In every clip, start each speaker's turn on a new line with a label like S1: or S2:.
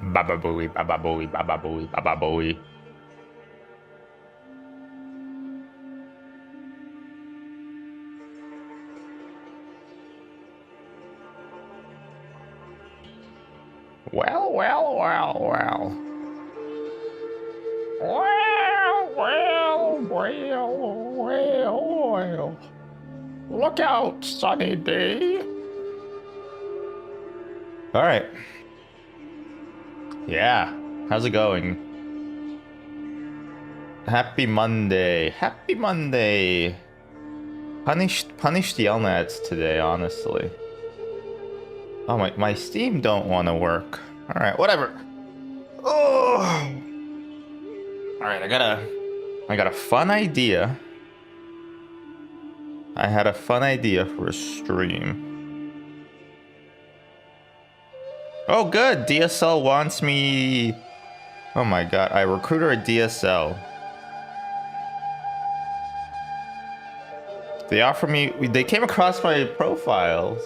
S1: Baba booey, baba booey, baba booey, baba booey. Well, well, well, well. Well, well, well, well, well. Look out, sunny day. All right. Yeah. How's it going? Happy Monday. Happy Monday. Punished the Elnads today, honestly. Oh, my Steam don't want to work. All right, whatever. Oh. All right, I got a fun idea. I had a fun idea for a stream. Oh, good. DSL wants me. Oh my god, I recruited a DSL. They offer me. They came across my profiles.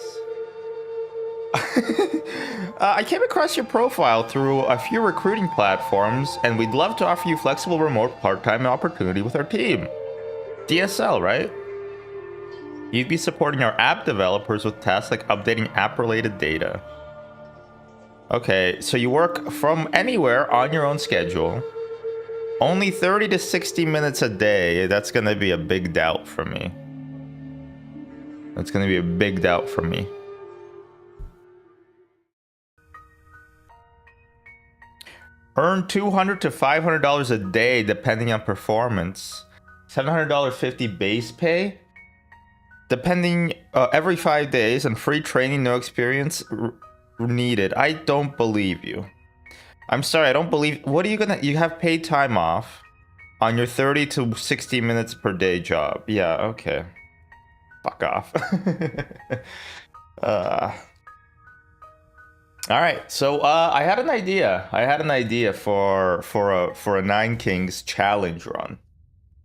S1: I came across your profile through a few recruiting platforms, and we'd love to offer you flexible remote part-time opportunity with our team. DSL, right? You'd be supporting our app developers with tasks like updating app-related data. Okay, so you work from anywhere on your own schedule. Only 30 to 60 minutes a day. That's gonna be a big doubt for me. That's gonna be a big doubt for me. Earn $200 to $500 a day depending on performance. $750 base pay. Depending every 5 days, and free training, no experience needed. I don't believe you. I'm sorry, I don't believe. What are you gonna? You have paid time off on your 30 to 60 minutes per day job. Yeah, okay. Fuck off. All right, so I had an idea. I had an idea for a Nine Kings challenge run,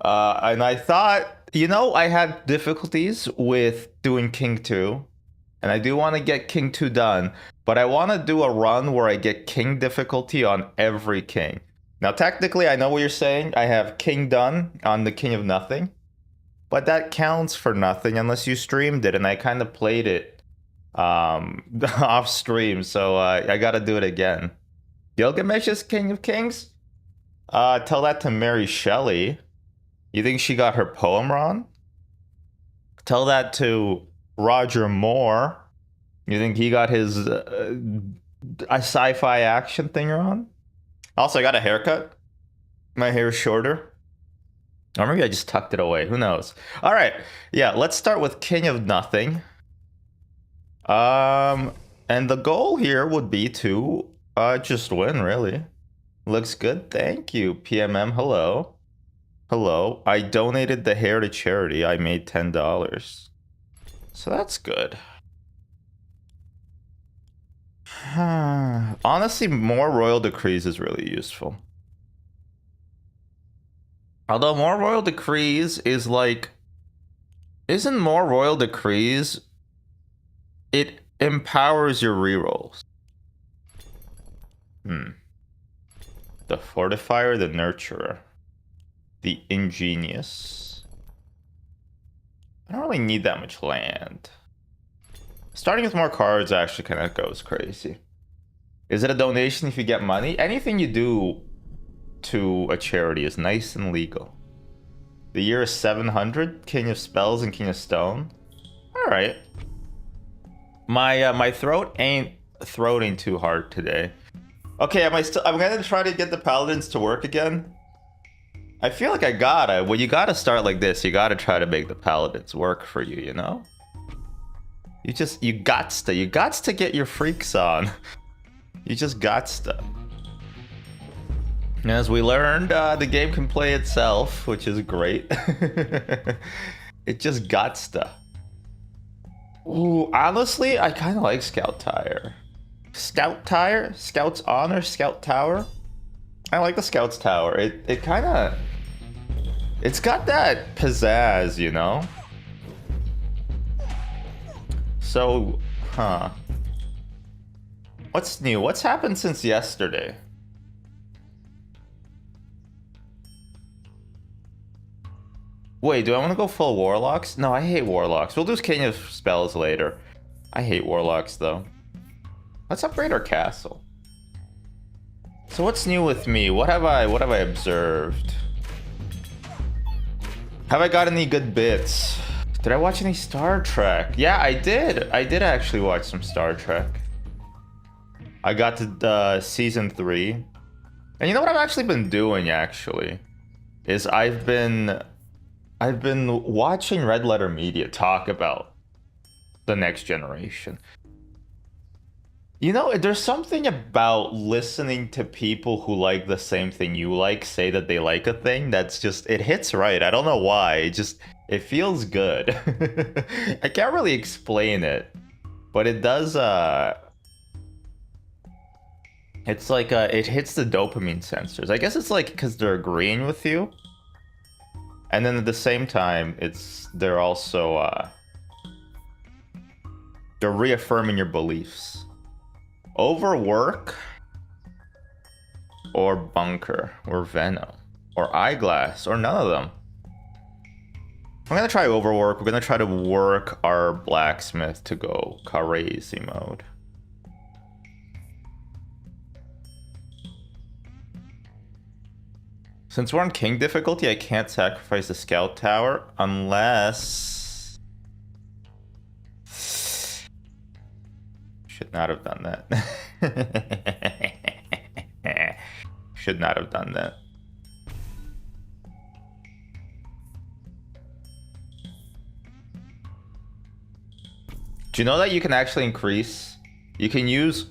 S1: and I thought, you know, I had difficulties with doing King 2, and I do want to get King 2 done, but I want to do a run where I get King difficulty on every King. Now, technically, I know what you're saying. I have King done on the King of Nothing, but that counts for nothing unless you streamed it, and I kind of played it off stream, so I gotta do it again. Gilgamesh is King of Kings? Tell that to Mary Shelley. You think she got her poem wrong? Tell that to Roger Moore. You think he got his a sci-fi action thing wrong? Also, I got a haircut. My hair is shorter. Or maybe I just tucked it away. Who knows? All right. Yeah, let's start with King of Nothing. And the goal here would be to just win, really. Looks good. Thank you, PMM. Hello. Hello. I donated the hair to charity. I made $10. So that's good. Honestly, more royal decrees is really useful. Although more royal decrees is like... Isn't more royal decrees... It empowers your rerolls. The Fortifier, the Nurturer. The Ingenious. I don't really need that much land. Starting with more cards actually kind of goes crazy. Is it a donation if you get money? Anything you do to a charity is nice and legal. The year is 700. King of Spells and King of Stone. Alright. My throat ain't throating too hard today. Okay, I'm gonna try to get the paladins to work again. I feel like I gotta. Well, you gotta start like this. You gotta try to make the paladins work for you, you know? You gots to get your freaks on. You just gots to. And as we learned, the game can play itself, which is great. It just gots to. Ooh, honestly, I kind of like Scout Tire. Scout Tire? Scout's Honor? Scout Tower? I like the Scout's Tower. It kind of... It's got that pizzazz, you know? So, huh. What's new? What's happened since yesterday? Wait, do I want to go full warlocks? No, I hate warlocks. We'll do King of Spells later. I hate warlocks though. Let's upgrade our castle. So what's new with me? What have I observed? Have I got any good bits? Did I watch any Star Trek? Yeah, I did. I did actually watch some Star Trek. I got to season 3. And you know what I've actually been doing actually? Is I've been watching Red Letter Media talk about the next generation. You know, there's something about listening to people who like the same thing you like say that they like a thing that's just, it hits right. I don't know why. It feels good. I can't really explain it, but it does, it's like, it hits the dopamine sensors. I guess it's like because they're agreeing with you. And then at the same time, they're also, they're reaffirming your beliefs. Overwork or bunker or venom or eyeglass or none of them. I'm gonna try overwork. We're gonna try to work our blacksmith to go crazy mode. Since we're on king difficulty, I can't sacrifice the scout tower unless... Should not have done that. Should not have done that. Do you know that you can actually increase? You can use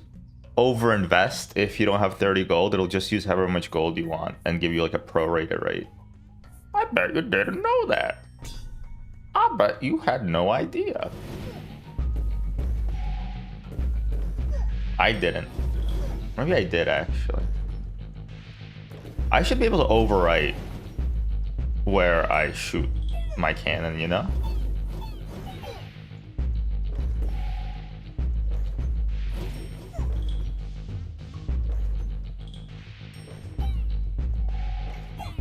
S1: overinvest if you don't have 30 gold. It'll just use however much gold you want and give you like a prorated rate. I bet you didn't know that. I bet you had no idea. I didn't. Maybe I did actually. I should be able to overwrite where I shoot my cannon, you know?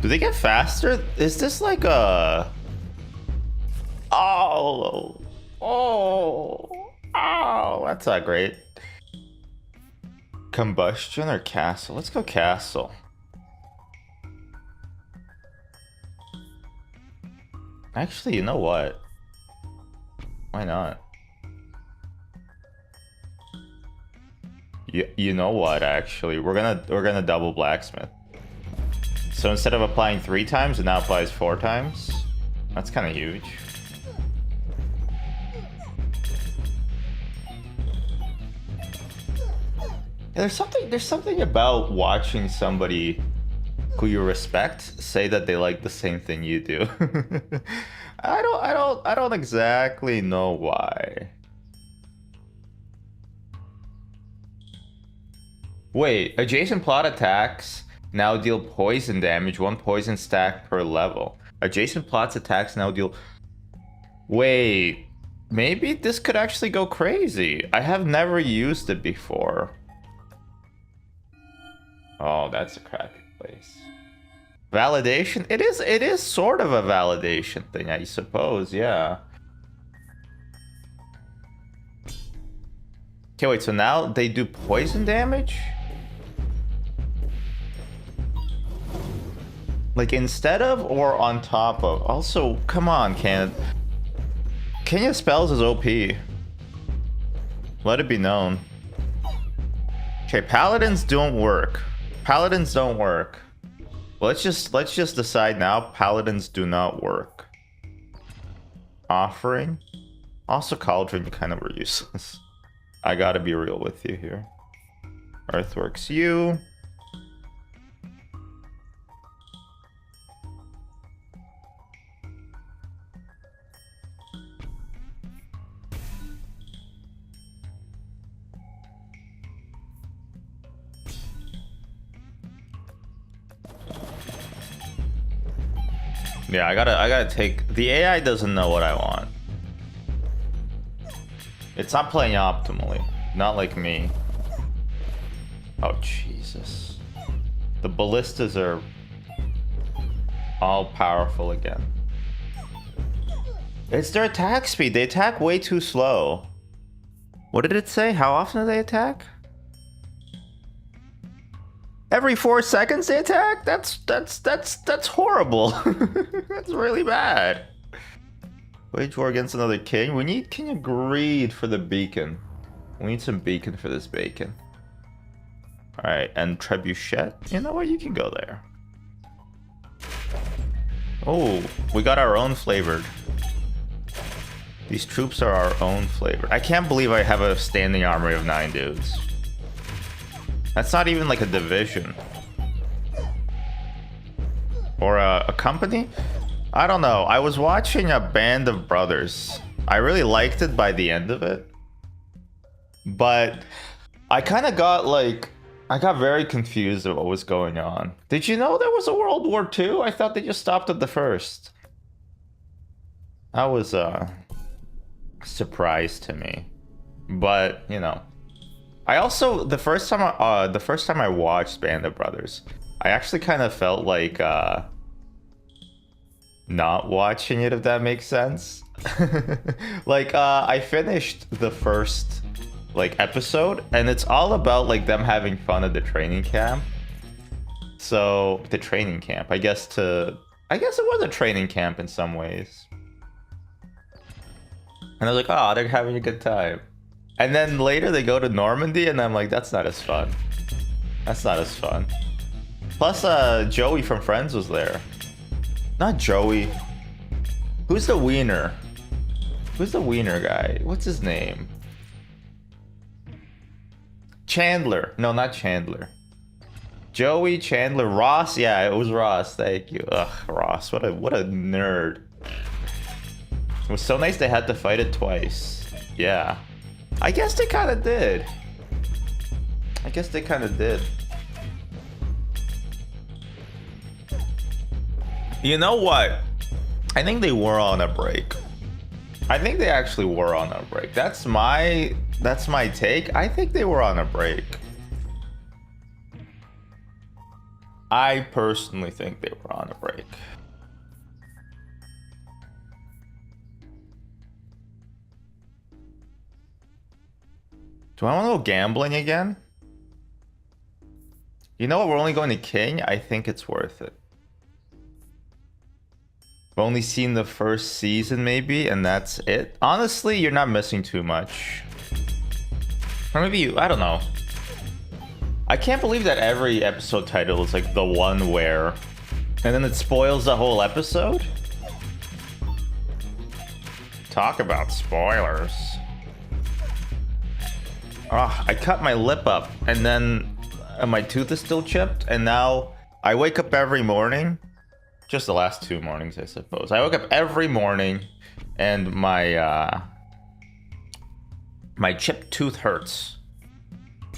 S1: Do they get faster? Is this like a... Oh, that's not great. Combustion or castle? Let's go castle. Actually, you know what? Why not? You know what? Actually, we're gonna double blacksmith. So instead of applying 3 times, it now applies 4 times. That's kind of huge. Yeah, there's something about watching somebody who you respect say that they like the same thing you do. I don't exactly know why. Wait, adjacent plot attacks now deal poison damage, 1 poison stack per level. Adjacent plots attacks now deal... Wait, maybe this could actually go crazy. I have never used it before. Oh, that's a crappy place. Validation? It is sort of a validation thing, I suppose, yeah. Okay, wait, so now they do poison damage? Like instead of or on top of? Also, come on, King of Spells is OP. Let it be known. Okay, paladins don't work. Paladins don't work. Let's just decide now. Paladins do not work. Offering. Also, Cauldron kind of were useless. I gotta be real with you here. Earthworks you. Yeah, I gotta take... The AI doesn't know what I want. It's not playing optimally. Not like me. Oh, Jesus. The ballistas are all powerful again. It's their attack speed. They attack way too slow. What did it say? How often do they attack? Every 4 seconds they attack? That's horrible. That's really bad. Wage war against another king. We need king of greed for the beacon. We need some beacon for this bacon. Alright, and trebuchet. You know what? You can go there. Oh, we got our own flavored. These troops are our own flavored. I can't believe I have a standing army of 9 dudes. That's not even like a division. Or a company? I don't know. I was watching a Band of Brothers. I really liked it by the end of it. But I kind of got like... I got very confused of what was going on. Did you know there was a World War II? I thought they just stopped at the first. That was a surprise to me. But, you know. I also, the first time I watched Band of Brothers, I actually kind of felt like not watching it, if that makes sense. Like I finished the first like episode, and it's all about like them having fun at the training camp. So the training camp, I guess it was a training camp in some ways. And I was like, oh, they're having a good time. And then later they go to Normandy, and I'm like, that's not as fun. That's not as fun. Plus, Joey from Friends was there. Not Joey. Who's the wiener? Who's the wiener guy? What's his name? Chandler. No, not Chandler. Joey, Chandler, Ross. Yeah, it was Ross. Thank you. Ugh, Ross. What a nerd. It was so nice they had to fight it twice. Yeah. I guess they kind of did. You know what? I think they were on a break. I think they actually were on a break. That's my take. I think they were on a break. I personally think they were on a break. Do I want to go gambling again? You know what? We're only going to king. I think it's worth it. I've only seen the first season maybe, and that's it. Honestly, you're not missing too much. Or maybe you, I don't know. I can't believe that every episode title is like the one where, and then it spoils the whole episode. Talk about spoilers. Oh, I cut my lip up, and then my tooth is still chipped, and now I wake up every morning. Just the last 2 mornings, I suppose. I wake up every morning, and my chipped tooth hurts.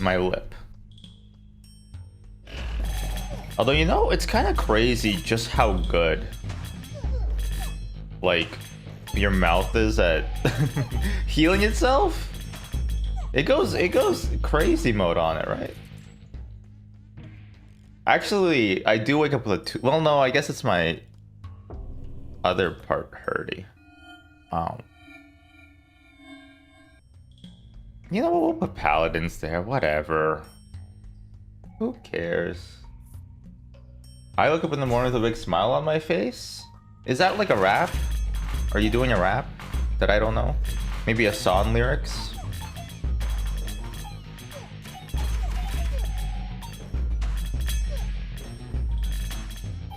S1: My lip. Although, you know, it's kind of crazy just how good, like, your mouth is at healing itself. It goes crazy mode on it, right? Actually, I do wake up with a tooth. Well, no, I guess it's my other part hurty. You know what? We'll put paladins there. Whatever. Who cares? I wake up in the morning with a big smile on my face. Is that like a rap? Are you doing a rap that I don't know? Maybe a song lyrics?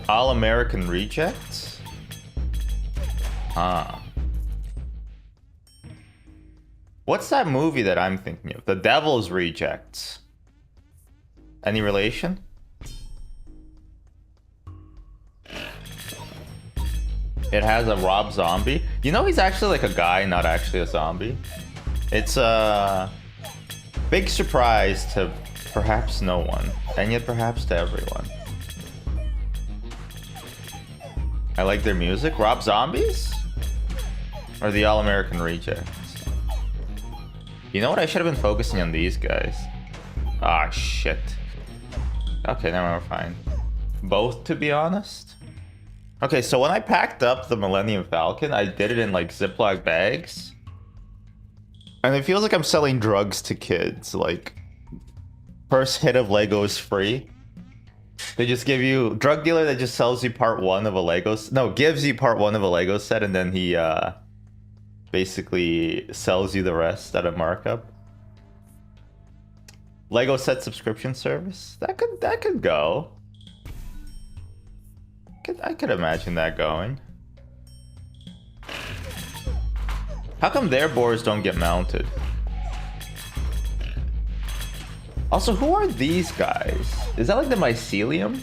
S1: All American Rejects? Ah. What's that movie that I'm thinking of? The Devil's Rejects. Any relation? It has a Rob Zombie. You know, he's actually like a guy, not actually a zombie. It's a big surprise to perhaps no one, and yet perhaps to everyone. I like their music. Rob Zombies? Or the All American Rejects? You know what? I should have been focusing on these guys. Ah, shit. Okay, now we're fine. Both, to be honest. Okay, so when I packed up the Millennium Falcon, I did it in like Ziploc bags. And it feels like I'm selling drugs to kids. Like, first hit of Legos free. They just give you drug dealer that just sells you part one of a Lego. No, gives you part one of a Lego set, and then he basically sells you the rest at a markup. Lego set subscription service. That could go. I could imagine that going. How come their boards don't get mounted? Also, who are these guys? Is that like the mycelium?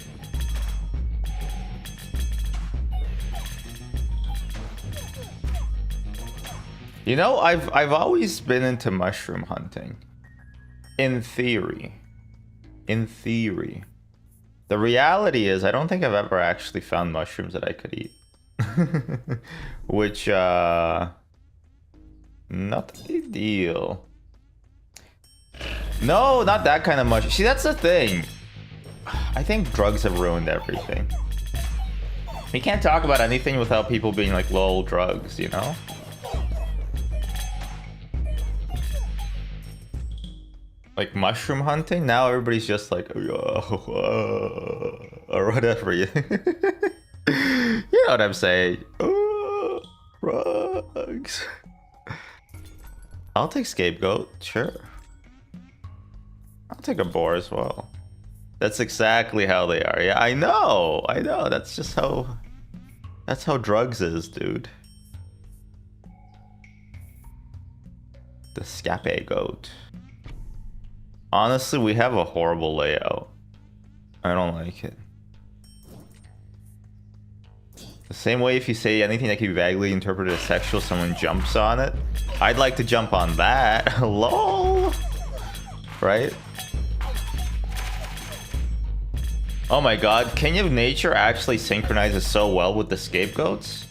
S1: You know, I've always been into mushroom hunting. In theory. In theory. The reality is, I don't think I've ever actually found mushrooms that I could eat. Which, not ideal. No, not that kind of mushroom. See, that's the thing. I think drugs have ruined everything. We can't talk about anything without people being like, lol, drugs, you know? Like mushroom hunting, now everybody's just like, or whatever. You know what I'm saying? Drugs. I'll take scapegoat, sure. I'll take a boar as well. That's exactly how they are. Yeah, I know. That's just how. That's how drugs is, dude. The scapegoat. Honestly, we have a horrible layout. I don't like it. The same way if you say anything that can be vaguely interpreted as sexual, someone jumps on it. I'd like to jump on that. LOL. Right? Oh my god, King of Nature actually synchronizes so well with the scapegoats.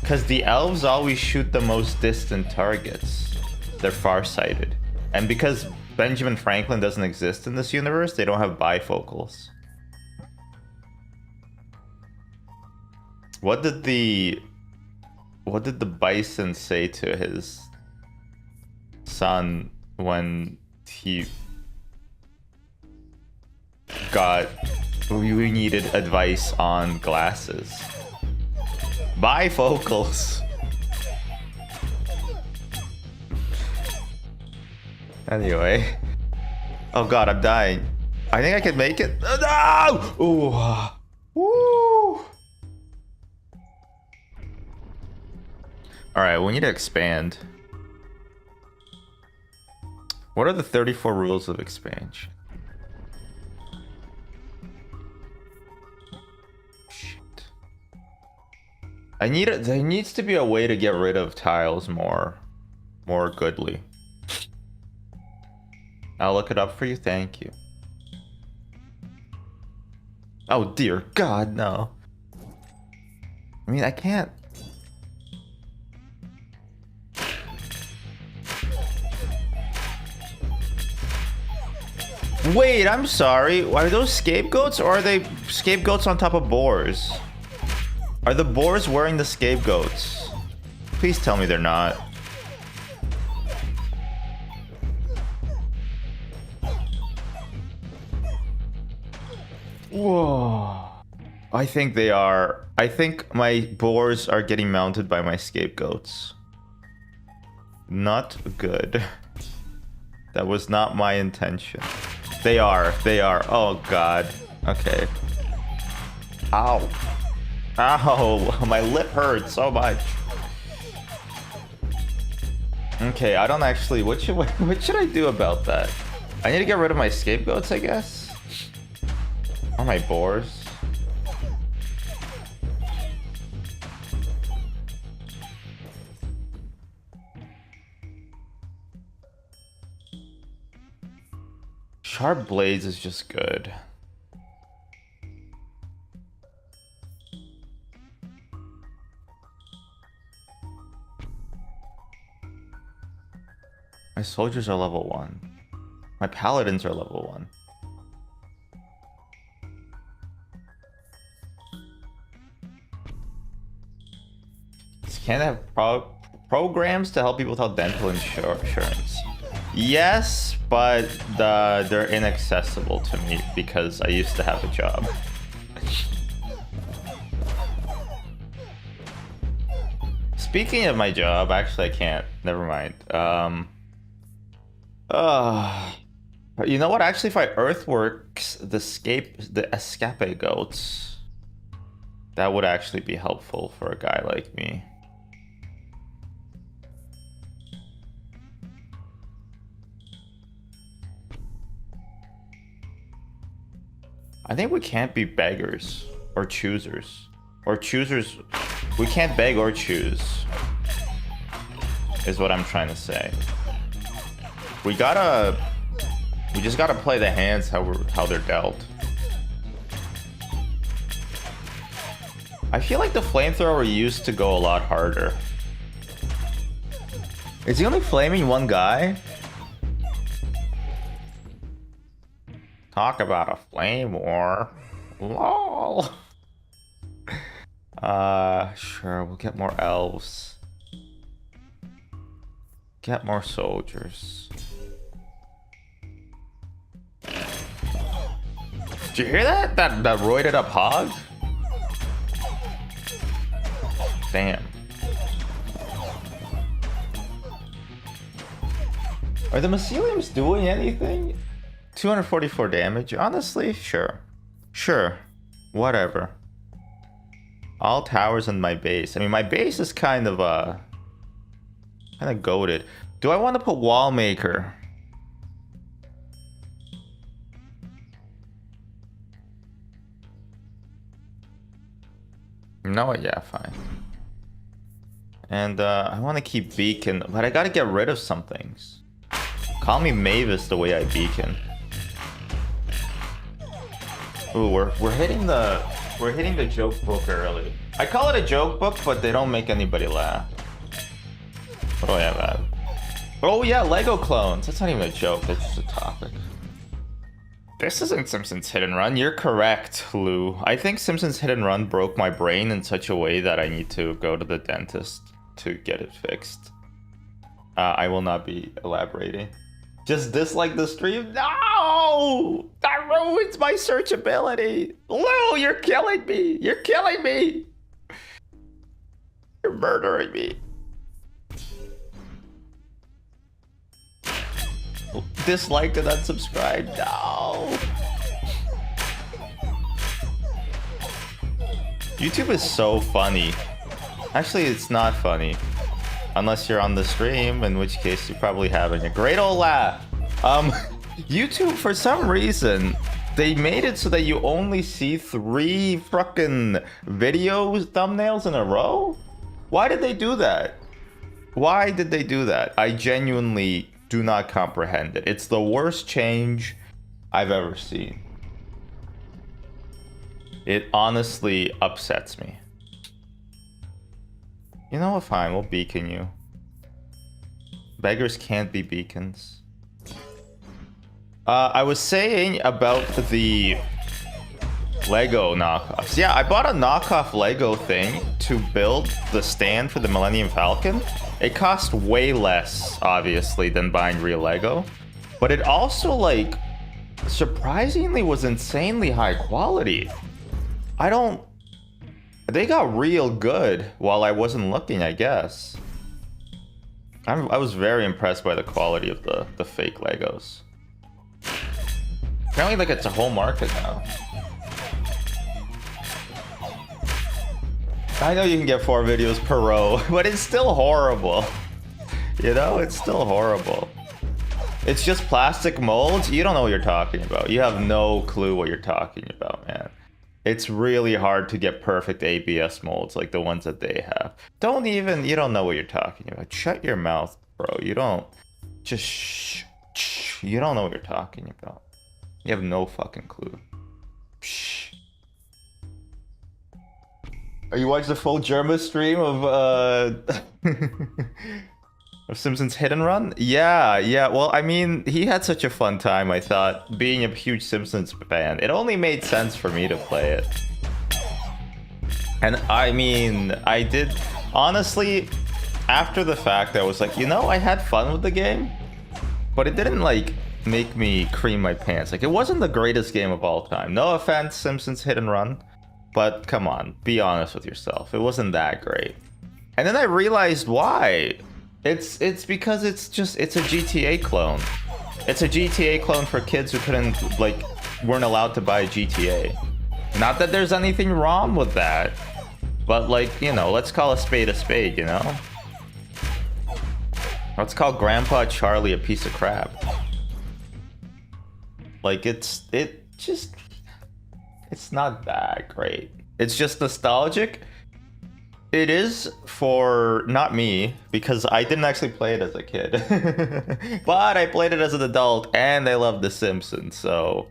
S1: Because the elves always shoot the most distant targets. They're farsighted. And because Benjamin Franklin doesn't exist in this universe, they don't have bifocals. What did the bison say to his son when he we needed advice on glasses? Bifocals. Anyway. Oh god, I'm dying. I think I can make it. No! Ooh. Woo! Alright, we need to expand. What are the 34 rules of expansion? Shit. There needs to be a way to get rid of tiles more goodly. I'll look it up for you, thank you. Oh dear god, no. I mean, I can't. Wait, I'm sorry. Are those scapegoats or are they scapegoats on top of boars? Are the boars wearing the scapegoats? Please tell me they're not. Whoa. I think they are. I think my boars are getting mounted by my scapegoats. Not good. That was not my intention. They are. Oh god. Okay. Ow. Ow. My lip hurts so much. Okay, I don't actually... What should I do about that? I need to get rid of my scapegoats, I guess? Or my boars? Sharp blades is just good. My soldiers are level 1. My paladins are level 1. Can't have programs to help people without dental insurance. Yes, but they're inaccessible to me because I used to have a job. Speaking of my job, actually I can't. Never mind. You know what? Actually, if I earthworks the escape goats, that would actually be helpful for a guy like me. I think we can't be beggars or choosers. Or choosers. We can't beg or choose. Is what I'm trying to say. We just gotta play the hands how they're dealt. I feel like the flamethrower used to go a lot harder. Is he only flaming one guy? Talk about a flame war. LOL. Sure, we'll get more elves. Get more soldiers. Did you hear that? That roided up hog? Damn. Are the myceliums doing anything? 244 damage? Honestly, sure. Sure. Whatever. All towers in my base. I mean, my base is kind of goated. Do I want to put wall maker? No, yeah, fine. And I want to keep beacon, but I gotta get rid of some things. Call me Mavis the way I beacon. Ooh, we're hitting the joke book early. I call it a joke book, but they don't make anybody laugh. What do I have at? Oh yeah, Lego clones. That's not even a joke, that's just a topic. This isn't Simpsons Hit and Run. You're correct, Lou. I think Simpsons Hit and Run broke my brain in such a way that I need to go to the dentist to get it fixed. I will not be elaborating. Just dislike the stream? No! That ruins my searchability! Lou, you're killing me! You're killing me! You're murdering me. Dislike and unsubscribe? No! YouTube is so funny. Actually, it's not funny. Unless you're on the stream, in which case you're probably having a great old laugh. YouTube, for some reason, they made it so that you only see 3 fucking video thumbnails in a row? Why did they do that? Why did they do that? I genuinely do not comprehend it. It's the worst change I've ever seen. It honestly upsets me. You know what? Fine, we'll beacon you. Beggars can't be beacons. I was saying about the Lego knockoffs. Yeah, I bought a knockoff Lego thing to build the stand for the Millennium Falcon. It cost way less, obviously, than buying real Lego. But it also, like, surprisingly was insanely high quality. They got real good while I wasn't looking, I guess. I was very impressed by the quality of the fake Legos. Apparently, like, it's a whole market now. I know you can get 4 videos per row, but it's still horrible. You know, it's still horrible. It's just plastic molds. You don't know what you're talking about. You have no clue what you're talking about, man. It's really hard to get perfect ABS molds like the ones that they have. You don't know what you're talking about. Shut your mouth, bro. You don't. Just shh. You don't know what you're talking about. You have no fucking clue. Shh. Are you watching the full Germa stream of Of Simpsons Hit and Run? Yeah, yeah. Well, I mean, he had such a fun time, I thought, being a huge Simpsons fan. It only made sense for me to play it. And I mean, I did, honestly, after the fact, I was like, you know, I had fun with the game, but it didn't, like, make me cream my pants. Like, it wasn't the greatest game of all time. No offense, Simpsons Hit and Run, but come on, be honest with yourself. It wasn't that great. And then I realized why. It's because it's a GTA clone. It's a GTA clone for kids who couldn't, like, weren't allowed to buy GTA. Not that there's anything wrong with that, but, like, you know, let's call a spade, you know? Let's call Grandpa Charlie a piece of crap. Like, it's not that great. It's just nostalgic. It is for, not me, because I didn't actually play it as a kid. But I played it as an adult, and I love The Simpsons, so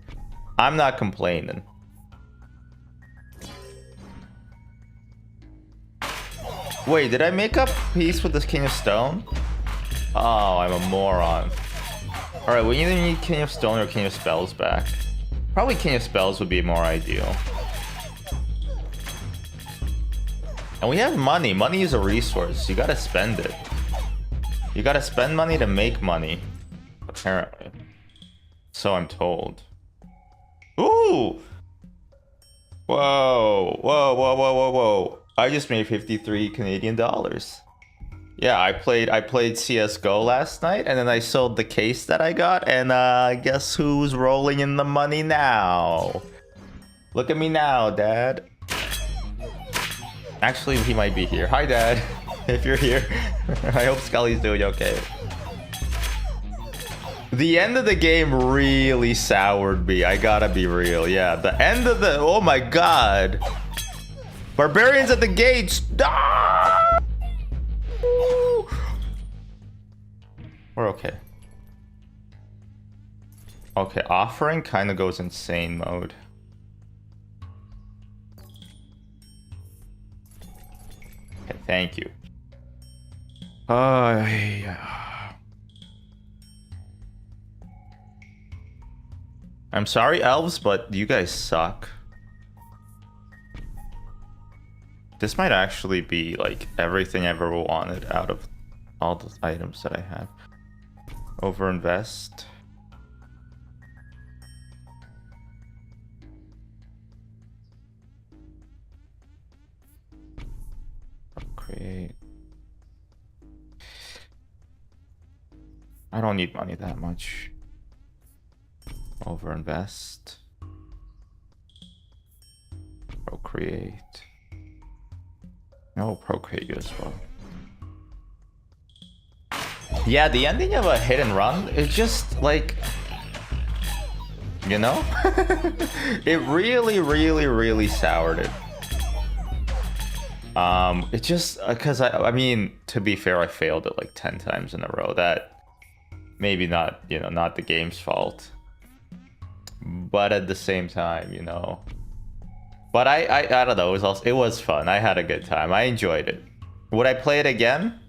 S1: I'm not complaining. Wait, did I make up peace with this King of Stone? Oh, I'm a moron. Alright, we either need King of Stone or King of Spells back. Probably King of Spells would be more ideal. And we have money. Money is a resource. You gotta spend it. You gotta spend money to make money. Apparently. So I'm told. Ooh! Whoa. Whoa, whoa, whoa, whoa, whoa. I just made 53 Canadian dollars. Yeah, I played CSGO last night, and then I sold the case that I got, and guess who's rolling in the money now? Look at me now, Dad. Actually, he might be here. Hi, Dad. If you're here. I hope Scully's doing okay. The end of the game really soured me. I gotta be real. Yeah, the end of the... Oh my god. Barbarians at the gates. Ah! We're okay. Okay, offering kind of goes insane mode. Okay, thank you. Yeah. I'm sorry, elves, but you guys suck. This might actually be like everything I ever wanted out of all the items that I have. Overinvest. Create. I don't need money that much. Overinvest. Procreate. No, procreate you as well. Yeah, the ending of a hit and run, it's just like, you know? It really, really, really soured it. It just, because I mean, to be fair, I failed it like 10 times in a row. That maybe not, you know, not the game's fault. But at the same time, you know. But I don't know, it was fun. I had a good time. I enjoyed it. Would I play it again?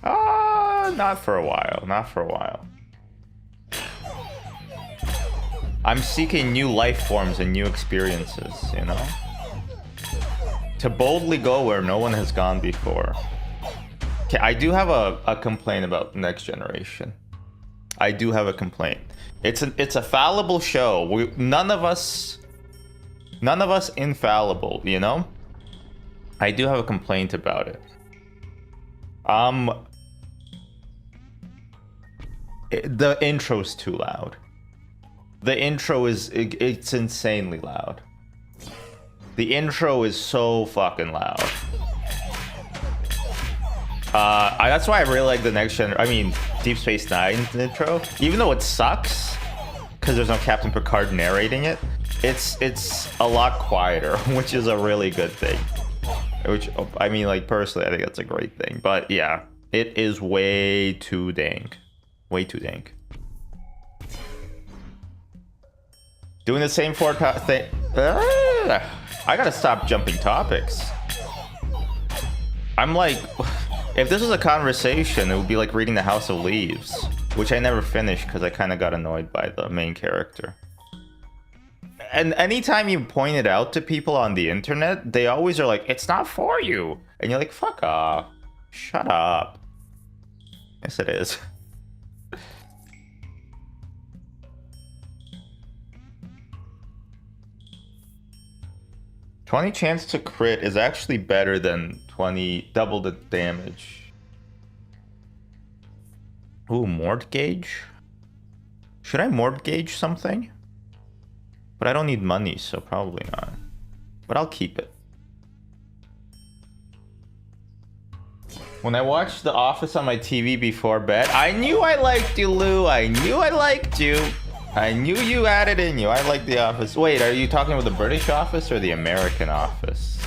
S1: Not for a while. Not for a while. I'm seeking new life forms and new experiences, you know? To boldly go where no one has gone before. Okay, I do have a complaint about Next Generation. I do have a complaint. It's a fallible show. None of us infallible, you know? I do have a complaint about it. The intro's too loud. The intro it's insanely loud. The intro is so fucking loud. That's why I really like the next gen. I mean, Deep Space Nine's intro. Even though it sucks, because there's no Captain Picard narrating it, it's a lot quieter, which is a really good thing. Which, I mean, like, personally, I think that's a great thing. But yeah, it is way too dank. Way too dank. Doing the same Ford thing. I gotta stop jumping topics. I'm like, If this was a conversation, it would be like reading The House of Leaves, which I never finished because I kind of got annoyed by the main character. And anytime you point it out to people on the internet, they always are like, it's not for you. And you're like, fuck off. Shut up. Yes, it is. $20 chance to crit is actually better than 20 double the damage. Ooh, mortgage? Should I mortgage something? But I don't need money, so probably not. But I'll keep it. When I watched The Office on my TV before bed, I knew I liked you, Lou. I knew I liked you. I knew you had it in you. I like The Office. Wait, are you talking about the British Office or the American Office?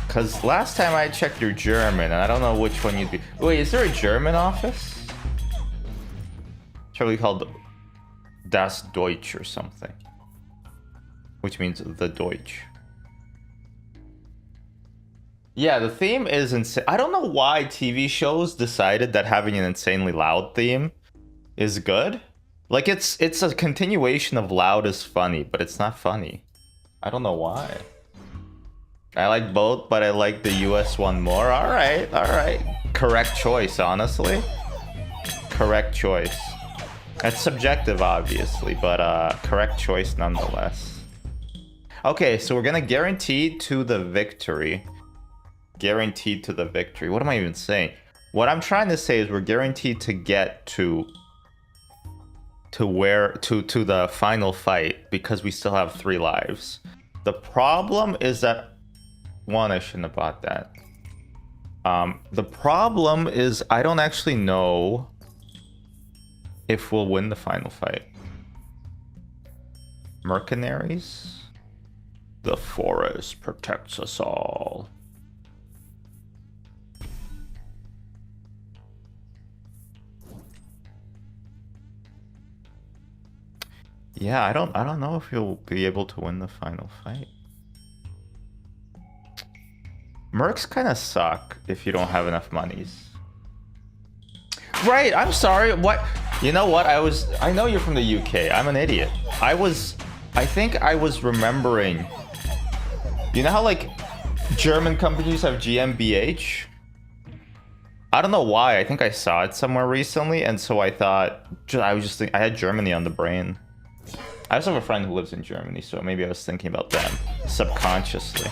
S1: Because last time I checked, you're German, and I don't know which one you'd be. Wait, is there a German Office? It's probably called Das Deutsch or something. Which means the Deutsch. Yeah, the theme is insane. I don't know why TV shows decided that having an insanely loud theme is good. Like, it's a continuation of Loud is funny, but it's not funny. I don't know why. I like both, but I like the US one more. All right. Correct choice, honestly. Correct choice. That's subjective, obviously, but correct choice nonetheless. Okay, so we're gonna guarantee to the victory. Guaranteed to the victory. What am I even saying? What I'm trying to say is we're guaranteed to get to the final fight because we still have 3 lives. The problem is that I shouldn't have bought that. The problem is I don't actually know if we'll win the final fight. Mercenaries? The forest protects us all. Yeah, I don't know if you'll be able to win the final fight. Mercs kind of suck if you don't have enough monies. Right, I'm sorry. What? You know what? I know you're from the UK. I'm an idiot. I think I was remembering. You know how like German companies have GmbH? I don't know why. I think I saw it somewhere recently, and so I thought I had Germany on the brain. I also have a friend who lives in Germany, so maybe I was thinking about them subconsciously.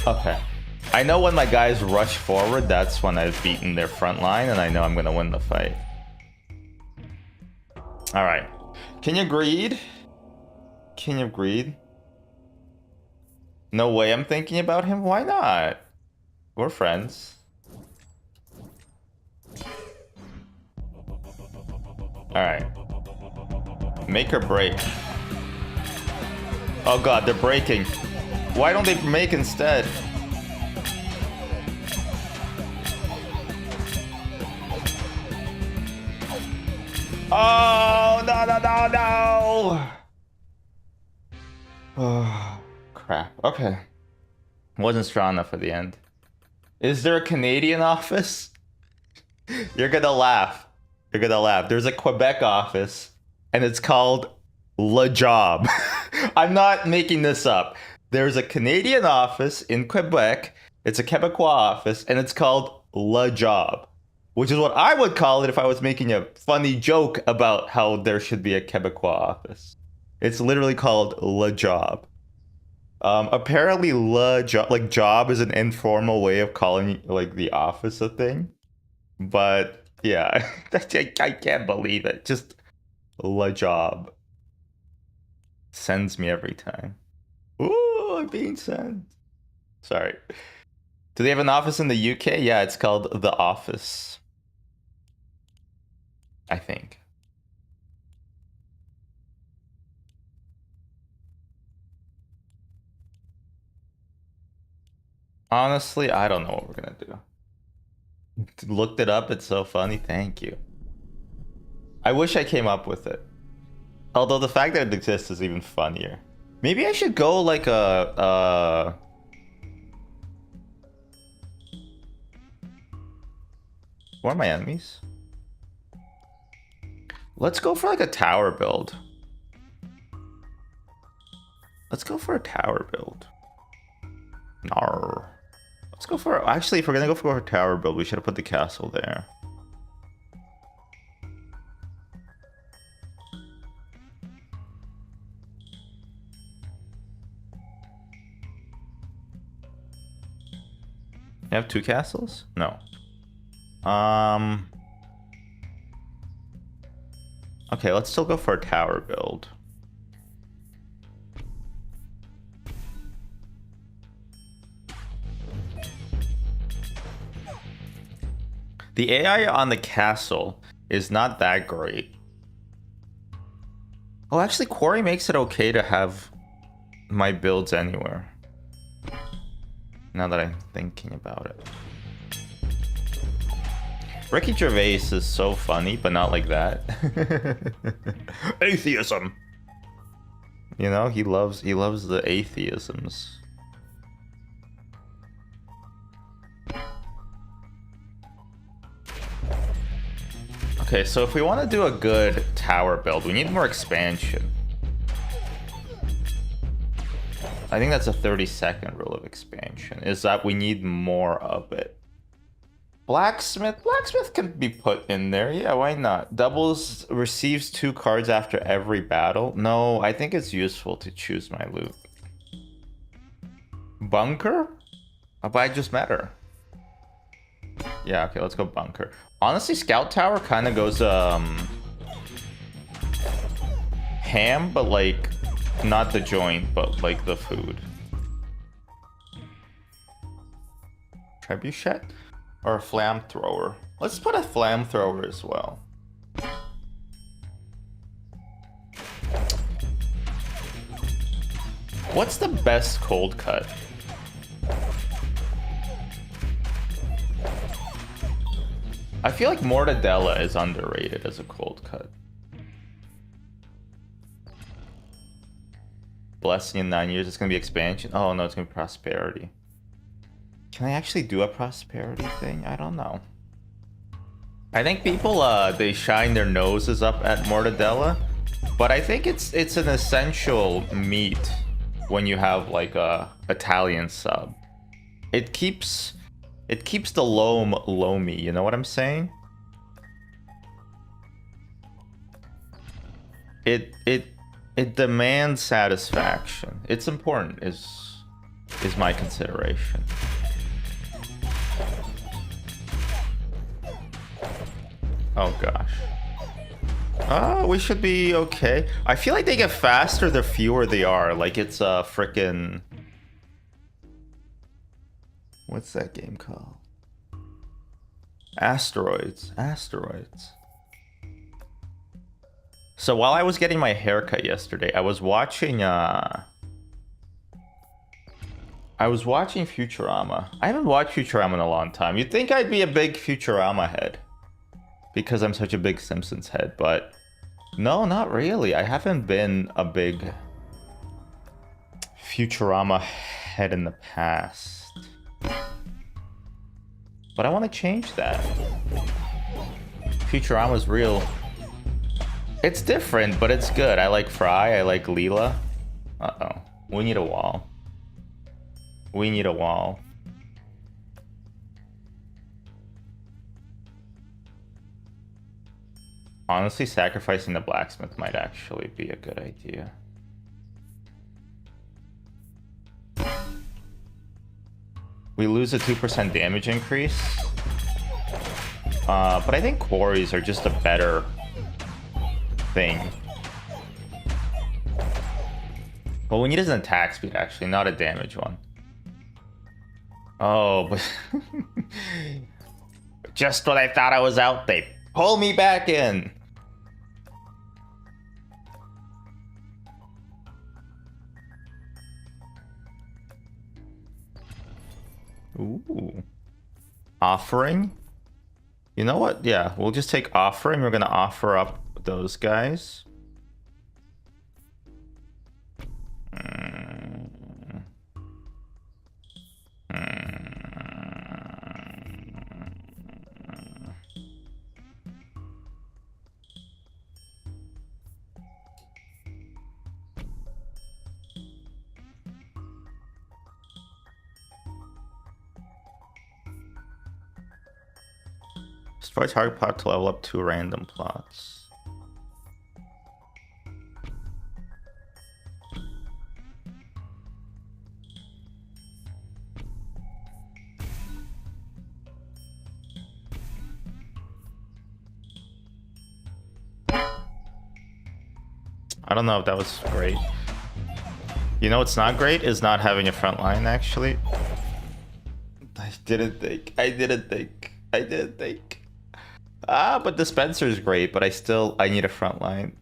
S1: Okay. I know when my guys rush forward, that's when I've beaten their front line, and I know I'm gonna win the fight. Alright. Can you greed? Can you greed? No way I'm thinking about him? Why not? We're friends. Alright. Make or break. Oh god, they're breaking. Why don't they make instead? Oh, no. Oh, crap. Okay. Wasn't strong enough for the end. Is there a Canadian office? You're gonna laugh. You're gonna laugh. There's a Quebec office, and it's called Le Job. I'm not making this up. There's a Canadian office in Quebec. It's a Quebecois office, and it's called Le Job, which is what I would call it if I was making a funny joke about how there should be a Quebecois office. It's literally called Le Job. Apparently, Le Job, like job, is an informal way of calling like the office a thing. But yeah, I can't believe it. Just Le Job sends me every time. Ooh, I'm being sent. Sorry. Do they have an office in the UK? Yeah, it's called The Office. I think. Honestly, I don't know what we're gonna do. Looked it up, it's so funny. Thank you. I wish I came up with it. Although the fact that it exists is even funnier. Maybe I should go like a what are my enemies? Let's go for like a tower build. Let's go for a tower build. Nar. Let's go for... Actually, if we're gonna go for a tower build, we should have put the castle there. You have 2 castles? No. Okay, let's still go for a tower build. The AI on the castle is not that great. Oh, actually, Quarry makes it okay to have my builds anywhere. Now that I'm thinking about it. Ricky Gervais is so funny, but not like that. Atheism! You know, he loves the atheisms. Okay, so if we want to do a good tower build, we need more expansion. I think that's a 30-second rule of expansion, is that we need more of it. Blacksmith can be put in there. Yeah, why not? Doubles receives 2 cards after every battle. No, I think it's useful to choose my loot. Bunker? But I just met her. Yeah, okay, let's go bunker. Honestly, Scout Tower kind of goes ham, but like not the joint, but like the food. Trebuchet or a flamethrower? Let's put a flamethrower as well. What's the best cold cut? I feel like Mortadella is underrated as a cold cut. Blessing in 9 years, it's gonna be expansion. Oh no, it's gonna be prosperity. Can I actually do a prosperity thing? I don't know. I think people they shine their noses up at Mortadella, but I think it's an essential meat when you have like a Italian sub. It keeps the loam loamy, you know what I'm saying? It demands satisfaction. It's important is my consideration. Oh gosh. Oh, we should be okay. I feel like they get faster the fewer they are. Like it's a frickin'... What's that game called? Asteroids. So while I was getting my haircut yesterday, I was watching Futurama. I haven't watched Futurama in a long time. You'd think I'd be a big Futurama head because I'm such a big Simpsons head, but no, not really. I haven't been a big Futurama head in the past. But I want to change that. Futurama's real. It's different, but it's good. I like Fry. I like Leela. Uh-oh. We need a wall. We need a wall. Honestly, sacrificing the blacksmith might actually be a good idea. We lose a 2% damage increase. But I think quarries are just a better thing. What we need is an attack speed, actually, not a damage one. Oh, but just when I thought I was out, they pull me back in. Ooh. Offering? You know what? Yeah, we'll just take offering. We're gonna offer up those guys. Destroy target plot to level up 2 random plots. I don't know if that was great. You know what's not great is not having a front line, actually. I didn't think. But dispenser is great, but I need a front line.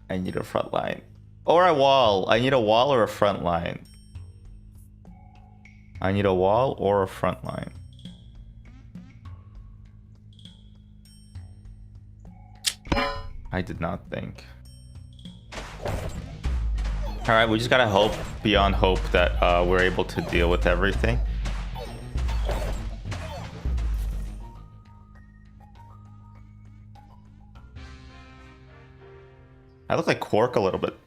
S1: I need a front line. Or a wall. I need a wall or a front line. I need a wall or a front line. I did not think. Alright, we just gotta hope beyond hope that we're able to deal with everything. I look like Quark a little bit.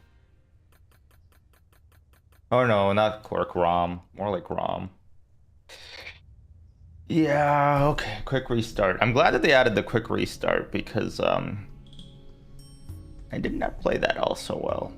S1: Oh no, not Quark, Rom. More like Rom. Yeah, okay, quick restart. I'm glad that they added the quick restart because I did not play that all so well.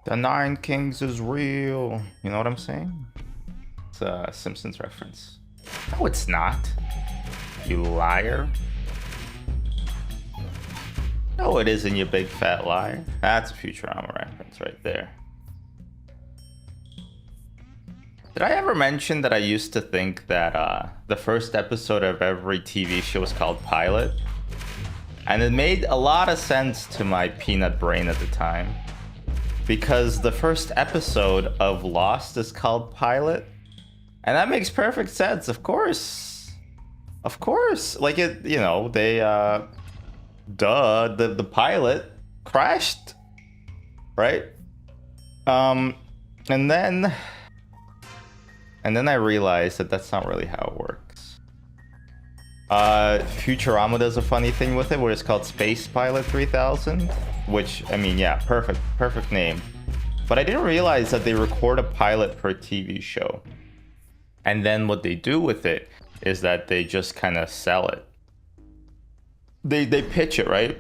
S1: The Nine Kings is real. You know what I'm saying? It's a Simpsons reference. No, it's not. You liar. No, it isn't, you big fat liar. That's a Futurama reference right there. Did I ever mention that I used to think that the first episode of every TV show was called Pilot? And it made a lot of sense to my peanut brain at the time. Because the first episode of Lost is called Pilot. And that makes perfect sense, of course. Of course. Like it, you know, they, the pilot crashed. Right? And then I realized that that's not really how it works. Futurama does a funny thing with it where it's called Space Pilot 3000. Which, I mean, yeah, perfect name. But I didn't realize that they record a pilot per TV show. And then what they do with it is that they just kind of sell it. They pitch it, right?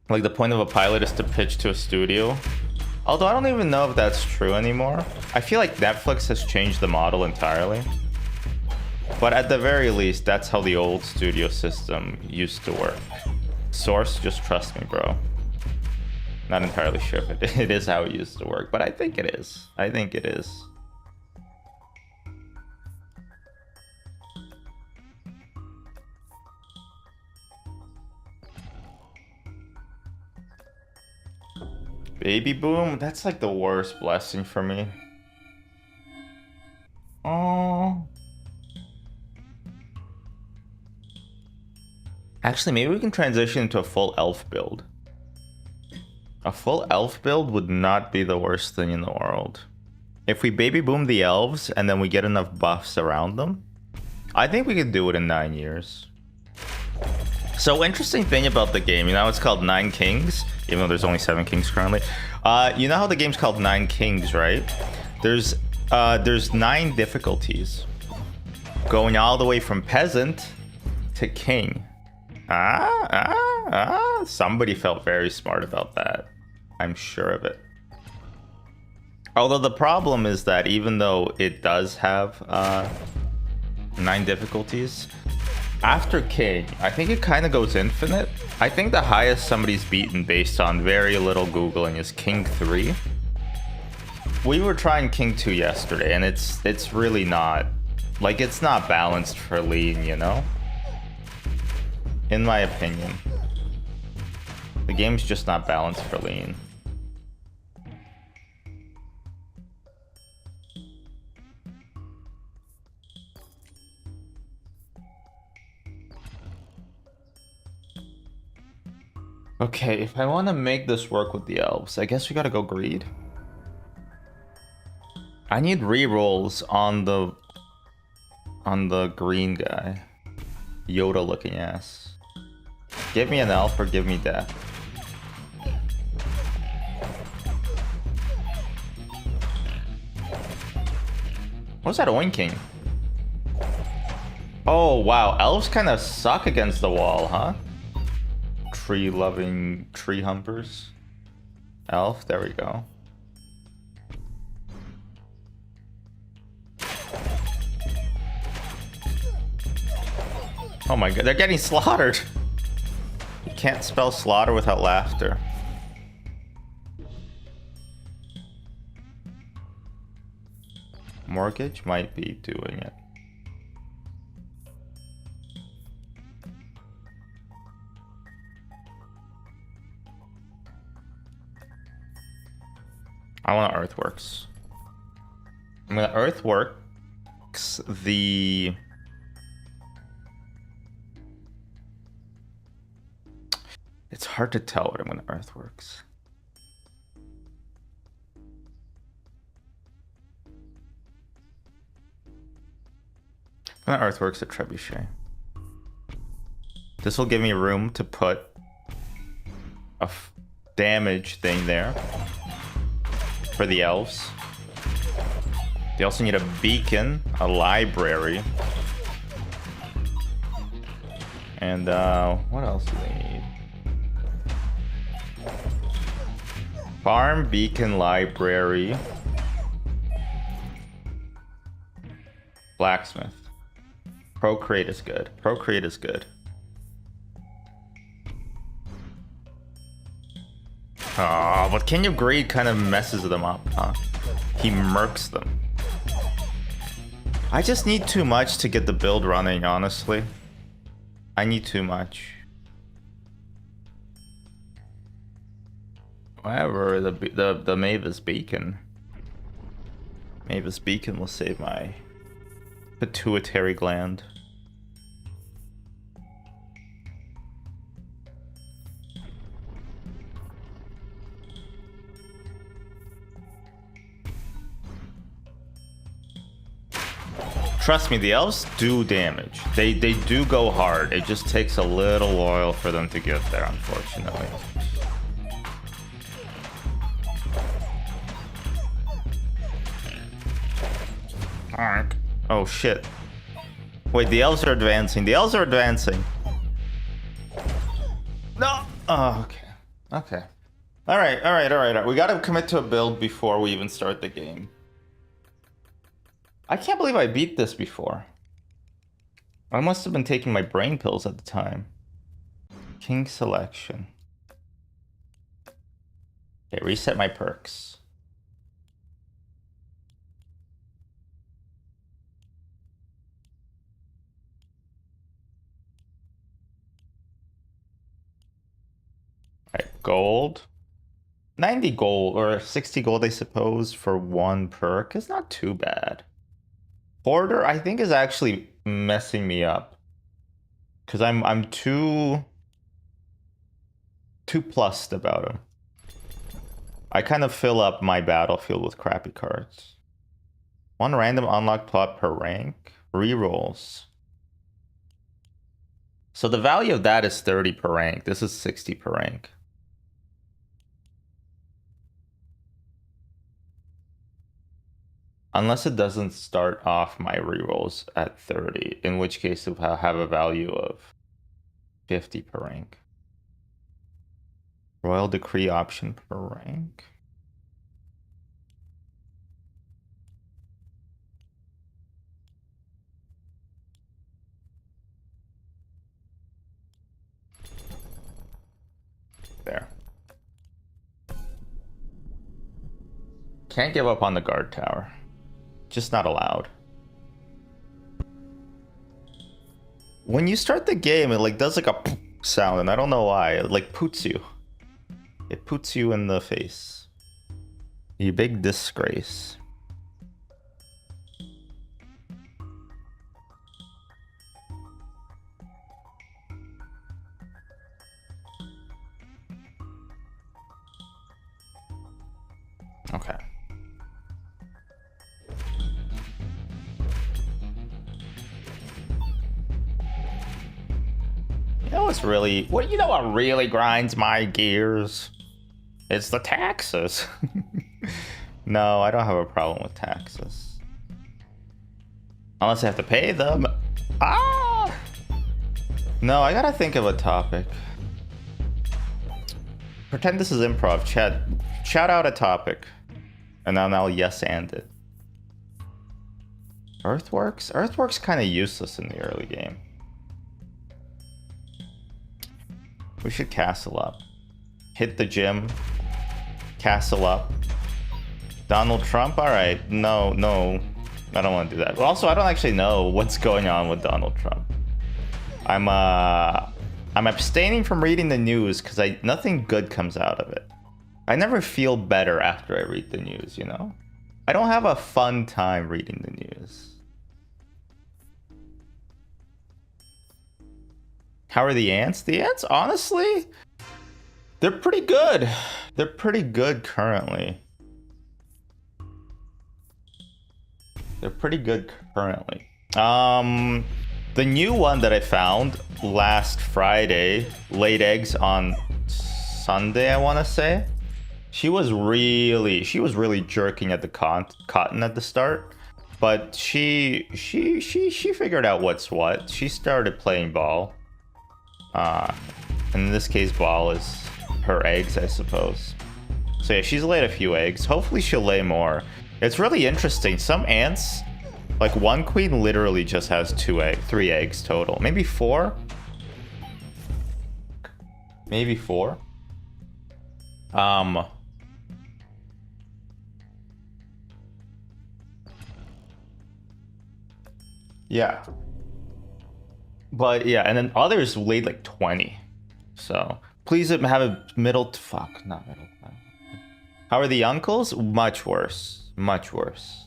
S1: Like the point of a pilot is to pitch to a studio. Although I don't even know if that's true anymore. I feel like Netflix has changed the model entirely. But at the very least, that's how the old studio system used to work. Source, just trust me, bro. Not entirely sure if it is how it used to work, but I think it is. I think it is. Baby boom? That's like the worst blessing for me. Oh. Actually, maybe we can transition into a full elf build. A full elf build would not be the worst thing in the world. If we baby boom the elves and then we get enough buffs around them, I think we could do it in 9 years. So interesting thing about the game, you know, it's called Nine Kings, even though there's only 7 kings currently. You know how the game's called Nine Kings, right? There's 9 difficulties, going all the way from peasant to king. Somebody felt very smart about that. I'm sure of it. Although the problem is that even though it does have 9 difficulties, after king, I think it kind of goes infinite. I think the highest somebody's beaten based on very little Googling is King 3. We were trying King 2 yesterday, and it's really not, like, it's not balanced for lean, you know? In my opinion. The game's just not balanced for lean. Okay, if I want to make this work with the elves, I guess we gotta go greed. I need rerolls on the green guy. Yoda looking ass. Give me an elf or give me death. What's that oinking? Oh wow, elves kind of suck against the wall, huh? Tree-loving tree humpers. Elf, there we go. Oh my god, they're getting slaughtered. You can't spell slaughter without laughter. Mortgage might be doing it. I want earthworks. I'm gonna earthworks the... It's hard to tell what I'm gonna earthworks. I'm gonna earthworks a trebuchet. This will give me room to put a damage thing there for the elves. They also need a beacon, a library, and what else do they need? Farm, beacon, library, blacksmith. Procreate is good. Procreate is good. Oh, but King of Greed kind of messes them up, huh? He murks them. I just need too much to get the build running, honestly. I need too much. However, the Mavis Beacon. Mavis Beacon will save my pituitary gland. Trust me, the elves do damage. They do go hard. It just takes a little while for them to get there, unfortunately. Oh shit. Wait, the elves are advancing. The elves are advancing. No! Oh, okay. Okay. Alright. We gotta commit to a build before we even start the game. I can't believe I beat this before. I must have been taking my brain pills at the time. King selection. Okay, reset my perks. Alright, gold. 90 gold, or 60 gold, I suppose, for one perk is not too bad. Hoarder, I think, is actually messing me up. Because I'm too plussed about him. I kind of fill up my battlefield with crappy cards. One random unlocked plot per rank. Rerolls. So the value of that is 30 per rank. This is 60 per rank. Unless it doesn't start off my rerolls at 30, in which case it will have a value of 50 per rank. Royal Decree option per rank. There. Can't give up on the guard tower. Just not allowed. When you start the game, it like does like a sound, and I don't know why. It like poots you. It poots you in the face. You big disgrace. Okay. what's really, you know what really grinds my gears? It's the taxes. No, I don't have a problem with taxes. Unless I have to pay them. Ah! No, I gotta think of a topic. Pretend this is improv. Shout out a topic. And then I'll yes and it. Earthworks? Earthworks kind of useless in the early game. We should castle up. Hit the gym. Castle up. Donald Trump? Alright. No. I don't want to do that. Also, I don't actually know what's going on with Donald Trump. I'm abstaining from reading the news because nothing good comes out of it. I never feel better after I read the news, you know? I don't have a fun time reading the news. How are the ants? The ants, honestly, they're pretty good. They're pretty good currently. The new one that I found last Friday laid eggs on Sunday, I want to say. She was really jerking at the cotton at the start, but she figured out what's what. She started playing ball. And in this case, ball is her eggs, I suppose. So yeah, she's laid a few eggs. Hopefully she'll lay more. It's really interesting. Some ants, like one queen literally just has 3 eggs total. Maybe 4? Maybe 4? Yeah. But yeah, and then others laid like 20. So please have a middle. Fuck, not middle. How are the uncles? Much worse. Much worse.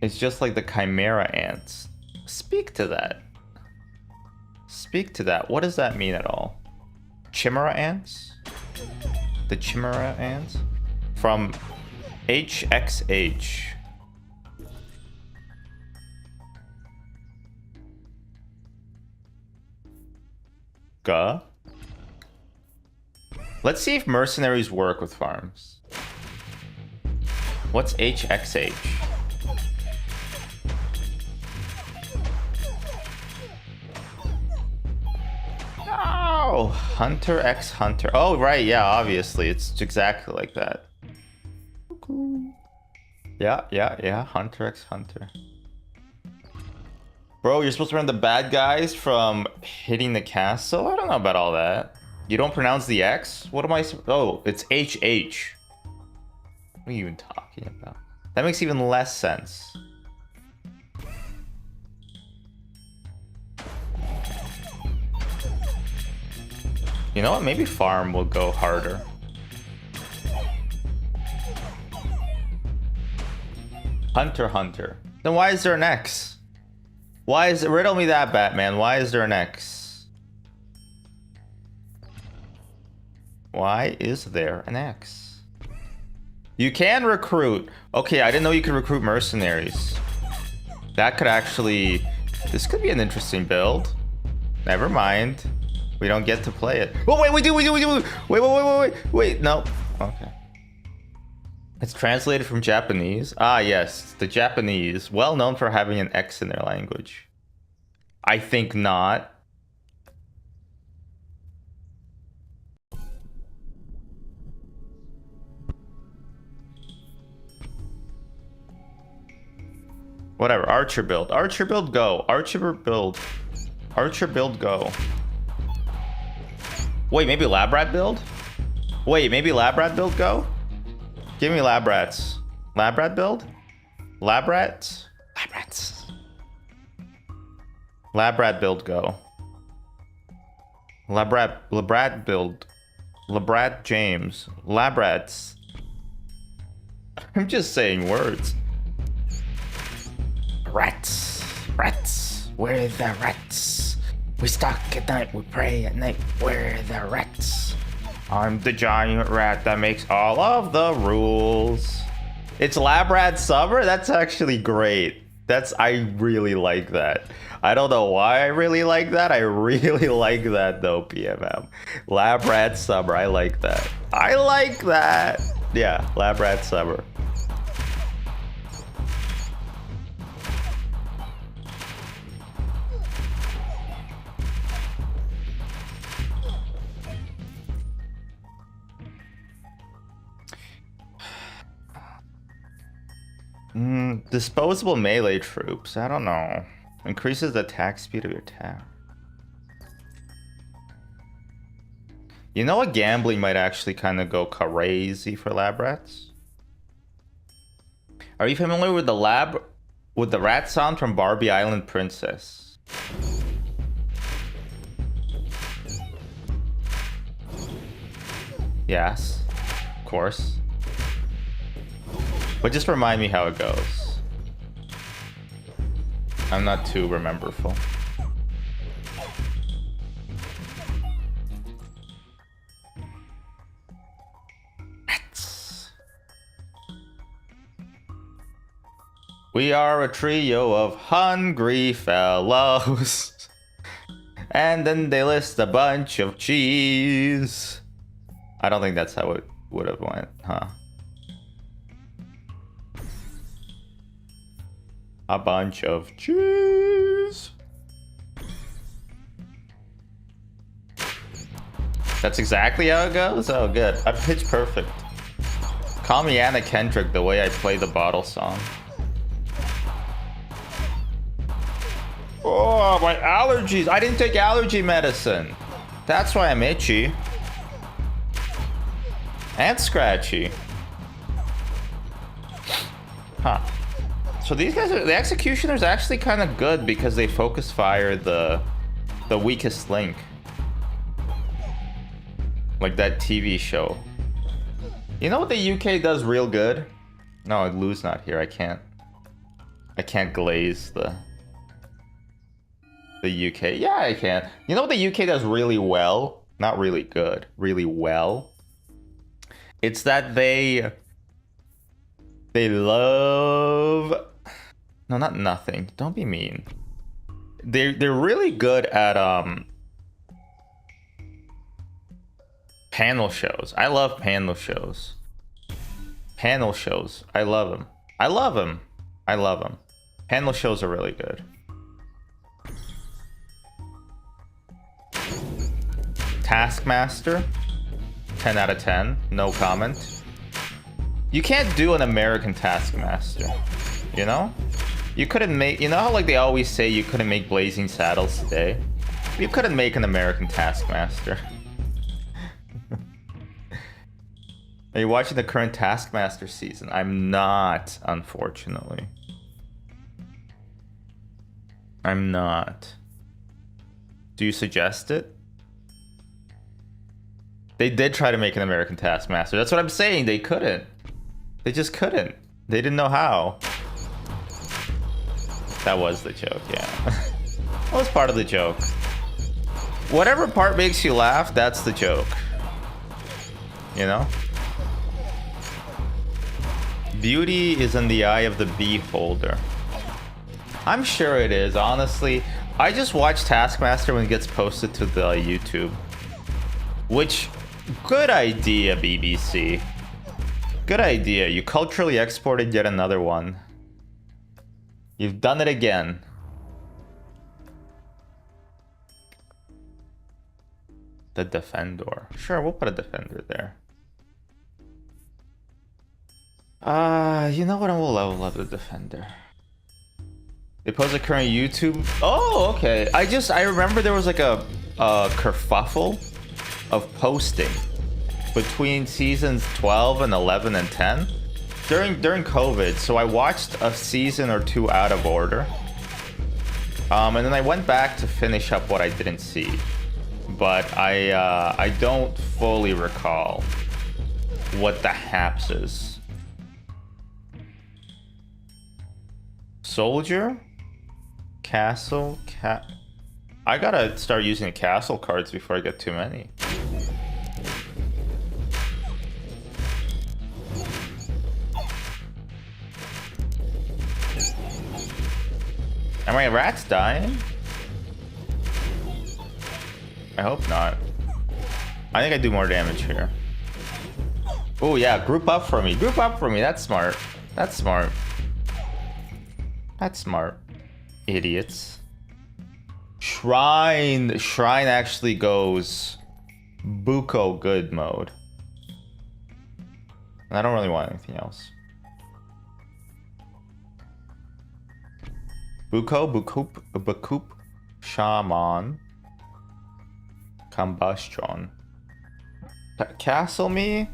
S1: It's just like the chimera ants. Speak to that. Speak to that. What does that mean at all? Chimera ants? The chimera ants? From HXH. Guh. Let's see if mercenaries work with farms. What's HXH? Oh, Hunter X Hunter. Oh, right, yeah, obviously. It's exactly like that. Yeah, Hunter X Hunter. Bro, you're supposed to run the bad guys from hitting the castle? I don't know about all that. You don't pronounce the X? What am I... Oh, it's HH. What are you even talking about? That makes even less sense. You know what? Maybe farm will go harder. Hunter. Then why is there an X? Why is it? Riddle me that, Batman. Why is there an X? Why is there an X? You can recruit. Okay, I didn't know you could recruit mercenaries. That could actually... This could be an interesting build. Never mind. We don't get to play it. Oh, wait, we do. Wait, no. Okay. It's translated from Japanese. Ah, yes, the Japanese, well known for having an X in their language. I think not. Whatever, Archer build. Archer build, go. Archer build. Archer build, go. Wait, maybe Lab Rat build? Wait, maybe Lab Rat build, go? Give me Lab Rats. Lab Rat build? Lab Rats? Lab Rats. Lab Rat build, go. Lab Rat build. Lab Rat James. Lab Rats. I'm just saying words. Rats. Rats. Where are the rats? We stalk at night, we pray at night. Where are the rats? I'm the giant rat that makes all of the rules. It's Lab Rat Summer? That's actually great. I really like that. I don't know why I really like that. I really like that though, PMM. Lab Rat Summer, I like that. I like that. Yeah, Lab Rat Summer. Disposable melee troops. I don't know. Increases the attack speed of your tower. You know what? Gambling might actually kind of go crazy for lab rats. Are you familiar with the rat sound from Barbie Island Princess? Yes, of course. But just remind me how it goes. I'm not too rememberful. Rats. We are a trio of hungry fellows. And then they list a bunch of cheese. I don't think that's how it would have went, huh? A bunch of cheese. That's exactly how it goes? Oh, good. I'm pitch perfect. Call me Anna Kendrick the way I play the bottle song. Oh, my allergies. I didn't take allergy medicine. That's why I'm itchy. And scratchy. Huh. So these guys the executioner's actually kind of good because they focus fire the weakest link. Like that TV show. You know what the UK does real good? No, Lou's not here. I can't glaze the UK. Yeah, I can. You know what the UK does really well? Not really good. Really well. It's that they love... No, not nothing. Don't be mean. They're really good at panel shows. I love panel shows. Panel shows. I love them. I love them. I love them. Panel shows are really good. Taskmaster. 10 out of 10. No comment. You can't do an American Taskmaster. You know? You couldn't make... You know how like they always say you couldn't make Blazing Saddles today? You couldn't make an American Taskmaster. Are you watching the current Taskmaster season? I'm not, unfortunately. I'm not. Do you suggest it? They did try to make an American Taskmaster. That's what I'm saying. They couldn't. They just couldn't. They didn't know how. That was the joke, yeah. That was part of the joke. Whatever part makes you laugh, that's the joke. You know? Beauty is in the eye of the beholder. I'm sure it is, honestly. I just watch Taskmaster when it gets posted to the YouTube. Which, good idea, BBC. Good idea. You culturally exported yet another one. You've done it again. The Defender. Sure, we'll put a Defender there. You know what? We'll level up the Defender. They post a current YouTube. Oh, okay. I remember there was like a kerfuffle of posting between seasons 12 and 11 and 10 during COVID. So I watched a season or two out of order. And then I went back to finish up what I didn't see. But I don't fully recall what the haps is. Soldier? Castle? I gotta start using castle cards before I get too many. my rats dying? I hope not. I think I do more damage here. Oh yeah, group up for me. Group up for me. That's smart. That's smart. That's smart. Idiots. Shrine. Shrine actually goes Buko good mode. And I don't really want anything else. Buko, Bakoop, Shaman, Combustion. Castle me,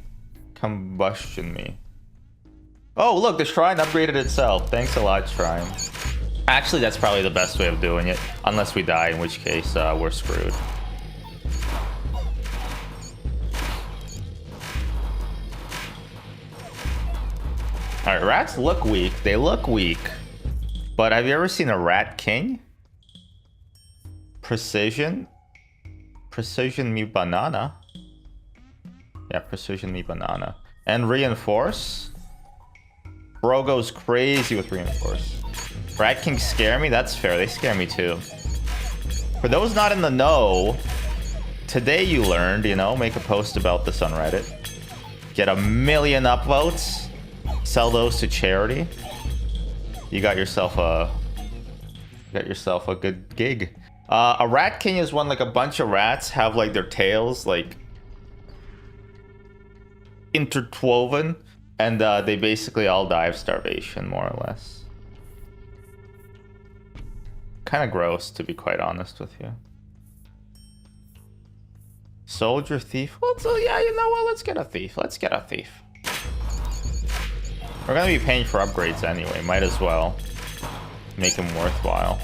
S1: Combustion me. Oh, look, the shrine upgraded itself. Thanks a lot, shrine. Actually, that's probably the best way of doing it. Unless we die, in which case we're screwed. Alright, rats look weak. They look weak. But have you ever seen a rat king? Precision? Precision me banana. Yeah, precision me banana. And reinforce? Bro goes crazy with reinforce. Rat kings scare me? That's fair. They scare me too. For those not in the know, today you learned, you know, make a post about this on Reddit. Get 1 million upvotes. Sell those to charity. You got yourself a good gig. A rat king is when like a bunch of rats have like their tails like interwoven, and they basically all die of starvation, more or less. Kind of gross, to be quite honest with you. Soldier, thief. Well, so yeah, you know what? Let's get a thief. Let's get a thief. We're gonna be paying for upgrades anyway. Might as well make them worthwhile.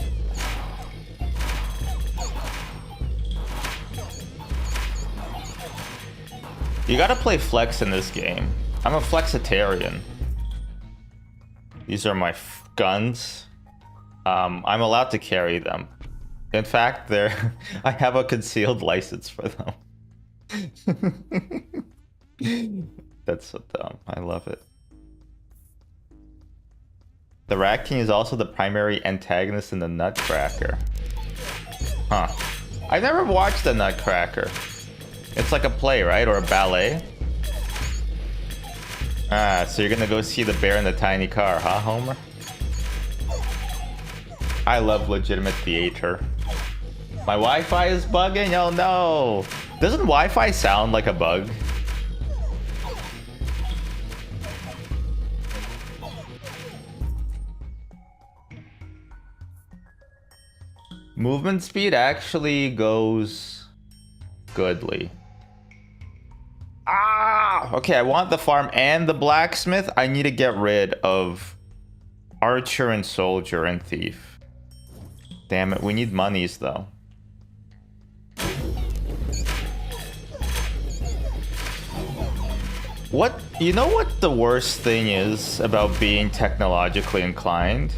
S1: You gotta play flex in this game. I'm a flexitarian. These are my guns. I'm allowed to carry them. In fact, I have a concealed license for them. That's so dumb. I love it. The Rat King is also the primary antagonist in the Nutcracker. Huh. I never watched the Nutcracker. It's like a play, right? Or a ballet? Ah, so you're gonna go see the bear in the tiny car, huh, Homer? I love legitimate theater. My Wi-Fi is bugging? Oh no! Doesn't Wi-Fi sound like a bug? Movement speed actually goes goodly. Ah! Okay, I want the farm and the blacksmith. I need to get rid of archer and soldier and thief. Damn it, we need monies though. What, you know what the worst thing is about being technologically inclined?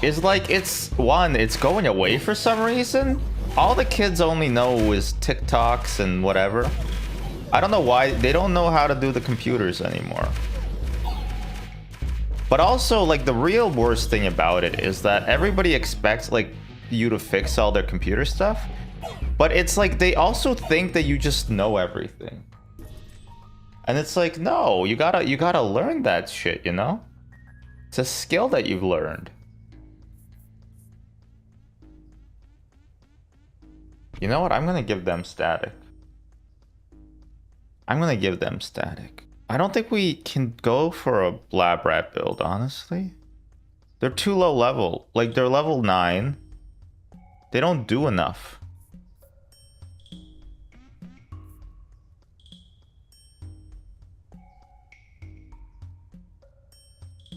S1: Is like, it's going away for some reason. All the kids only know is TikToks and whatever. I don't know why they don't know how to do the computers anymore. But also, like, the real worst thing about it is that everybody expects like you to fix all their computer stuff, but it's like they also think that you just know everything. And it's like, no, you gotta learn that shit, you know? It's a skill that you've learned. You know what? I'm gonna give them static. I'm gonna give them static. I don't think we can go for a lab rat build, honestly. They're too low level. Like, they're level 9. They don't do enough.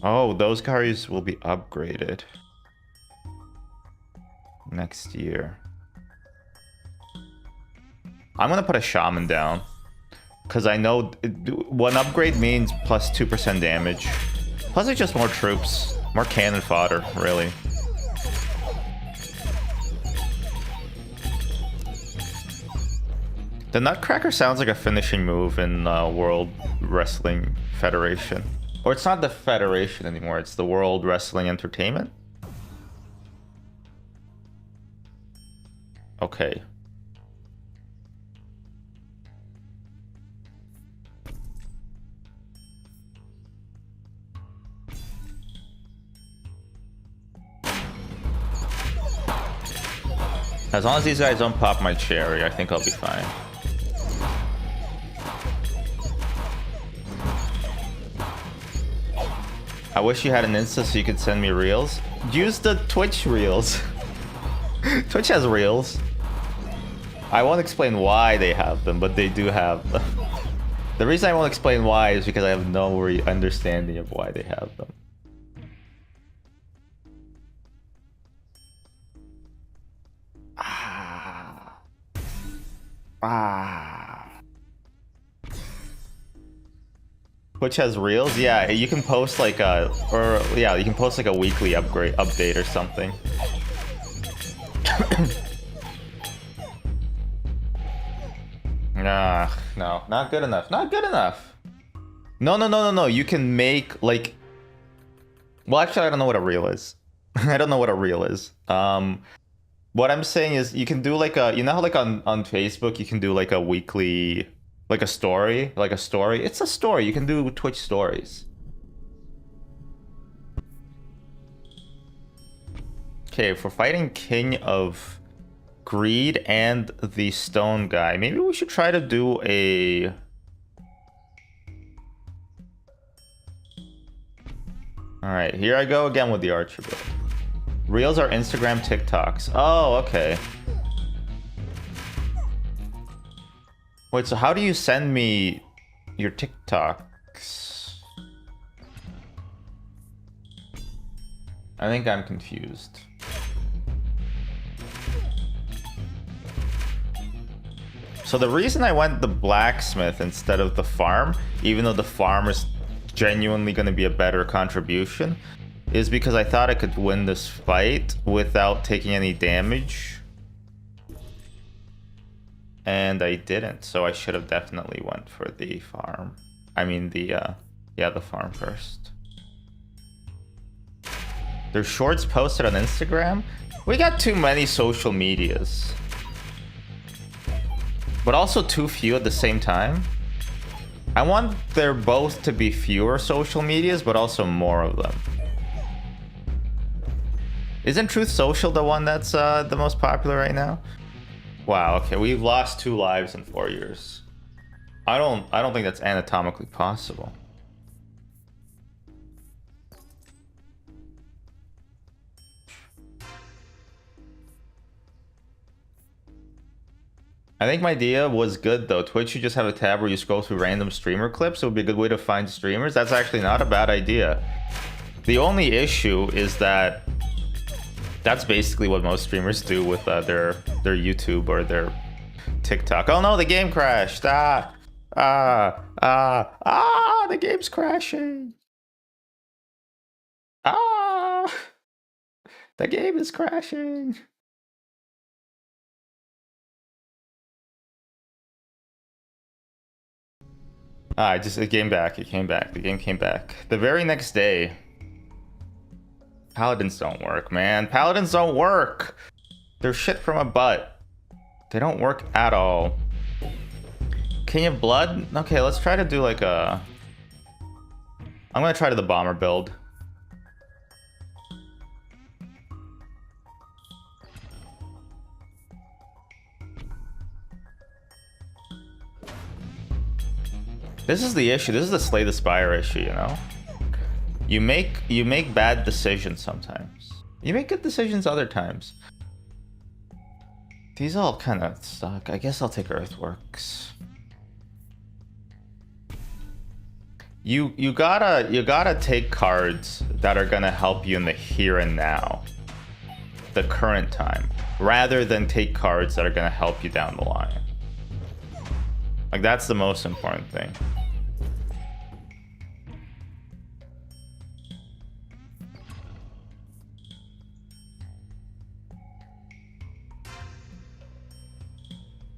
S1: Oh, those guys will be upgraded next year. I'm gonna put a shaman down because I know one upgrade means plus 2% damage. Plus it's just more troops, more cannon fodder, really. The Nutcracker sounds like a finishing move in World Wrestling Federation. Or it's not the Federation anymore, it's the World Wrestling Entertainment. Okay. As long as these guys don't pop my cherry, I think I'll be fine. I wish you had an Insta so you could send me reels. Use the Twitch reels. Twitch has reels. I won't explain why they have them, but they do have them. The reason I won't explain why is because I have no understanding of why they have them. Twitch has reels? Yeah, you can post like you can post like a weekly update or something. Nah, no, not good enough. Not good enough. No. You can make like. Well, actually, I don't know what a reel is. I don't know what a reel is. What I'm saying is you can do like a, you know how like on Facebook you can do like a weekly, like a story, It's a story. You can do Twitch stories. Okay, if we're fighting King of Greed and the Stone guy, maybe we should try to do a... Alright, here I go again with the Archer build. Reels are Instagram, TikToks. Oh, okay. Wait, so how do you send me your TikToks? I think I'm confused. So the reason I went the blacksmith instead of the farm, even though the farm is genuinely going to be a better contribution, is because I thought I could win this fight without taking any damage. And I didn't, so I should have definitely went for the farm. I mean the farm first. There's shorts posted on Instagram? We got too many social medias. But also too few at the same time. I want there both to be fewer social medias, but also more of them. Isn't Truth Social the one that's the most popular right now? Wow, okay, we've lost 2 lives in 4 years. I don't think that's anatomically possible. I think my idea was good though. Twitch should just have a tab where you scroll through random streamer clips. It would be a good way to find streamers. That's actually not a bad idea. The only issue is that that's basically what most streamers do with their YouTube or their TikTok. Oh no, the game crashed. The game's crashing. The game is crashing. It came back. It came back. The game came back. The very next day. Paladins don't work, man. Paladins don't work. They're shit from a butt. They don't work at all. King of Blood? Okay, let's try to do like a... I'm gonna try to the bomber build. This is the issue. This is the Slay the Spire issue, you know? You make bad decisions sometimes. You make good decisions other times. These all kind of suck. I guess I'll take Earthworks. You gotta take cards that are gonna help you in the here and now, the current time, rather than take cards that are gonna help you down the line. Like, that's the most important thing.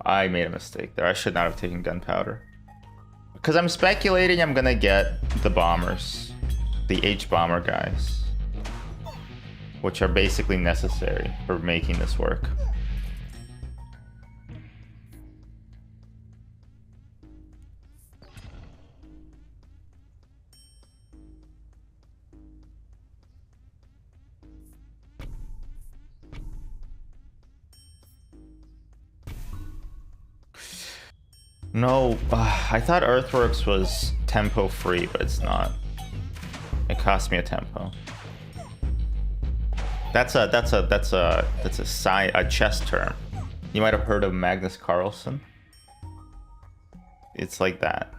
S1: I made a mistake there. I should not have taken gunpowder. Because I'm speculating I'm gonna get the bombers. The H-bomber guys. Which are basically necessary for making this work. No, I thought Earthworks was tempo free, but it's not. It cost me a tempo. That's a chess term. You might have heard of Magnus Carlsen. It's like that.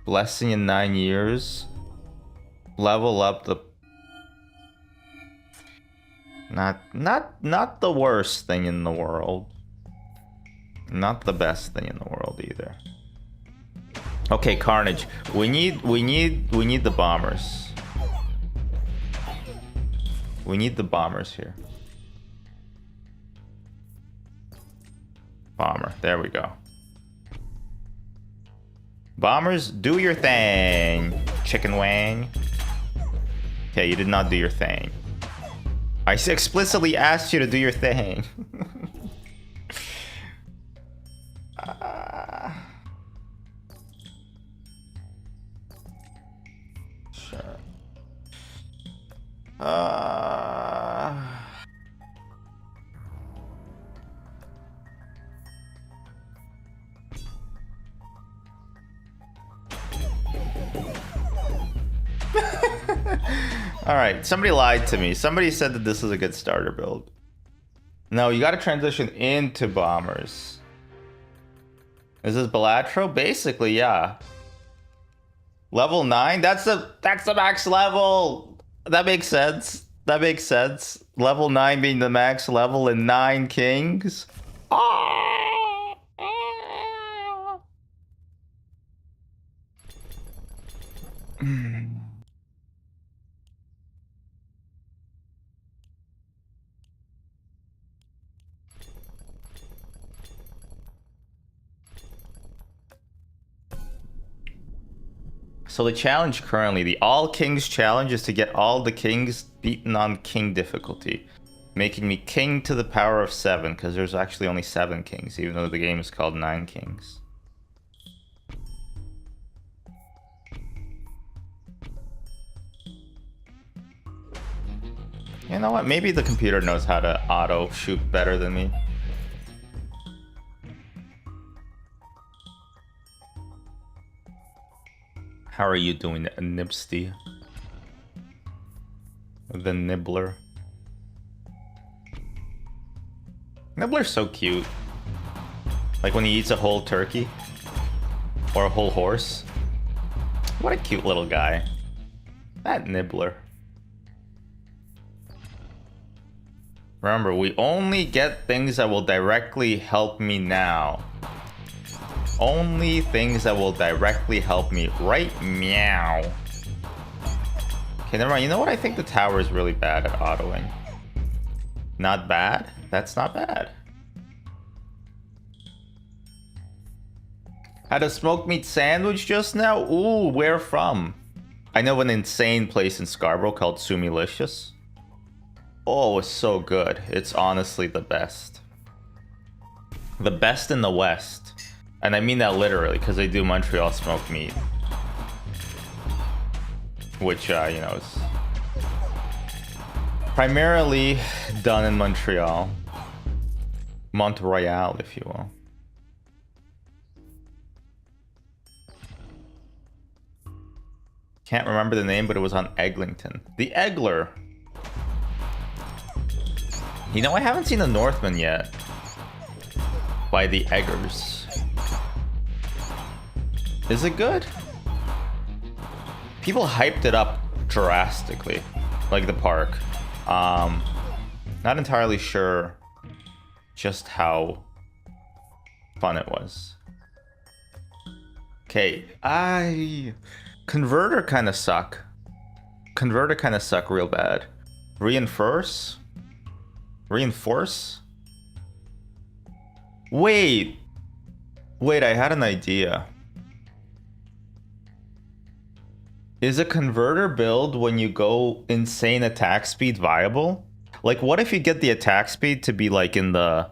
S1: Blessing in 9 years. Level up the. Not the worst thing in the world. Not the best thing in the world either. Okay, Carnage. We need the bombers. We need the bombers here. Bomber. There we go. Bombers, do your thing. Chicken wang. Okay, you did not do your thing. I explicitly asked you to do your thing. Sure. Alright, somebody lied to me. Somebody said that this is a good starter build. No, you gotta transition into bombers. Is this Balatro? Basically, yeah. Level 9? That's the max level! That makes sense. That makes sense. Level 9 being the max level and 9 kings. So the challenge currently, the all kings challenge, is to get all the kings beaten on king difficulty, making me king to the power of 7, because there's actually only 7 kings, even though the game is called 9 kings. You know what? Maybe the computer knows how to auto shoot better than me. How are you doing, Nibsty? The Nibbler. Nibbler's so cute. Like when he eats a whole turkey. Or a whole horse. What a cute little guy. That Nibbler. Remember, we only get things that will directly help me now. Only things that will directly help me right meow. Okay, never mind. You know what? I think the tower is really bad at autoing. Not bad? That's not bad. Had a smoked meat sandwich just now? Ooh, where from? I know an insane place in Scarborough called Sumilicious. Oh, it's so good. It's honestly the best. The best in the West. And I mean that literally, because they do Montreal smoked meat. Which, you know, is primarily done in Montreal. Mont-Royal, if you will. Can't remember the name, but it was on Eglinton. The Egler. You know, I haven't seen the Northman yet. By the Eggers. Is it good? People hyped it up drastically, like the park. Not entirely sure just how fun it was. Okay, Converter kind of suck. Converter kind of suck real bad. Reinforce? Reinforce? Wait, I had an idea. Is a converter build when you go insane attack speed viable? Like, what if you get the attack speed to be like in the,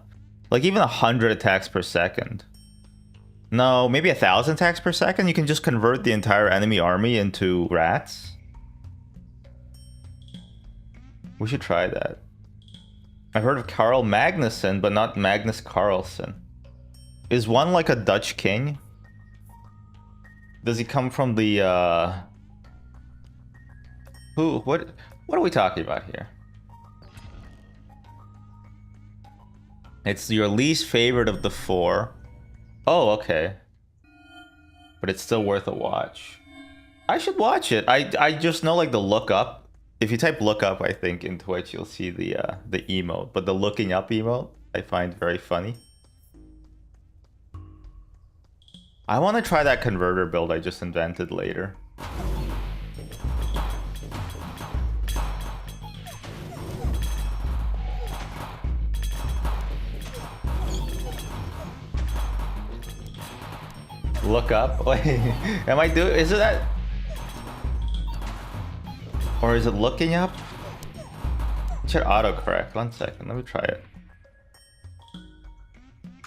S1: like even 100 attacks per second? No, maybe 1,000 attacks per second? You can just convert the entire enemy army into rats? We should try that. I've heard of Carl Magnusson, but not Magnus Carlsen. Is one like a Dutch king? Does he come from the who what are we talking about here? It's your least favorite of the four. Oh, okay. But it's still worth a watch. I should watch it. I just know like the look up. If you type look up, I think, in Twitch, you'll see the emote. But the looking up emote, I find very funny. I want to try that converter build I just invented later. Look up? Wait, am I doing? Is it that? Or is it looking up? It should autocorrect. 1 second, let me try it.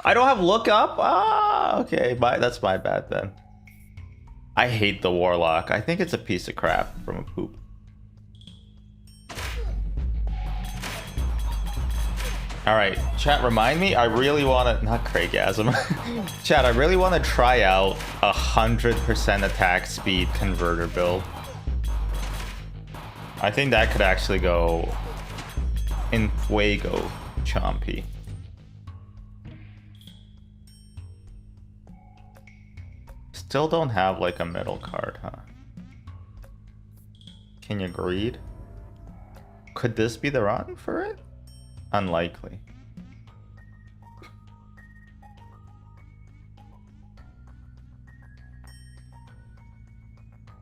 S1: I don't have look up? Ah, okay, that's my bad then. I hate the Warlock. I think it's a piece of crap from a poop. Alright, chat, remind me, I really want to... Not Craigasm. Chat, I really want to try out 100% attack speed converter build. I think that could actually go in fuego chompy. Still don't have like a middle card, huh? Can you greed? Could this be the run for it? Unlikely.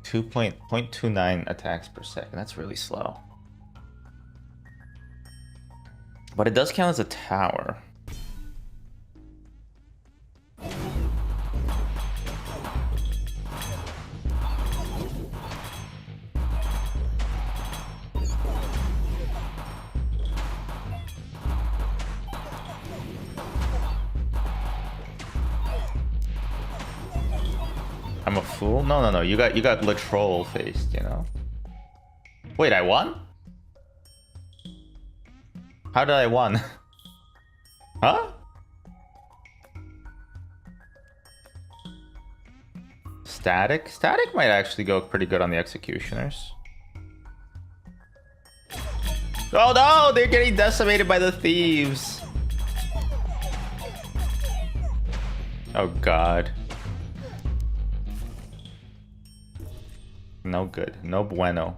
S1: .29 attacks per second. That's really slow. But it does count as a tower. I'm a fool? No. You got Latrol faced, you know? Wait, I won? How did I won? Huh? Static? Static might actually go pretty good on the Executioners. Oh no! They're getting decimated by the thieves! Oh god. No good. No bueno.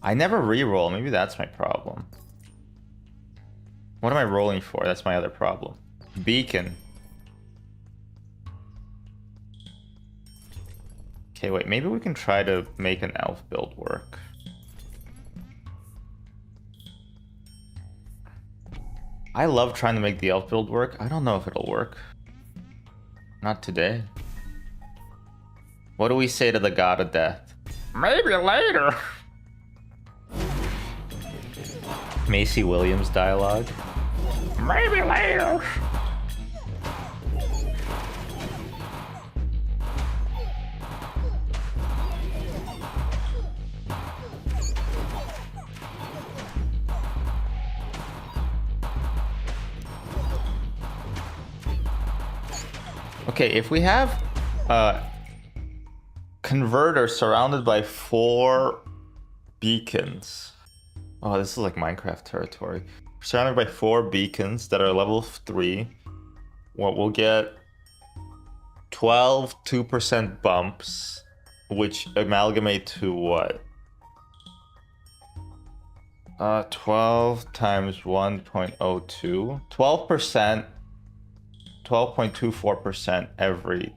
S1: I never re-roll. Maybe that's my problem. What am I rolling for? That's my other problem. Beacon. Okay, wait. Maybe we can try to make an elf build work. I love trying to make the elf build work. I don't know if it'll work. Not today. What do we say to the god of death? Maybe later. Macy Williams dialogue. Maybe later. Okay, if we have a converter surrounded by 4 beacons. Oh, this is like Minecraft territory. Surrounded by 4 beacons that are level 3. What we'll get 12 2% bumps, which amalgamate to what? 12 times 1.02. 12%. 12.24% every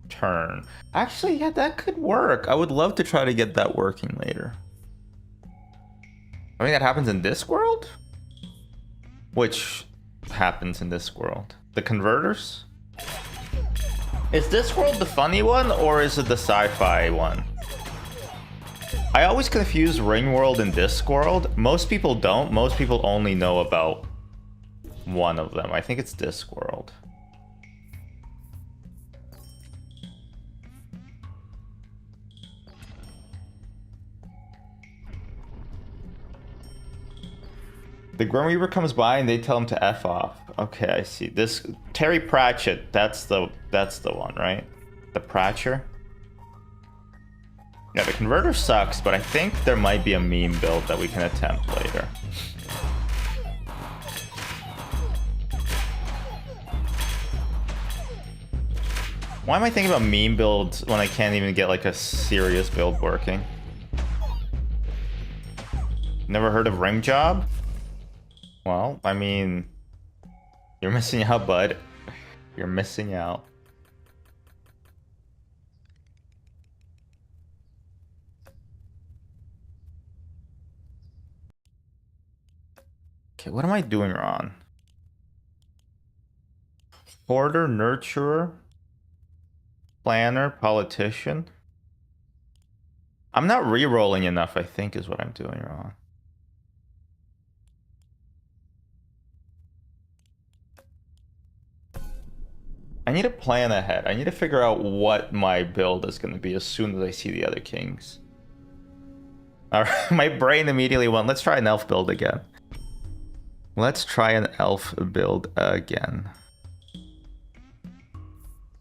S1: turn. Actually, yeah, that could work. I would love to try to get that working later. I mean, that happens in this world? Which happens in this world? The converters? Is this world the funny one, or is it the sci-fi one? I always confuse Ringworld and Discworld. Most people don't. Most people only know about one of them. I think it's Discworld. The Grim Reaper comes by and they tell him to F off. Okay, I see. This Terry Pratchett, that's the one, right? The Pratcher? Yeah, the converter sucks, but I think there might be a meme build that we can attempt later. Why am I thinking about meme builds when I can't even get like a serious build working? Never heard of Ring Job? Well, I mean, you're missing out, bud. You're missing out. Okay, what am I doing wrong? Hoarder, nurturer, planner, politician. I'm not re-rolling enough, I think, is what I'm doing wrong. I need to plan ahead. I need to figure out what my build is going to be as soon as I see the other kings. Alright, my brain immediately went, let's try an elf build again. Let's try an elf build again.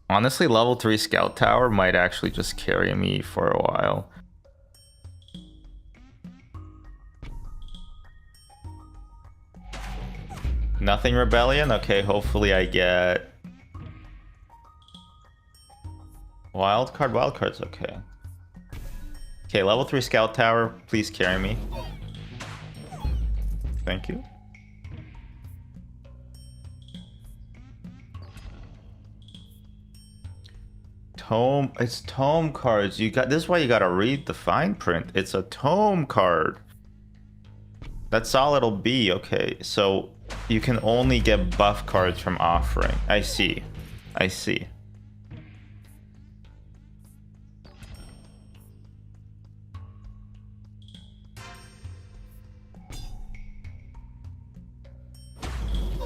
S1: Honestly, level 3 scout tower might actually just carry me for a while. Nothing rebellion? Okay, hopefully I get... Wildcard's okay. Okay, level 3 scout tower, please carry me. Thank you. Tome, it's tome cards. You got, this is why you gotta read the fine print. It's a tome card. That's all it'll be. Okay, so you can only get buff cards from offering. I see. I see.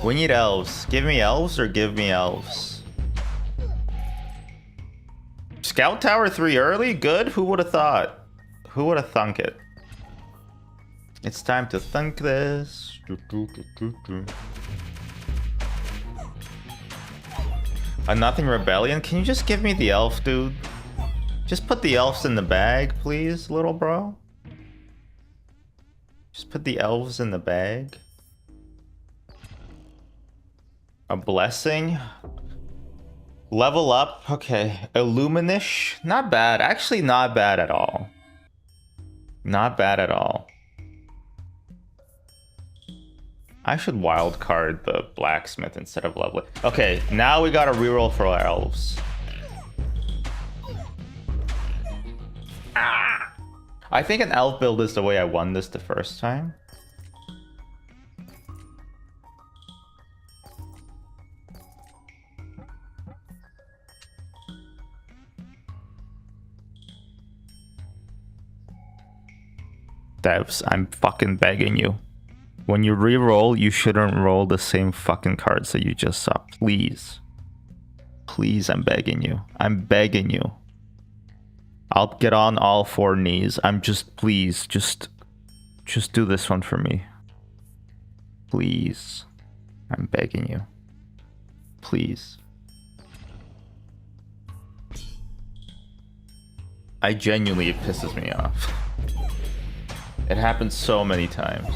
S1: We need elves. Give me elves or give me elves. Scout Tower 3 early? Good? Who would have thought? Who would have thunk it? It's time to thunk this. A nothing rebellion? Can you just give me the elf, dude? Just put the elves in the bag, please, little bro. Just put the elves in the bag. A blessing. Level up. Okay. Illuminish. Not bad. Actually, not bad at all. Not bad at all. I should wildcard the blacksmith instead of level it. Okay, now we got a reroll for our elves. Ah! I think an elf build is the way I won this the first time. Devs, I'm fucking begging you. When you re-roll, you shouldn't roll the same fucking cards that you just saw. Please. Please, I'm begging you. I'm begging you. I'll get on all 4 knees. I'm just, please, just do this one for me. Please. I'm begging you. Please. I genuinely, it pisses me off. It happens so many times.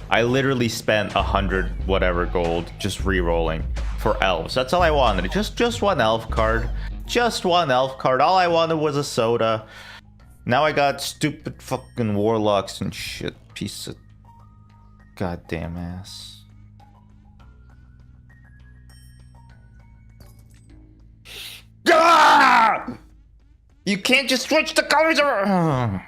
S1: I literally spent 100 whatever gold just re-rolling for elves. That's all I wanted. Just one elf card. Just one elf card. All I wanted was a soda. Now I got stupid fucking warlocks and shit. Piece of goddamn ass. Ah! You can't just switch the colors around.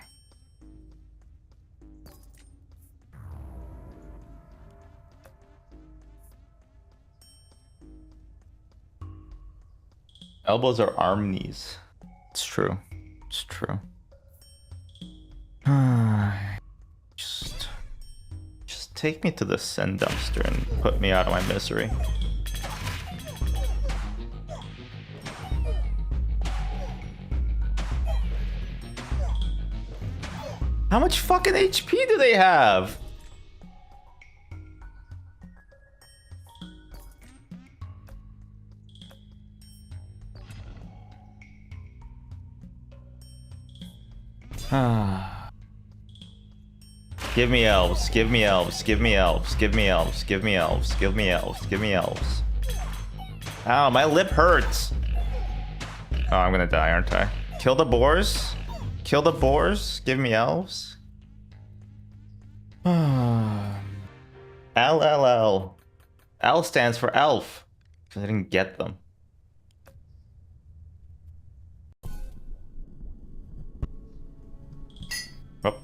S1: Elbows are arm knees. It's true. It's true. Just take me to the send dumpster and put me out of my misery. How much fucking HP do they have? Give me elves, give me elves, give me elves, give me elves, give me elves, give me elves, give me elves. Ow, my lip hurts. Oh, I'm gonna die, aren't I? Kill the boars. Kill the boars. Give me elves. LLL. L stands for elf. Because I didn't get them. Oh.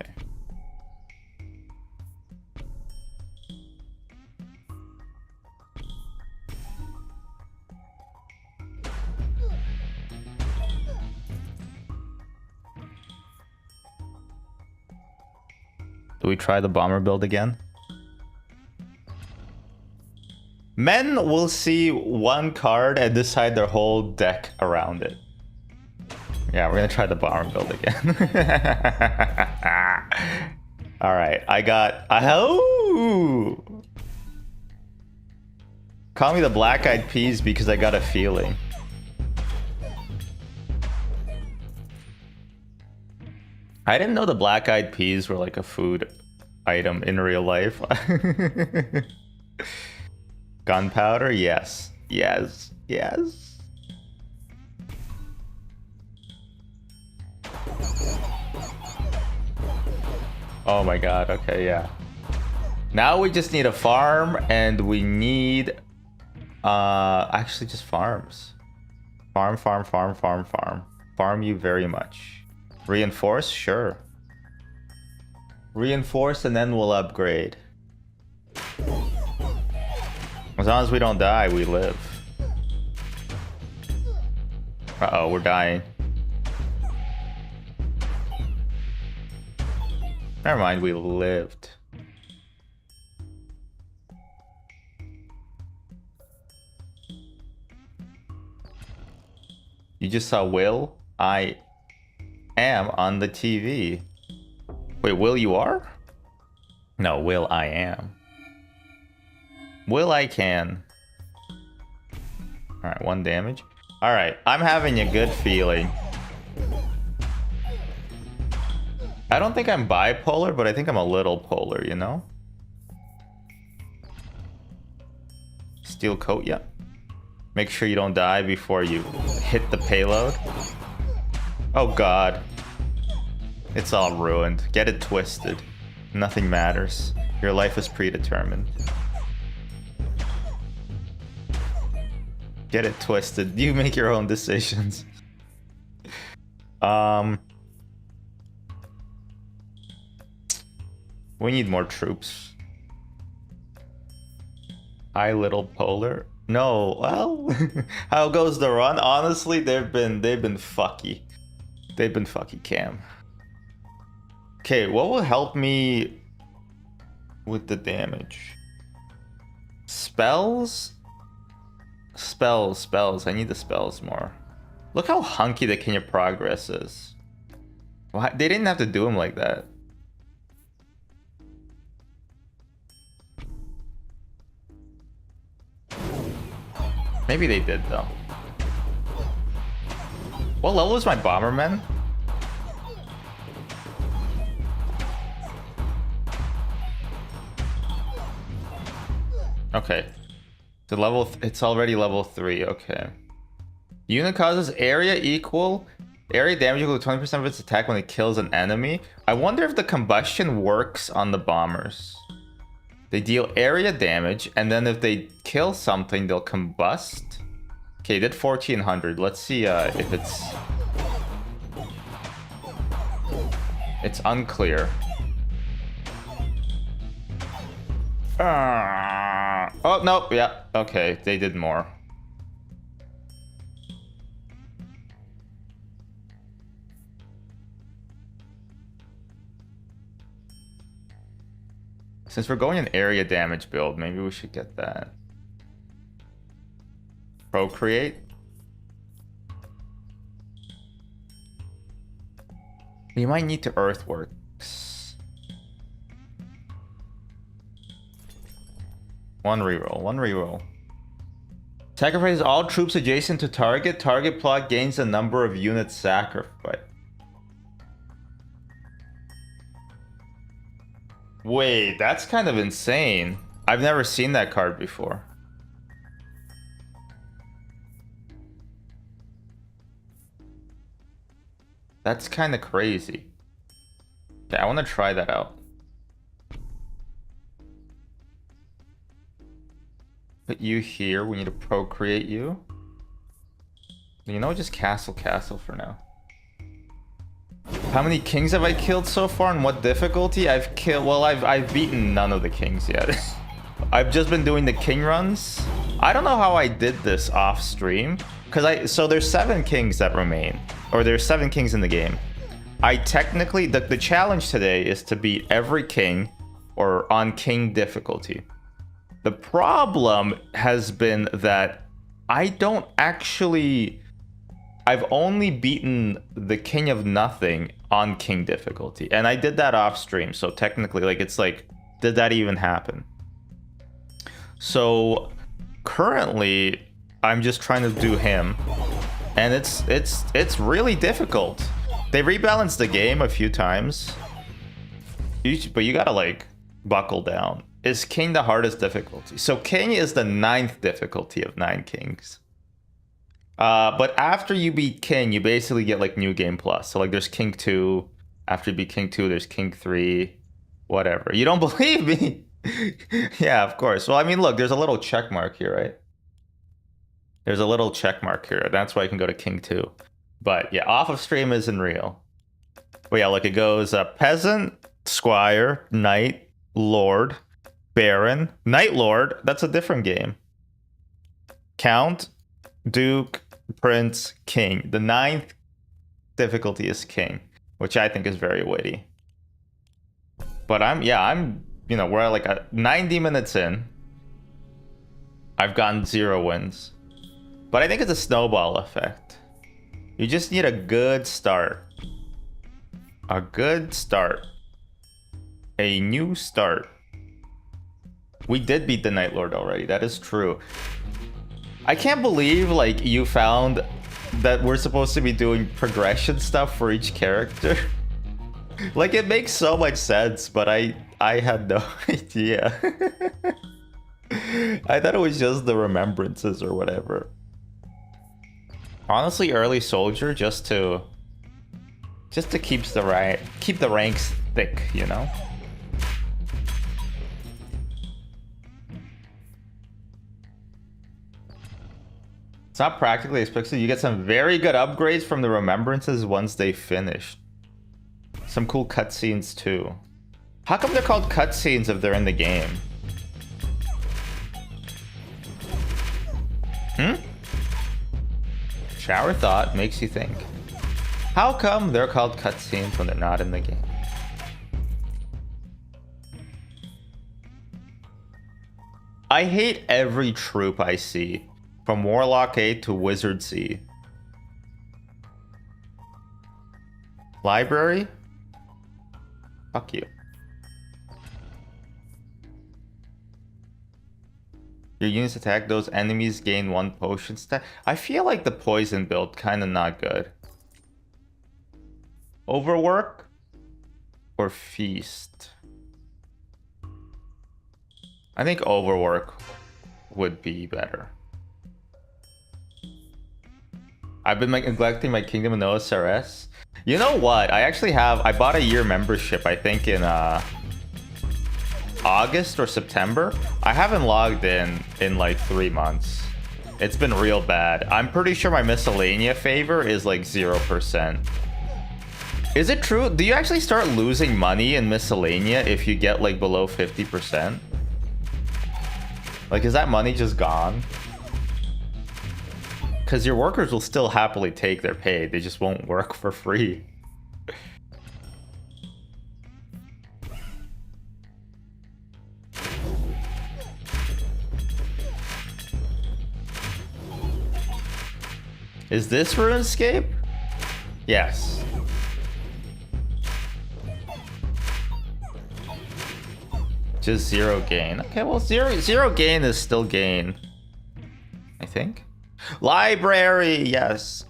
S1: Okay. Do we try the bomber build again? Men will see one card and decide their whole deck around it. Yeah, we're gonna try the bomber build again. All right, I got. Oh! Call me the Black Eyed Peas because I got a feeling. I didn't know the Black Eyed Peas were like a food item in real life. Gunpowder? Yes. Yes. Yes. Oh my god, okay, yeah. Now we just need a farm and we need actually just farms. Farm, farm, farm, farm, farm. Farm you very much. Reinforce? Sure. Reinforce and then we'll upgrade. As long as we don't die, we live. Uh-oh, we're dying. Never mind, we lived. You just saw Will? I am on the TV. Wait, Will, you are? No, Will, I am. Will, I can. Alright, 1 damage. Alright, I'm having a good feeling. I don't think I'm bipolar, but I think I'm a little polar, you know? Steel coat, yeah. Make sure you don't die before you hit the payload. Oh god. It's all ruined. Get it twisted. Nothing matters. Your life is predetermined. Get it twisted. You make your own decisions. We need more troops. I little polar. No, well, how goes the run? Honestly, they've been fucky. They've been fucky, Cam. Okay, what will help me with the damage? Spells? Spells. I need the spells more. Look how hunky the King of Progress is. Why? They didn't have to do him like that. Maybe they did, though. What level is my Bomberman? Okay. It's already level 3, okay. Unit causes area damage equal to 20% of its attack when it kills an enemy. I wonder if the combustion works on the bombers. They deal area damage, and then if they kill something, they'll combust. Okay, did 1400. Let's see if it's... It's unclear. Oh, no, yeah, okay, they did more. Since we're going an area damage build, maybe we should get that. Procreate. You might need to earthworks. One reroll. Sacrifices all troops adjacent to target. Target plot gains a number of units sacrificed. Wait, that's kind of insane. I've never seen that card before. That's kind of crazy. Yeah, I want to try that out. Put you here. We need to procreate you. You know, just castle for now. How many kings have I killed so far and what difficulty? I've killed, well, I've beaten none of the kings yet. I've just been doing the king runs. I don't know how I did this off stream because so there's 7 kings that remain, or there's 7 kings in the game. I technically, the challenge today is to beat every king or on king difficulty. The problem has been that I don't actually, I've only beaten the king of nothing on king difficulty. And I did that off stream. So technically, like, it's like, did that even happen? So currently I'm just trying to do him. And it's really difficult. They rebalanced the game a few times. But you gotta, like, buckle down. Is king the hardest difficulty? So king is the 9th difficulty of 9 kings. But after you beat king, you basically get like new game plus. So like there's king 2. After you beat king 2, there's king 3. Whatever. You don't believe me? Yeah, of course. Well, I mean, look, there's a little check mark here, right? There's a little check mark here. That's why you can go to king 2. But yeah, off of stream isn't real. But yeah, look, it goes peasant, squire, knight, lord, baron, knight lord. That's a different game. Count, duke, prince, king. The 9th difficulty is king, which I think is very witty. But I'm, you know, we're like 90 minutes in. I've gotten 0 wins. But I think it's a snowball effect. You just need a good start. A good start. A new start. We did beat the Night Lord already. That is true. I can't believe, like, you found that we're supposed to be doing progression stuff for each character. Like, it makes so much sense, but I had no idea. I thought it was just the remembrances or whatever. Honestly, early soldier just to keep the ranks thick, you know? It's not practically expected. You get some very good upgrades from the remembrances once they finish. Some cool cutscenes too. How come they're called cutscenes if they're in the game? Shower thought makes you think. How come they're called cutscenes when they're not in the game? I hate every troop I see, from Warlock A to Wizard C. Library? Fuck you. Your units attack those enemies, gain 1 potion stat. I feel like the poison build kind of not good. Overwork or feast? I think overwork would be better. I've been neglecting my kingdom in OSRS. You know what? I actually have. I bought a year membership, I think in August or September. I haven't logged in like 3 months. It's been real bad. I'm pretty sure my miscellanea favor is like 0%. Is it true? Do you actually start losing money in miscellanea if you get like below 50%? Like, is that money just gone? Because your workers will still happily take their pay. They just won't work for free. Is this RuneScape? Yes. Just 0 gain. Okay, well, zero gain is still gain. I think. Library, yes.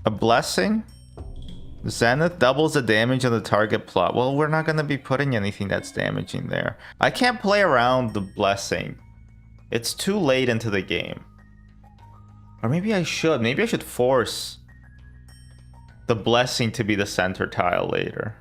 S1: A blessing? Zenith doubles the damage on the target plot. Well, we're not going to be putting anything that's damaging there. I can't play around the blessing. It's too late into the game. Or maybe I should. Maybe I should force the blessing to be the center tile later.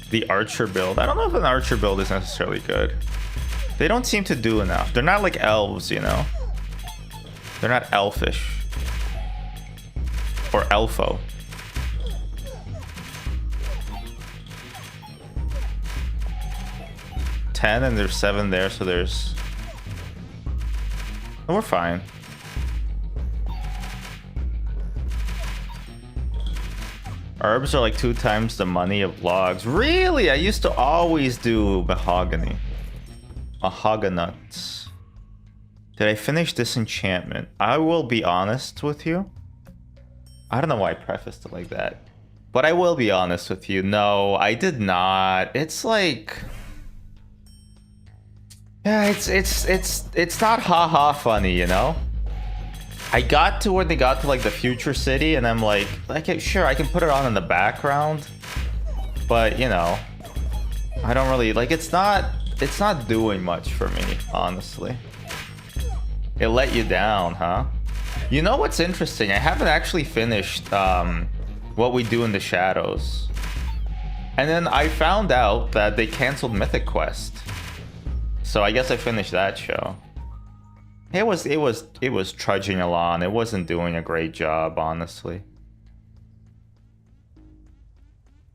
S1: The archer build. I don't know if an archer build is necessarily good. They don't seem to do enough. They're not like elves, you know? They're not elfish. Or elfo. $10 and there's 7 there, so there's... Oh, we're fine. Herbs are like 2 times the money of logs. Really? I used to always do mahogany. Mahoganynuts. Did I finish Disenchantment? I will be honest with you. I don't know why I prefaced it like that. But I will be honest with you. No, I did not. It's like... Yeah, it's not haha funny, you know? I got to where they got to like the future city and I'm like, okay, sure, I can put it on in the background. But, you know, I don't really like it's not doing much for me, honestly. It let you down, huh? You know what's interesting? I haven't actually finished What We Do in the Shadows. And then I found out that they canceled Mythic Quest. So I guess I finished that show. It was trudging along. It wasn't doing a great job, honestly.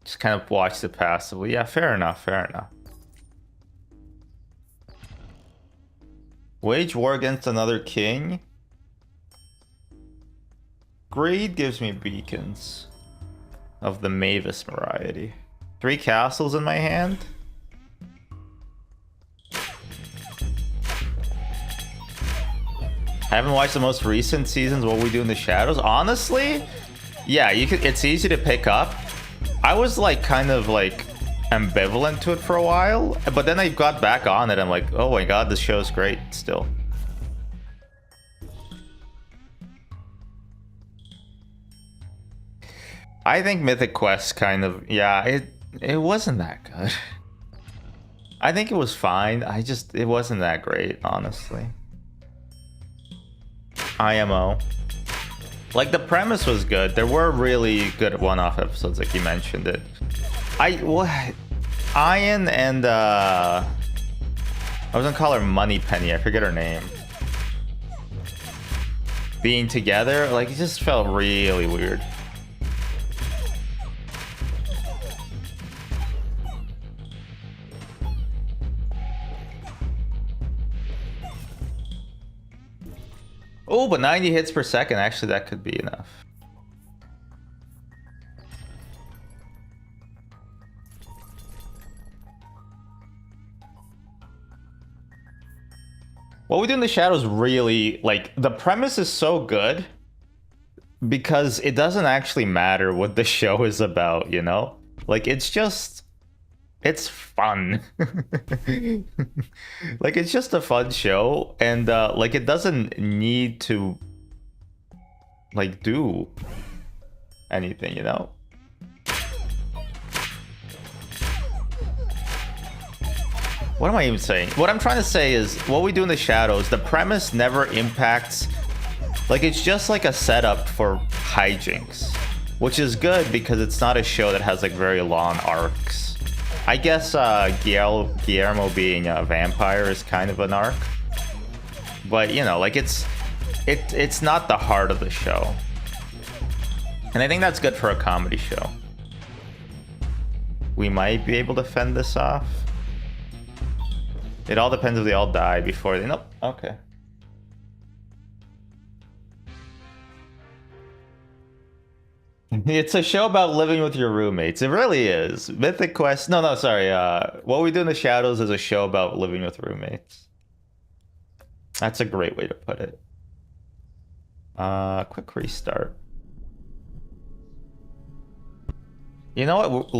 S1: Just kind of watched it passively. Yeah, fair enough, fair enough. Wage war against another king. Greed gives me beacons of the Mavis variety. 3 castles in my hand. I haven't watched the most recent seasons. What We Do in the Shadows. Honestly, yeah, you could. It's easy to pick up. I was like kind of like ambivalent to it for a while, but then I got back on it. I'm like, oh my god, this show's great still. I think Mythic Quest kind of, yeah, it wasn't that good. I think it was fine. It wasn't that great, honestly. IMO. Like, the premise was good. There were really good one-off episodes, like you mentioned it. Ian and, I was gonna call her Moneypenny. I forget her name. Being together, like, it just felt really weird. Oh, but 90 hits per second, actually that could be enough. What We Do in the Shadows really, like, the premise is so good because it doesn't actually matter what the show is about, you know? Like, it's just... It's fun. Like, it's just a fun show, and like, it doesn't need to like do anything, you know? What am I even saying? What I'm trying to say is, What We Do in the Shadows, the premise never impacts, like, it's just like a setup for hijinks, which is good because it's not a show that has like very long arcs. I guess Guillermo being a vampire is kind of an arc, but you know, like, it's not the heart of the show, and I think that's good for a comedy show. We might be able to fend this off. It all depends if they all die before they... Nope. Okay. It's a show about living with your roommates. It really is. Mythic Quest... No, sorry. What We Do in the Shadows is a show about living with roommates. That's a great way to put it. Quick restart. You know what?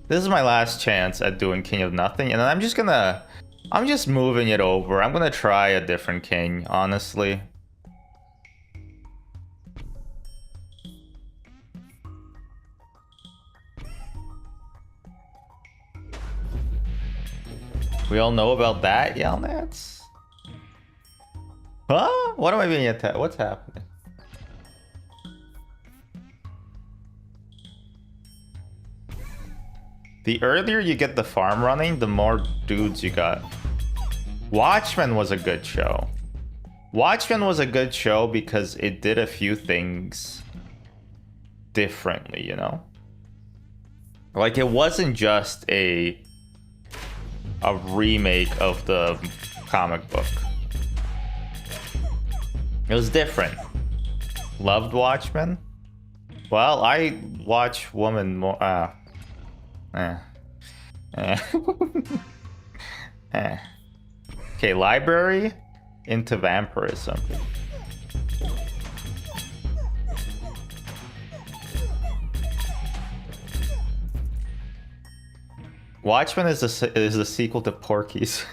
S1: This is my last chance at doing King of Nothing, and then I'm just moving it over. I'm gonna try a different king, honestly. We all know about that, Yelnats? Huh? What am I being attacked? What's happening? The earlier you get the farm running, the more dudes you got. Watchmen was a good show. Watchmen was a good show because it did a few things differently, you know? Like, it wasn't just a remake of the comic book. It was different. Loved Watchmen? Well, I watch Woman more. Okay, library into vampirism. Watchmen is a sequel to Porky's.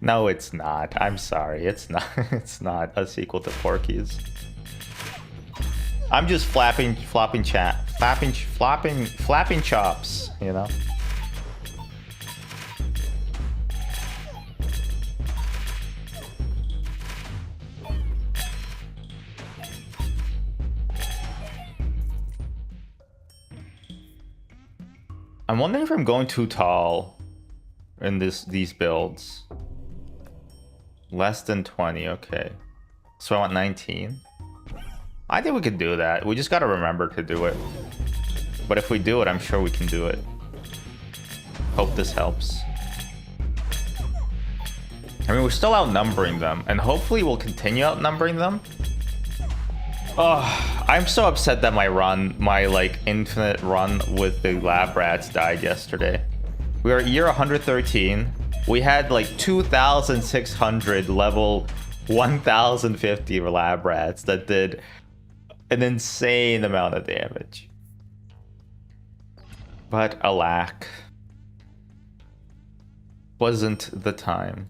S1: No, it's not. I'm sorry. It's not. It's not a sequel to Porky's. I'm just flapping chops, you know? I'm wondering if I'm going too tall in these builds. Less than 20, okay. So I want 19. I think we could do that. We just gotta remember to do it. But if we do it, I'm sure we can do it. Hope this helps. I mean, we're still outnumbering them, and hopefully we'll continue outnumbering them. Oh, I'm so upset that my like infinite run with the lab rats died yesterday. We are at year 113. We had like 2,600 level 1,050 lab rats that did an insane amount of damage. But alack, wasn't the time.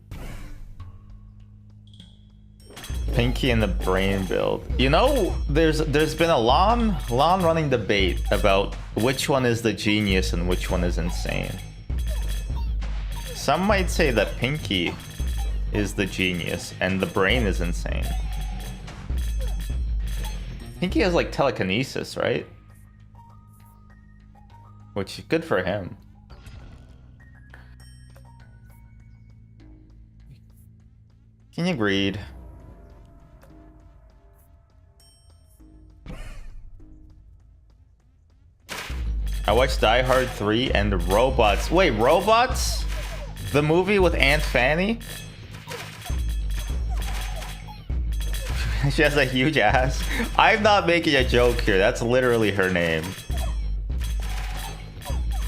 S1: Pinky and the brain build. You know, there's been a long running debate about which one is the genius and which one is insane. Some might say that Pinky is the genius and the brain is insane. Pinky has like telekinesis, right? Which is good for him. Can you agreed? I watched Die Hard 3 and Robots. Wait, Robots? The movie with Aunt Fanny? She has a huge ass. I'm not making a joke here. That's literally her name.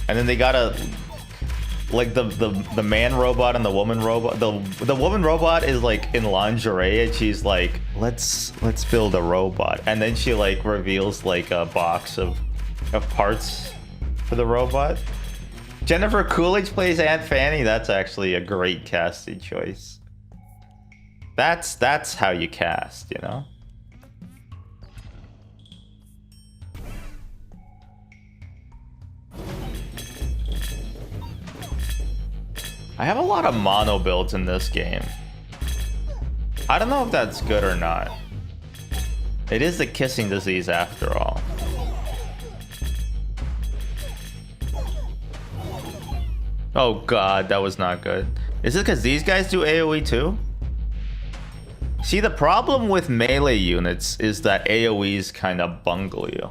S1: And then they got like the man robot and the woman robot. The woman robot is like in lingerie and she's like, let's build a robot. And then she like reveals like a box of parts for the robot. Jennifer Coolidge plays Aunt Fanny. That's actually a great casting choice. That's how you cast, you know? I have a lot of mono builds in this game. I don't know if that's good or not. It is the kissing disease after all. Oh god, that was not good. Is it because these guys do AoE too? See, the problem with melee units is that AoEs kind of bungle you.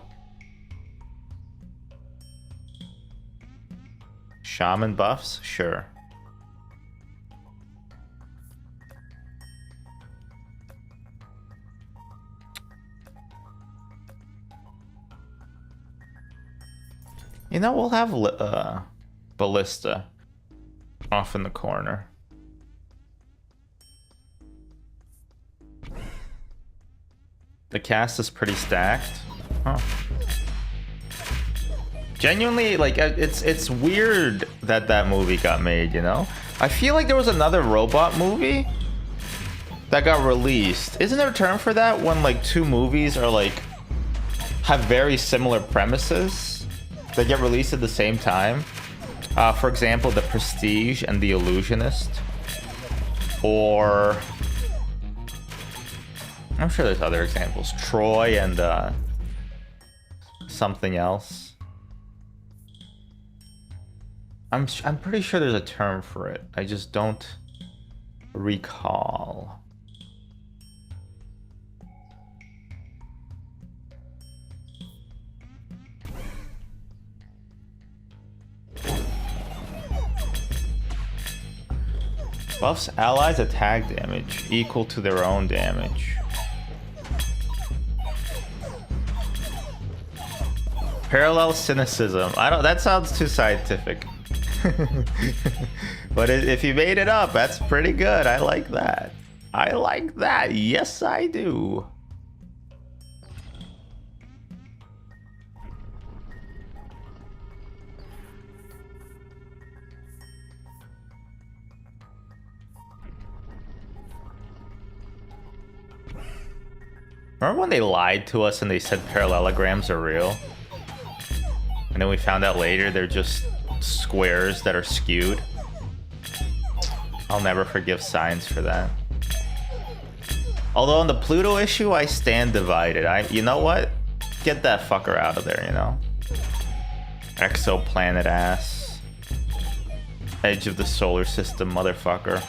S1: Shaman buffs? Sure. You know, we'll have Ballista off in the corner. The cast is pretty stacked. Huh. Genuinely, like, it's weird that that movie got made, you know? I feel like there was another robot movie that got released. Isn't there a term for that when, like, two movies are, like, have very similar premises that get released at the same time? For example, The Prestige and The Illusionist. Or... I'm sure there's other examples. Troy and, something else. I'm pretty sure there's a term for it. I just don't recall. Buffs allies attack damage equal to their own damage. Parallel cynicism. I don't. That sounds too scientific. But if you made it up, that's pretty good. I like that. I like that. Yes, I do. Remember when they lied to us and they said parallelograms are real? And then we found out later they're just squares that are skewed. I'll never forgive science for that. Although on the Pluto issue, I stand divided. You know what? Get that fucker out of there, you know? Exoplanet ass. Edge of the solar system motherfucker.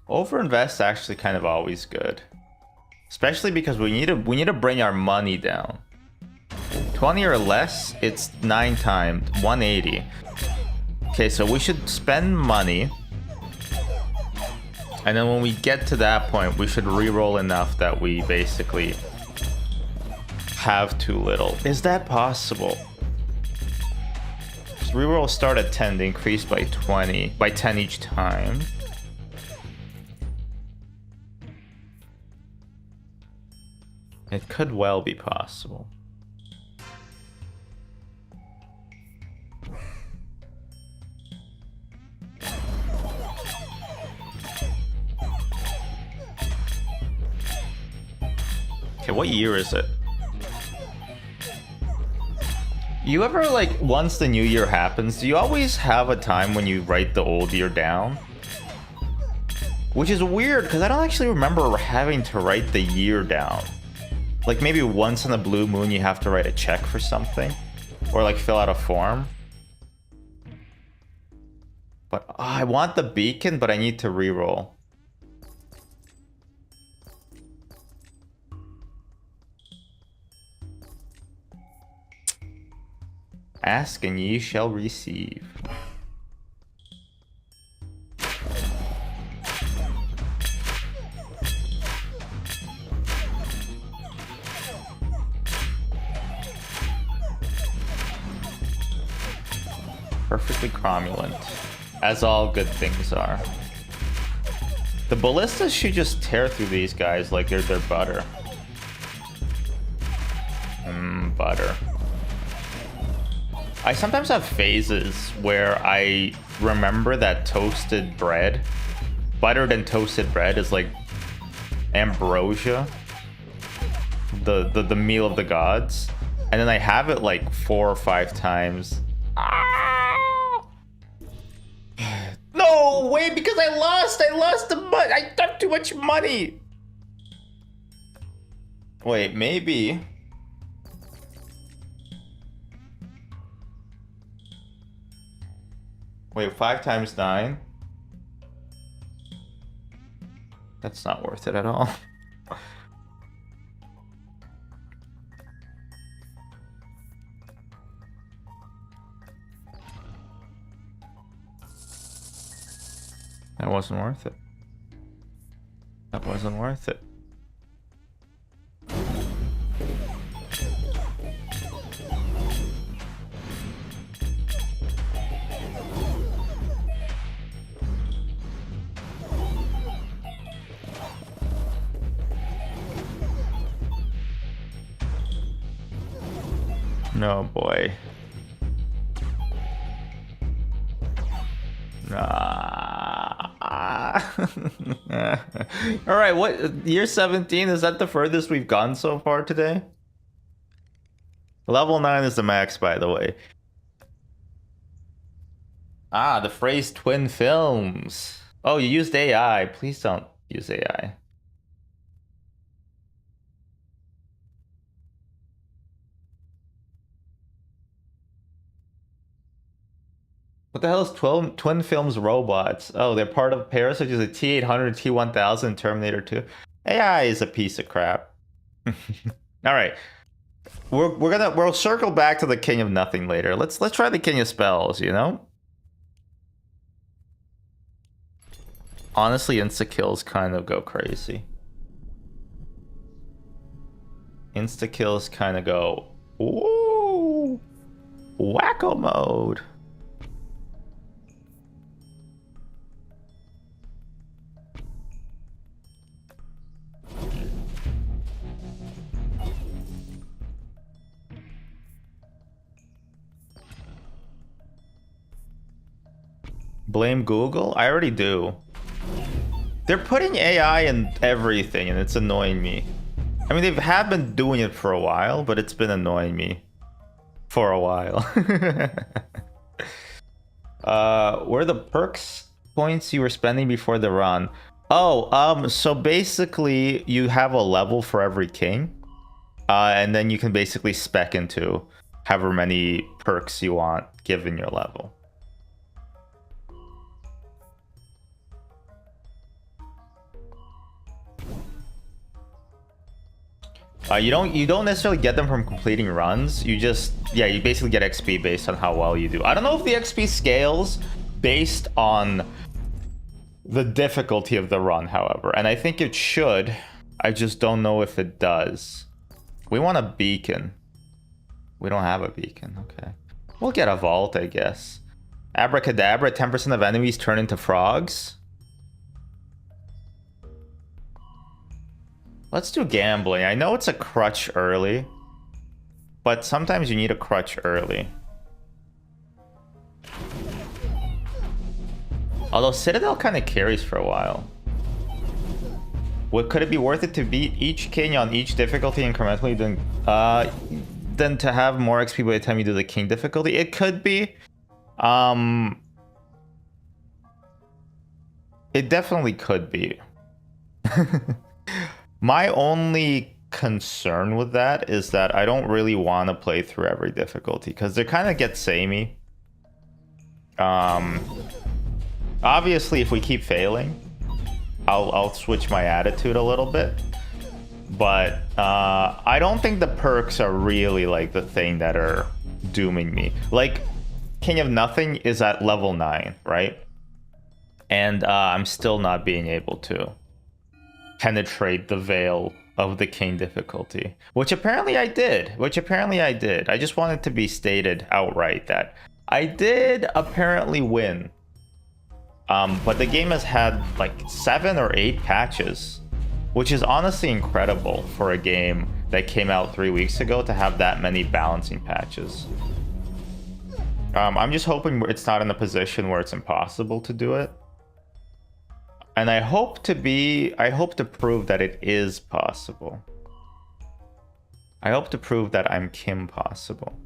S1: Overinvest actually kind of always good, especially because we need to bring our money down. 20 or less, it's 9 times 180. Okay, so we should spend money, and then when we get to that point, we should re-roll enough that we basically have too little. Is that possible? Re-roll start at 10, they increase by 10 each time. It could well be possible. Okay, what year is it? You ever, like, once the new year happens, do you always have a time when you write the old year down? Which is weird, because I don't actually remember having to write the year down. Like, maybe once in a blue moon you have to write a check for something. Or, like, fill out a form. But I want the beacon, but I need to re-roll. Ask and ye shall receive. Perfectly cromulent, as all good things are. The ballistas should just tear through these guys like they're butter. Butter. I sometimes have phases where I remember that toasted bread, buttered and toasted bread, is like ambrosia, the meal of the gods, and then I have it like 4 or 5 times. No, wait, because I lost the money. I have too much money. Wait, maybe. Wait, 5 times 9? That's not worth it at all. That wasn't worth it. That wasn't worth it. Oh boy. All right, what year 17, is that the furthest we've gone so far today? Level 9 is the max, by the way. Ah, the phrase twin films. Oh, you used AI. Please don't use AI. What the hell is twin films robots? Oh, they're part of pairs such as a T-800, T-1000, Terminator 2. AI is a piece of crap. All right. We'll circle back to the King of Nothing later. Let's try the King of Spells, you know? Honestly, insta-kills kind of go crazy. Insta-kills kind of go, ooh, wacko mode. Blame Google? I already do. They're putting AI in everything, and it's annoying me. I mean, they have been doing it for a while, but it's been annoying me for a while. Where are the perks points you were spending before the run? Oh, so basically you have a level for every king, and then you can basically spec into however many perks you want given your level. You don't necessarily get them from completing runs. You just, yeah, you basically get XP based on how well you do. I don't know if the XP scales based on the difficulty of the run, however, and I think it should. I just don't know if it does. We want a beacon. We don't have a beacon. Okay, we'll get a vault, I guess. Abracadabra, 10% of enemies turn into frogs. Let's do gambling. I know it's a crutch early, but sometimes you need a crutch early. Although Citadel kind of carries for a while. Could it be worth it to beat each king on each difficulty incrementally than to have more XP by the time you do the king difficulty? It could be. It definitely could be. My only concern with that is that I don't really want to play through every difficulty because they kind of get samey. Obviously, if we keep failing, I'll switch my attitude a little bit. But I don't think the perks are really like the thing that are dooming me. Like, King of Nothing is at level 9, right? And I'm still not being able to penetrate the veil of the king difficulty, which apparently I did. I just wanted to be stated outright that I did apparently win. But the game has had like 7 or 8 patches, which is honestly incredible for a game that came out 3 weeks ago to have that many balancing patches. I'm just hoping it's not in a position where it's impossible to do it. And I hope to prove that it is possible. I hope to prove that I'm Kim possible.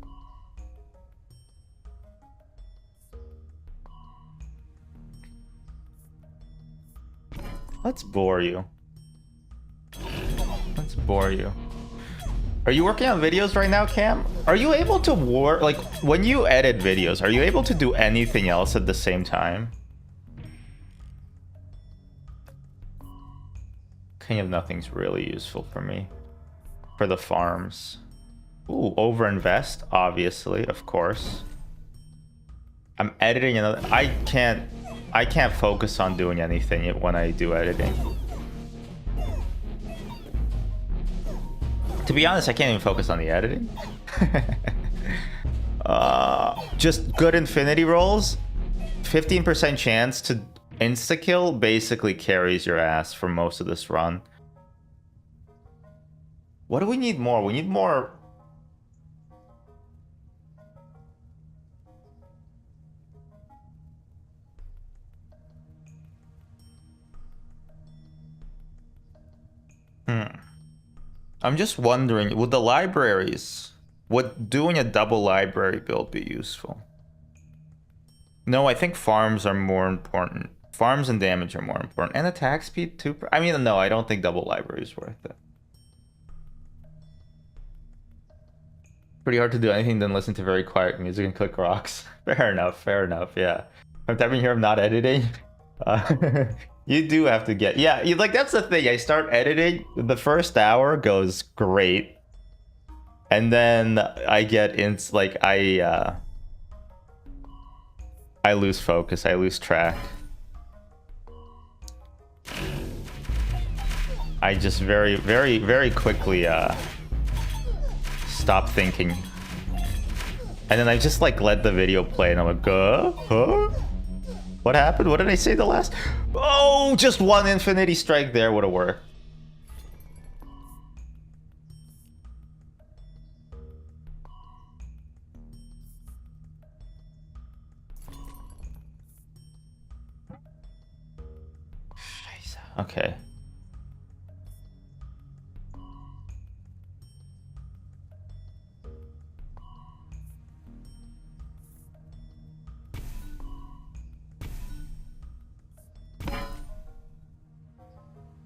S1: Let's bore you. Let's bore you. Are you working on videos right now, Cam? Are you able to like, when you edit videos, are you able to do anything else at the same time? King of Nothing's really useful for me. For the farms. Ooh, overinvest, obviously, of course. I'm editing another. I can't focus on doing anything when I do editing. To be honest, I can't even focus on the editing. Just good infinity rolls. 15% chance to insta-kill basically carries your ass for most of this run. What do we need more? We need more I'm just wondering, would the libraries, would doing a double library build be useful? No, I think farms are more important. Farms and damage are more important. And attack speed too. I mean, no, I don't think double library is worth it. Pretty hard to do anything than listen to very quiet music and click rocks. Fair enough, yeah. I'm typing here, I'm not editing. You do have to get, yeah, like that's the thing. I start editing, the first hour goes great. And then I get like I lose focus, I lose track. I just very quickly stop thinking. And then I just like let the video play and I'm like, huh? What happened? What did I say the last? Oh, just one infinity strike there would have worked. Okay.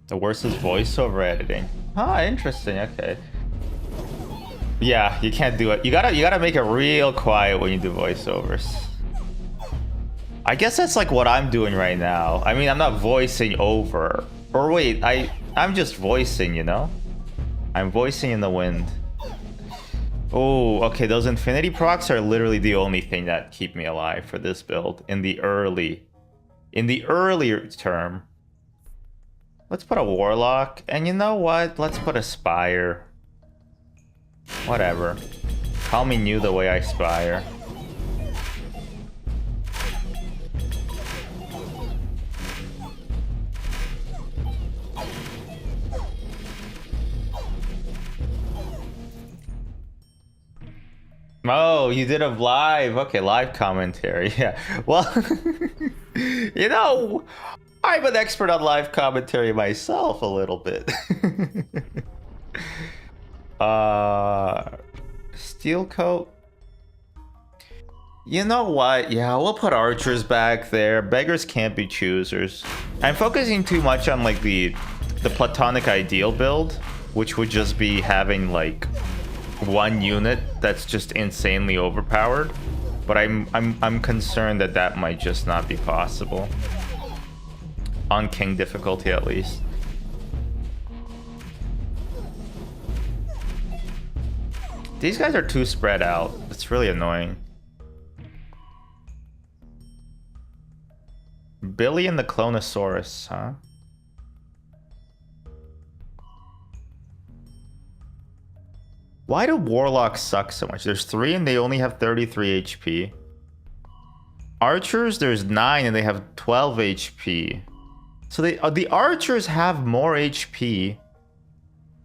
S1: The worst is voiceover editing. Ah, interesting. Okay. Yeah, you can't do it. You gotta make it real quiet when you do voiceovers. I guess that's like what I'm doing right now. I mean, I'm not voicing over. Or wait, I'm just voicing, you know? I'm voicing in the wind. Oh, okay, those infinity procs are literally the only thing that keep me alive for this build in the earlier term. Let's put a warlock, and you know what? Let's put a spire. Whatever. Call me new the way I spire. Oh, you did a live. Okay, live commentary. Yeah. Well, you know, I'm an expert on live commentary myself a little bit. Steel coat. You know what? Yeah, we'll put archers back there. Beggars can't be choosers. I'm focusing too much on like the platonic ideal build, which would just be having like one unit that's just insanely overpowered. But I'm concerned that that might just not be possible. On king difficulty, at least. These guys are too spread out. It's really annoying. Billy and the Clonosaurus, huh? Why do warlocks suck so much? There's 3 and they only have 33 HP. Archers, there's 9 and they have 12 HP. So the archers have more HP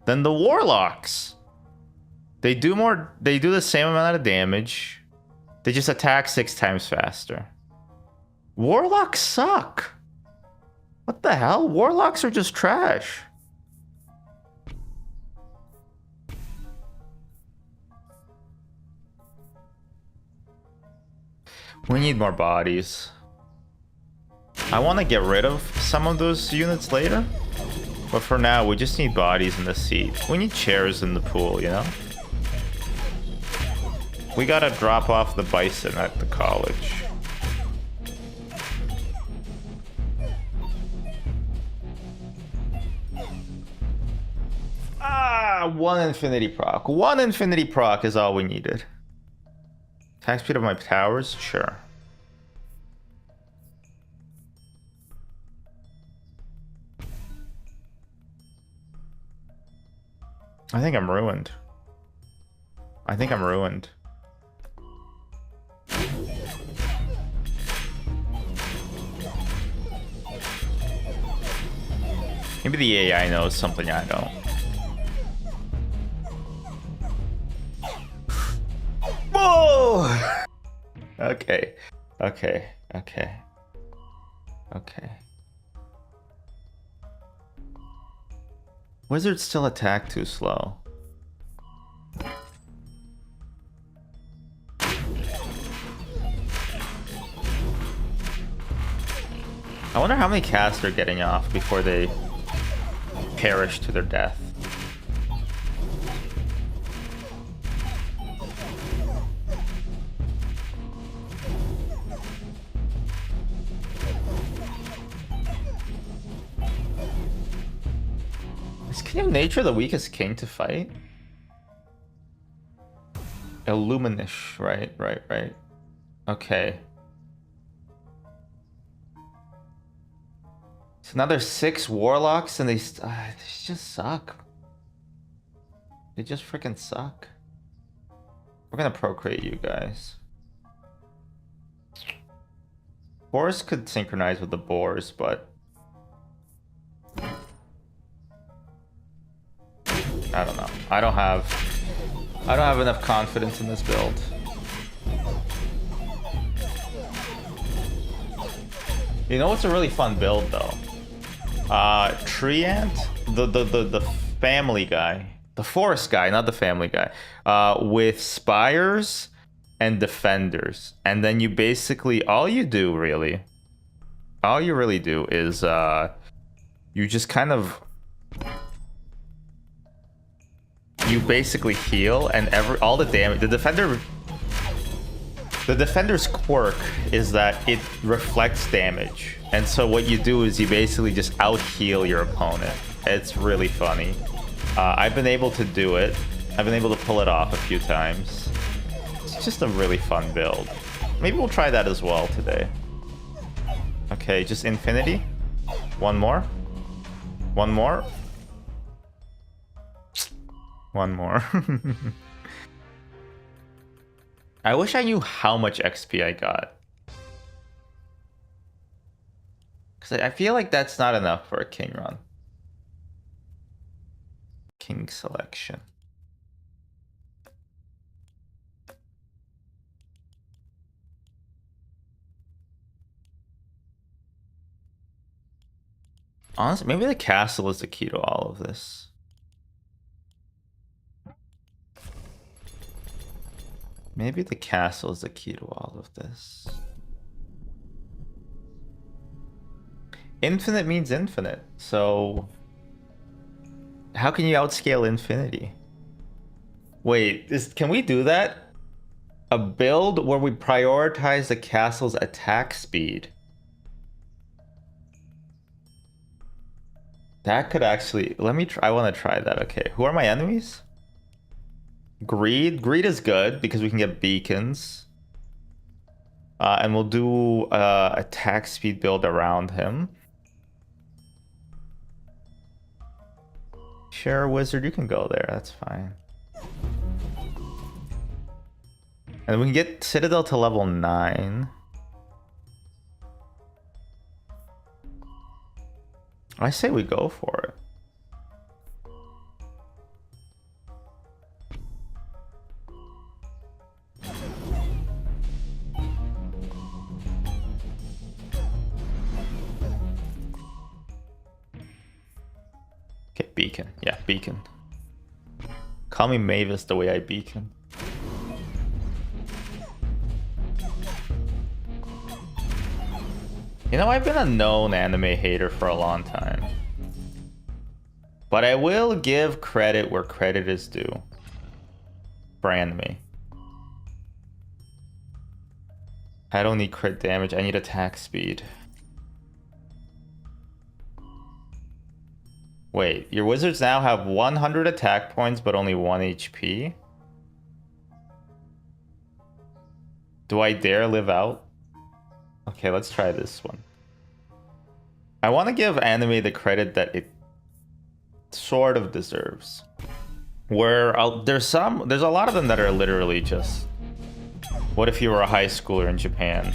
S1: than the warlocks. They do the same amount of damage. They just attack 6 times faster. Warlocks suck. What the hell? Warlocks are just trash. We need more bodies. I want to get rid of some of those units later. But for now, we just need bodies in the seat. We need chairs in the pool, you know? We gotta drop off the bison at the college. Ah, 1 infinity proc. 1 infinity proc is all we needed. Attack speed of my towers? Sure. I think I'm ruined. I think I'm ruined. Maybe the AI knows something I don't. Whoa! Okay. Okay. Okay. Okay. Wizards still attack too slow. wonder how many casts are getting off before they perish to their death. Is King of Nature the weakest king to fight? Illuminish, right. Okay. It's another 6 warlocks and they just suck. They just freaking suck. We're gonna procreate you guys. Boars could synchronize with the boars, but I don't know. I don't have enough confidence in this build. You know what's a really fun build though? Tree Ant, the family guy, the forest guy, not the family guy, with spires and defenders, and then you basically all you really do is you just kind of basically heal, and all the damage. The defender's quirk is that it reflects damage, and so what you do is you basically just out heal your opponent. It's really funny. I've been able to do it. I've been able to pull it off a few times. It's just a really fun build. Maybe we'll try that as well today. Okay, just infinity. One more. One more. One more. I wish I knew how much XP I got. Because I feel like that's not enough for a king run. King selection. Honestly, maybe the castle is the key to all of this. Maybe the castle is the key to all of this. Infinite means infinite, so how can you outscale infinity? Wait, can we do that? A build where we prioritize the castle's attack speed. That could actually, I want to try that. Okay, who are my enemies? Greed is good because we can get beacons, and we'll do attack speed build around him. Share wizard, you can go there, that's fine. And we can get Citadel to level 9. I say we go for it. Okay, beacon. Yeah, beacon. Call me Mavis the way I beacon. You know, I've been a known anime hater for a long time. But I will give credit where credit is due. Brand me. I don't need crit damage, I need attack speed. Wait, your wizards now have 100 attack points but only 1 HP? Do I dare live out? Okay, let's try this one. I want to give anime the credit that it sort of deserves. Where there's a lot of them that are literally just, what if you were a high schooler in Japan?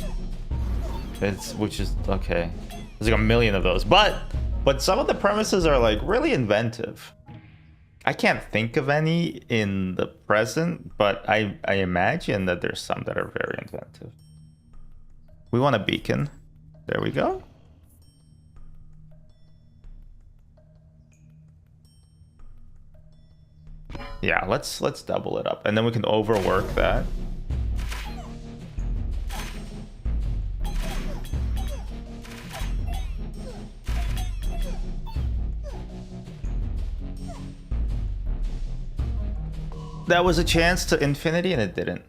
S1: Which is okay. There's like a million of those, but some of the premises are like really inventive. I can't think of any in the present, but I imagine that there's some that are very inventive. We want a beacon. There we go. Yeah, let's double it up, and then we can overwork that. That was a chance to infinity and it didn't.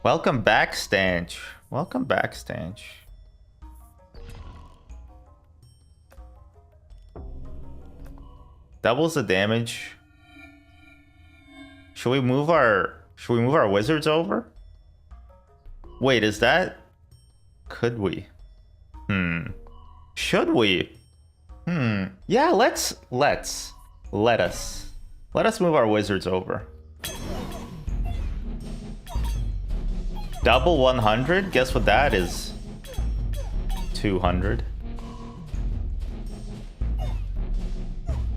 S1: Welcome back, Stanch. Welcome back, Stanch. Doubles the damage. Should we move our wizards over? Wait, is that... Could we? Should we? Yeah, let us move our wizards over. Double 100? Guess what that is? 200.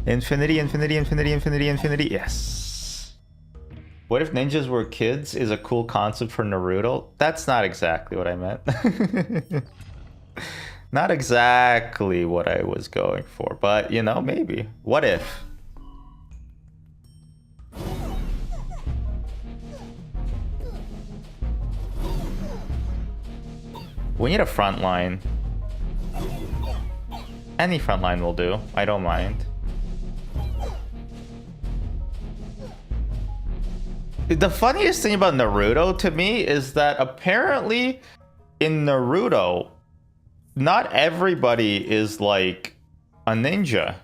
S1: Infinity, infinity, infinity, infinity, infinity. Yes. What if ninjas were kids is a cool concept for Naruto? That's not exactly what I meant. Not exactly what I was going for, but you know, maybe. What if? We need a front line. Any front line will do. I don't mind. The funniest thing about Naruto to me is that apparently in Naruto, not everybody is like a ninja.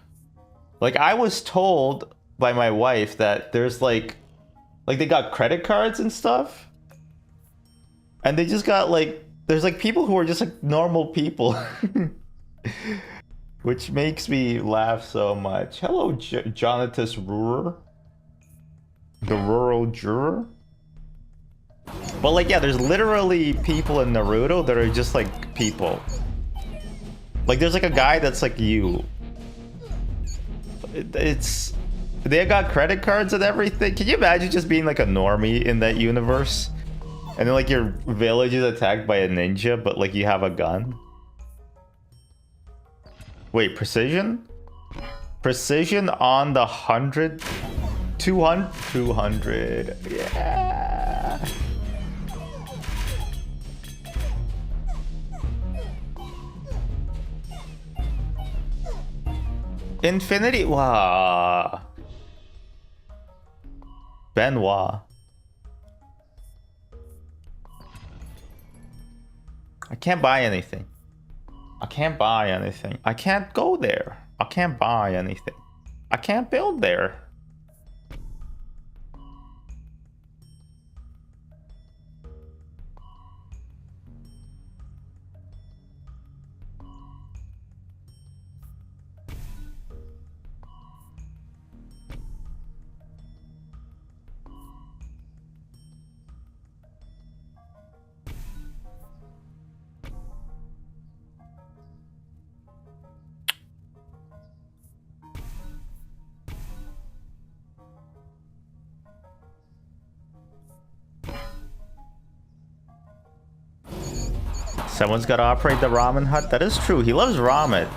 S1: Like I was told by my wife that there's like they got credit cards and stuff. And they just got like, there's like people who are just like normal people. Which makes me laugh so much. Hello, Jonatas Ruhr. The rural juror? But like, yeah, there's literally people in Naruto that are just like people. Like there's like a guy that's like you. They got credit cards and everything. Can you imagine just being like a normie in that universe? And then like your village is attacked by a ninja, but like you have a gun? Wait, precision? Precision on the 100? 200. Yeah. Infinity. Wow. Benoit. I can't buy anything. I can't buy anything. I can't go there. I can't buy anything. I can't build there. Someone's got to operate the ramen hut. That is true. He loves ramen.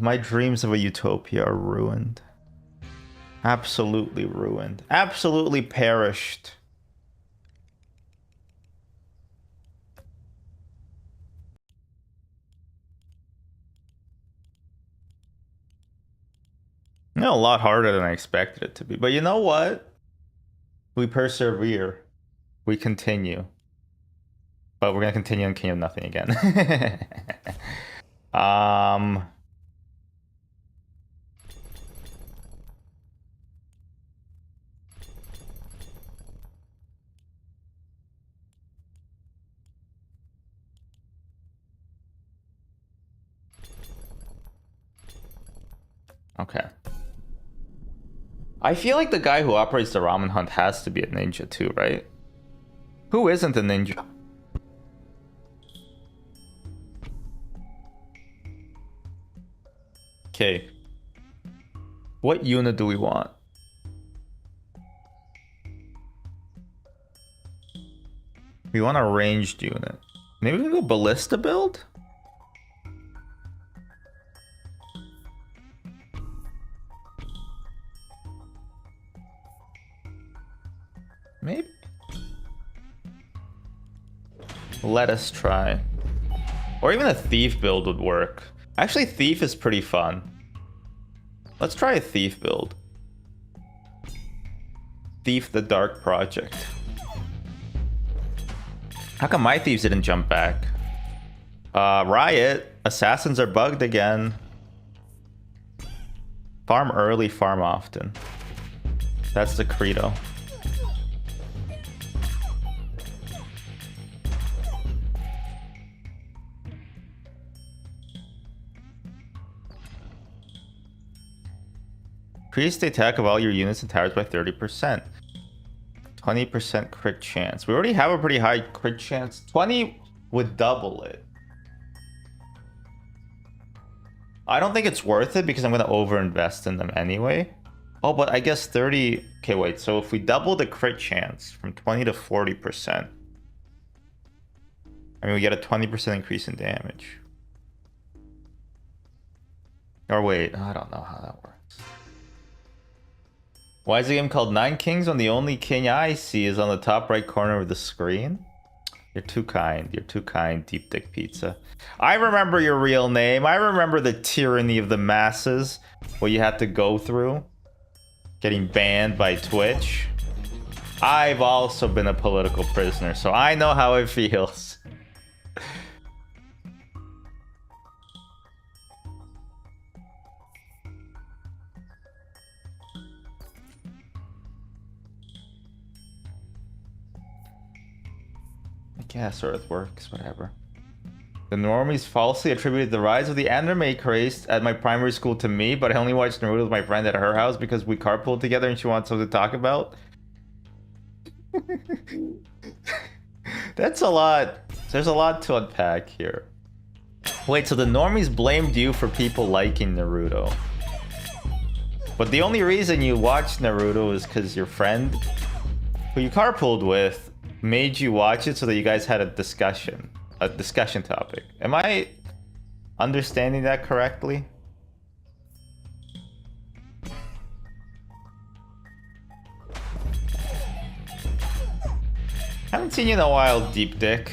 S1: My dreams of a utopia are ruined. Absolutely ruined. Absolutely perished. You know, a lot harder than I expected it to be. But you know what? We persevere. We continue. But we're gonna continue on King of Nothing again. Okay. I feel like the guy who operates the ramen hunt has to be a ninja too, right? Who isn't a ninja? Okay. What unit do we want? We want a ranged unit. Maybe we can go ballista build? Maybe. Let us try. Or even a thief build would work. Actually, thief is pretty fun. Let's try a thief build. Thief the Dark Project. How come my thieves didn't jump back? Riot. Assassins are bugged again. Farm early, farm often. That's the credo. Increase the attack of all your units and towers by 30%. 20% crit chance. We already have a pretty high crit chance. 20 would double it. I don't think it's worth it because I'm going to overinvest in them anyway. Oh, but I guess 30... Okay, wait. So if we double the crit chance from 20 to 40%, I mean, we get a 20% increase in damage. Or wait, I don't know how that works. Why is the game called Nine Kings when the only king I see is on the top right corner of the screen? You're too kind. You're too kind, Deep Dick Pizza. I remember your real name. I remember the tyranny of the masses. What you had to go through. Getting banned by Twitch. I've also been a political prisoner, so I know how it feels. I guess Earth works, whatever. The normies falsely attributed the rise of the anime craze at my primary school to me, but I only watched Naruto with my friend at her house because we carpooled together and she wants something to talk about. That's a lot. There's a lot to unpack here. Wait, so the normies blamed you for people liking Naruto. But the only reason you watched Naruto is because your friend, who you carpooled with, made you watch it so that you guys had a discussion topic. Am I understanding that correctly? Haven't seen you in a while, Deep Dick.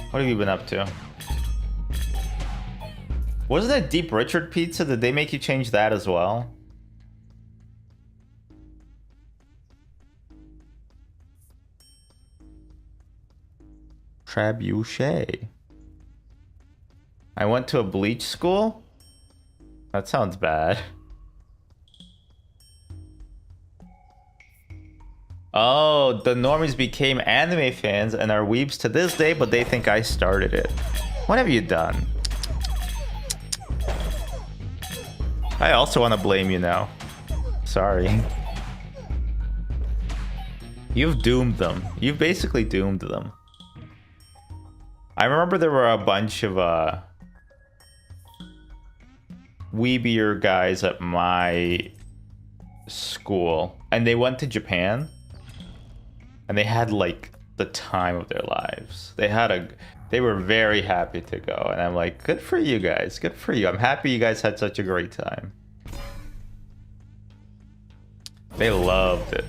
S1: What have you been up to? Wasn't it Deep Richard Pizza? Did they make you change that as well? Trebuchet. I went to a bleach school? That sounds bad. Oh, the normies became anime fans and are weebs to this day, but they think I started it. What have you done? I also want to blame you now. Sorry. You've doomed them. You've basically doomed them. I remember there were a bunch of weebier guys at my school, and they went to Japan, and they had like the time of their lives. They were very happy to go, and I'm like, good for you guys, good for you. I'm happy you guys had such a great time. They loved it.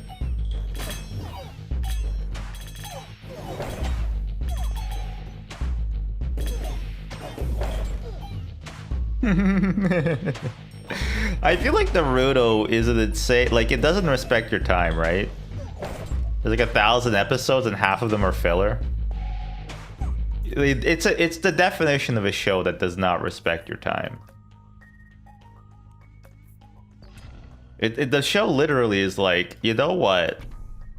S1: I feel like Naruto isn't insane. Like, it doesn't respect your time, right? There's like 1,000 episodes and half of them are filler. It's the definition of a show that does not respect your time. The show literally is like, you know what?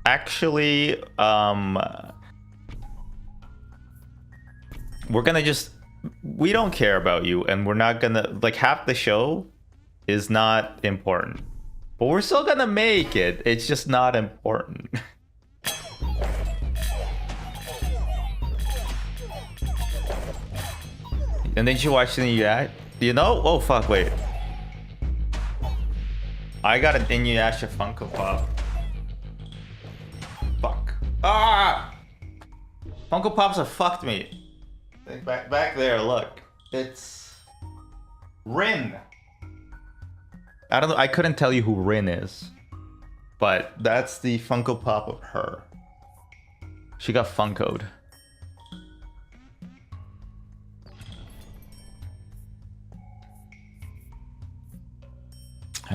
S1: Actually, we're gonna just... We don't care about you, and we're not gonna... Like, half the show is not important. But we're still gonna make it. It's just not important. And then you watch the Inuyasha. You know? Oh, fuck, wait. I got an Inuyasha Funko Pop. Fuck. Ah! Funko Pops have fucked me. Back there, look. It's... Rin. I don't know, I couldn't tell you who Rin is. But that's the Funko Pop of her. She got Funkoed.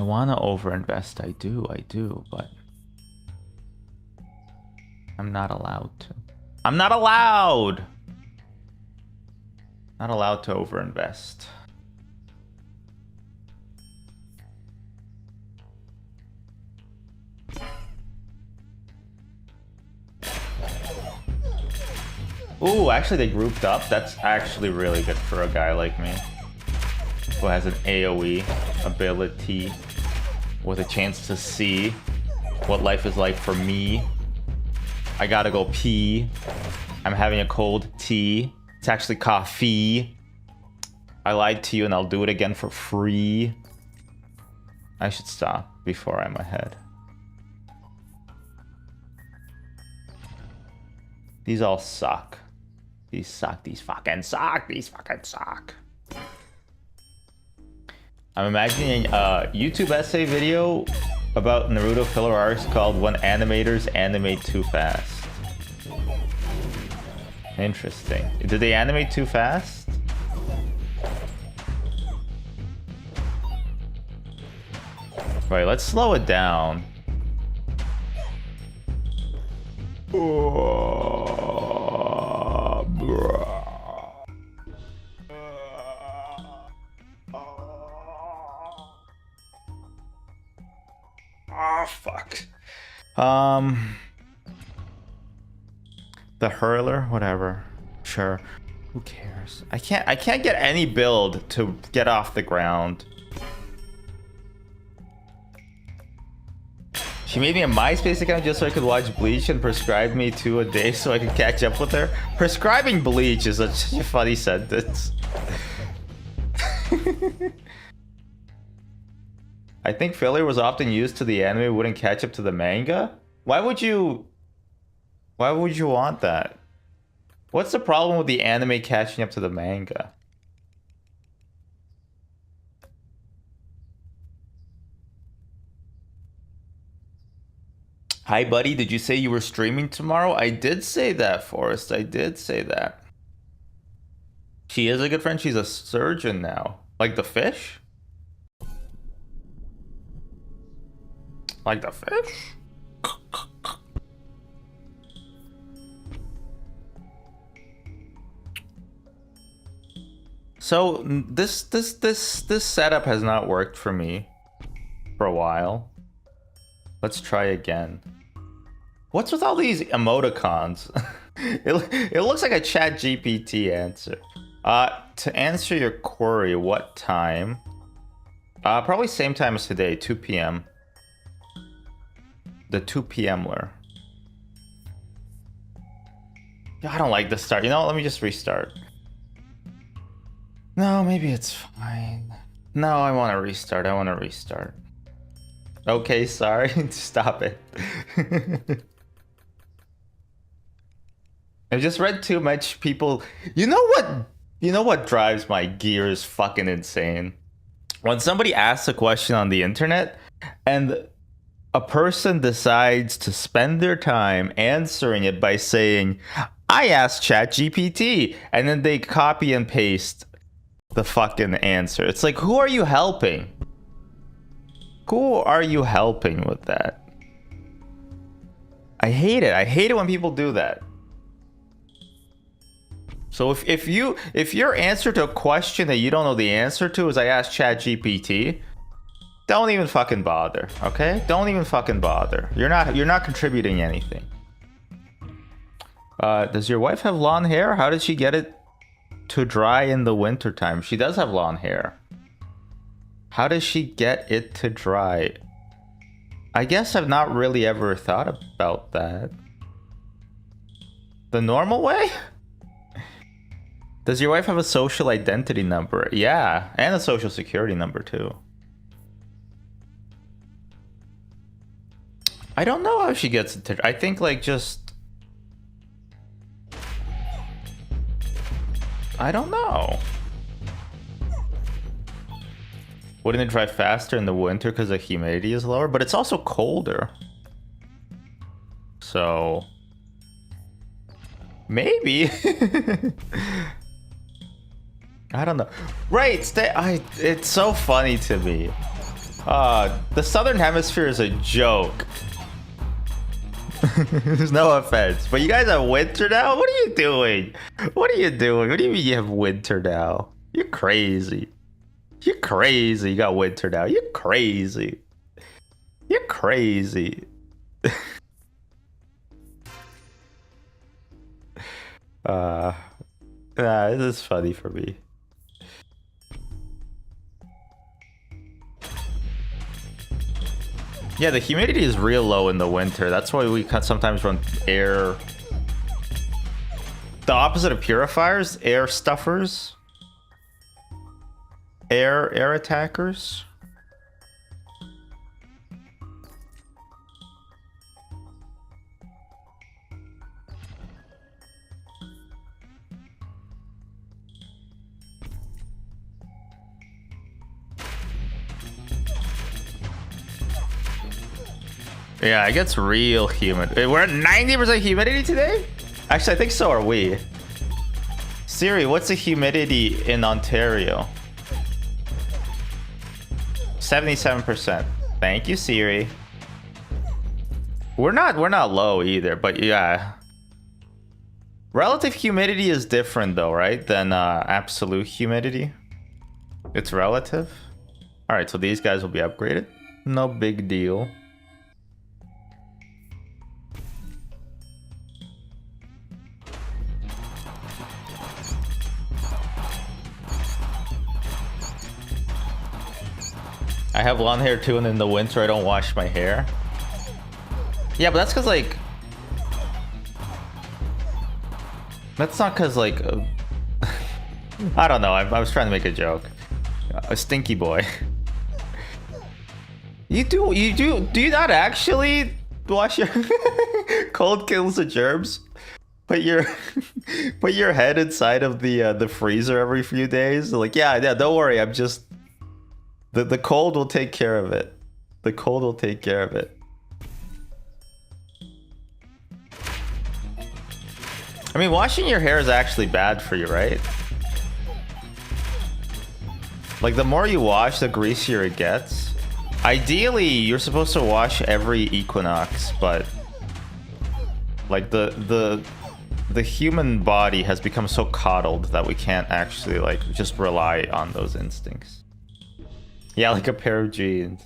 S1: want to overinvest. I do, but I'm not allowed to. I'm not allowed! Not allowed to overinvest. Ooh, actually they grouped up. That's actually really good for a guy like me, who has an AoE ability with a chance to see what life is like for me. I gotta go pee. I'm having a cold tea. It's actually coffee. I lied to you and I'll do it again for free. I should stop before I'm ahead. These all suck. These suck. These fucking suck. These fucking suck. I'm imagining a YouTube essay video about Naruto filler arcs called When Animators Animate Too Fast. Interesting. Did they animate too fast? Right, let's slow it down. Oh, fuck. The hurler, whatever. Sure. Who cares? I can't get any build to get off the ground. She made me a MySpace account just so I could watch Bleach and prescribed me 2 a day so I could catch up with her. Prescribing Bleach is such a funny sentence. I think filler was often used to the anime wouldn't catch up to the manga. Why would you want that? What's the problem with the anime catching up to the manga? Hi, buddy. Did you say you were streaming tomorrow? I did say that, Forrest. I did say that. She is a good friend. She's a surgeon now. Like the fish? Like the fish? So this setup has not worked for me for a while. Let's try again. What's with all these emoticons? it looks like a chat GPT answer. To answer your query, what time? Probably same time as today, 2 p.m. The 2 p.m.ler. I don't like this start. You know what? Let me just restart. No, maybe it's fine. No, I want to restart. I want to restart. Okay, sorry. Stop it. I've just read too much people. You know what drives my gears fucking insane? When somebody asks a question on the internet and a person decides to spend their time answering it by saying, I asked ChatGPT, and then they copy and paste the fucking answer. It's like, who are you helping? Who are you helping with that? I hate it. I hate it when people do that. So if your answer to a question that you don't know the answer to is I asked ChatGPT, don't even fucking bother, okay? Don't even fucking bother. You're not contributing anything. Does your wife have long hair? How did she get it to dry in the wintertime? She does have long hair. How does she get it to dry? I guess I've not really ever thought about that. The normal way? Does your wife have a social identity number? Yeah, and a social security number too. I don't know how she gets it to... I think like just... I don't know. Wouldn't it dry faster in the winter because the humidity is lower? But it's also colder. So... maybe. I don't know. Right, it's so funny to me. The southern hemisphere is a joke. There's no offense, but you guys have winter now? What are you doing? What are you doing? What do you mean you have winter now? You're crazy. You're crazy. You got winter now. You're crazy. You're crazy. This is funny for me. Yeah, the humidity is real low in the winter. That's why we sometimes run air. The opposite of purifiers, air stuffers. Air attackers. Yeah, it gets real humid. We're at 90% humidity today? Actually, I think so are we. Siri, what's the humidity in Ontario? 77%. Thank you, Siri. We're not low either, but yeah. Relative humidity is different though, right? Than absolute humidity. It's relative. All right, so these guys will be upgraded. No big deal. I have long hair too, and in the winter I don't wash my hair. Yeah, but that's because like... That's not because like... I don't know, I was trying to make a joke. A stinky boy. Do you not actually wash your... Cold kills the germs? Put your head inside of the freezer every few days? Like, yeah, don't worry, I'm just... The cold will take care of it. The cold will take care of it. I mean, washing your hair is actually bad for you, right? Like, the more you wash, the greasier it gets. Ideally, you're supposed to wash every equinox, but... Like, the human body has become so coddled that we can't actually, like, just rely on those instincts. Yeah, like a pair of jeans.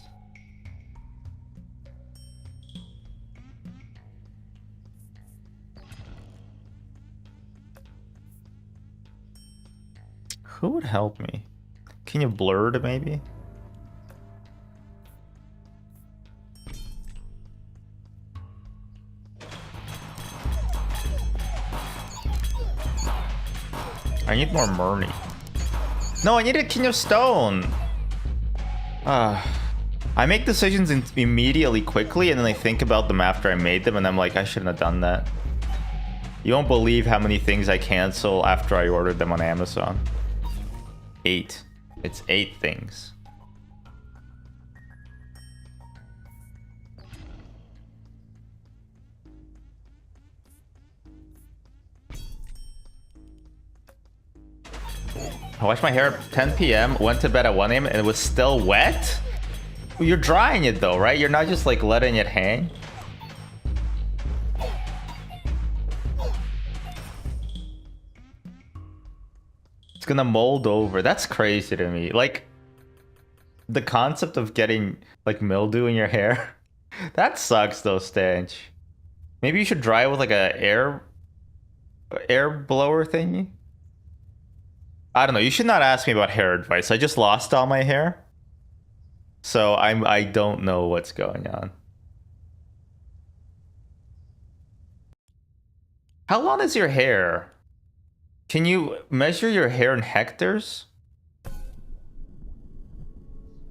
S1: Who would help me? Can you blur it maybe? I need more Murney. No, I need a King of Stone. I make decisions immediately quickly, and then I think about them after I made them, and I'm like, I shouldn't have done that. You won't believe how many things I cancel after I ordered them on Amazon. 8. It's 8 things. I washed my hair at 10 p.m., went to bed at 1 a.m., and it was still wet? You're drying it though, right? You're not just like letting it hang? It's gonna mold over. That's crazy to me. Like, the concept of getting like mildew in your hair. That sucks though, Stanch. Maybe you should dry it with like a air blower thingy. I don't know. You should not ask me about hair advice. I just lost all my hair. So I don't know what's going on. How long is your hair? Can you measure your hair in hectares?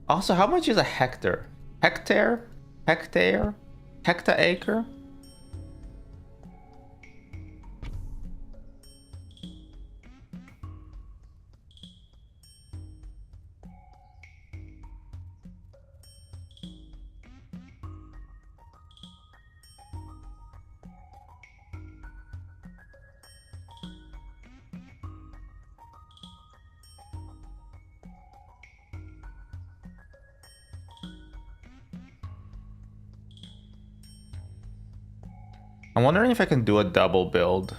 S1: Also, how much is a hectare? Hectare? Hectare? Hectacre? I'm wondering if I can do a double build.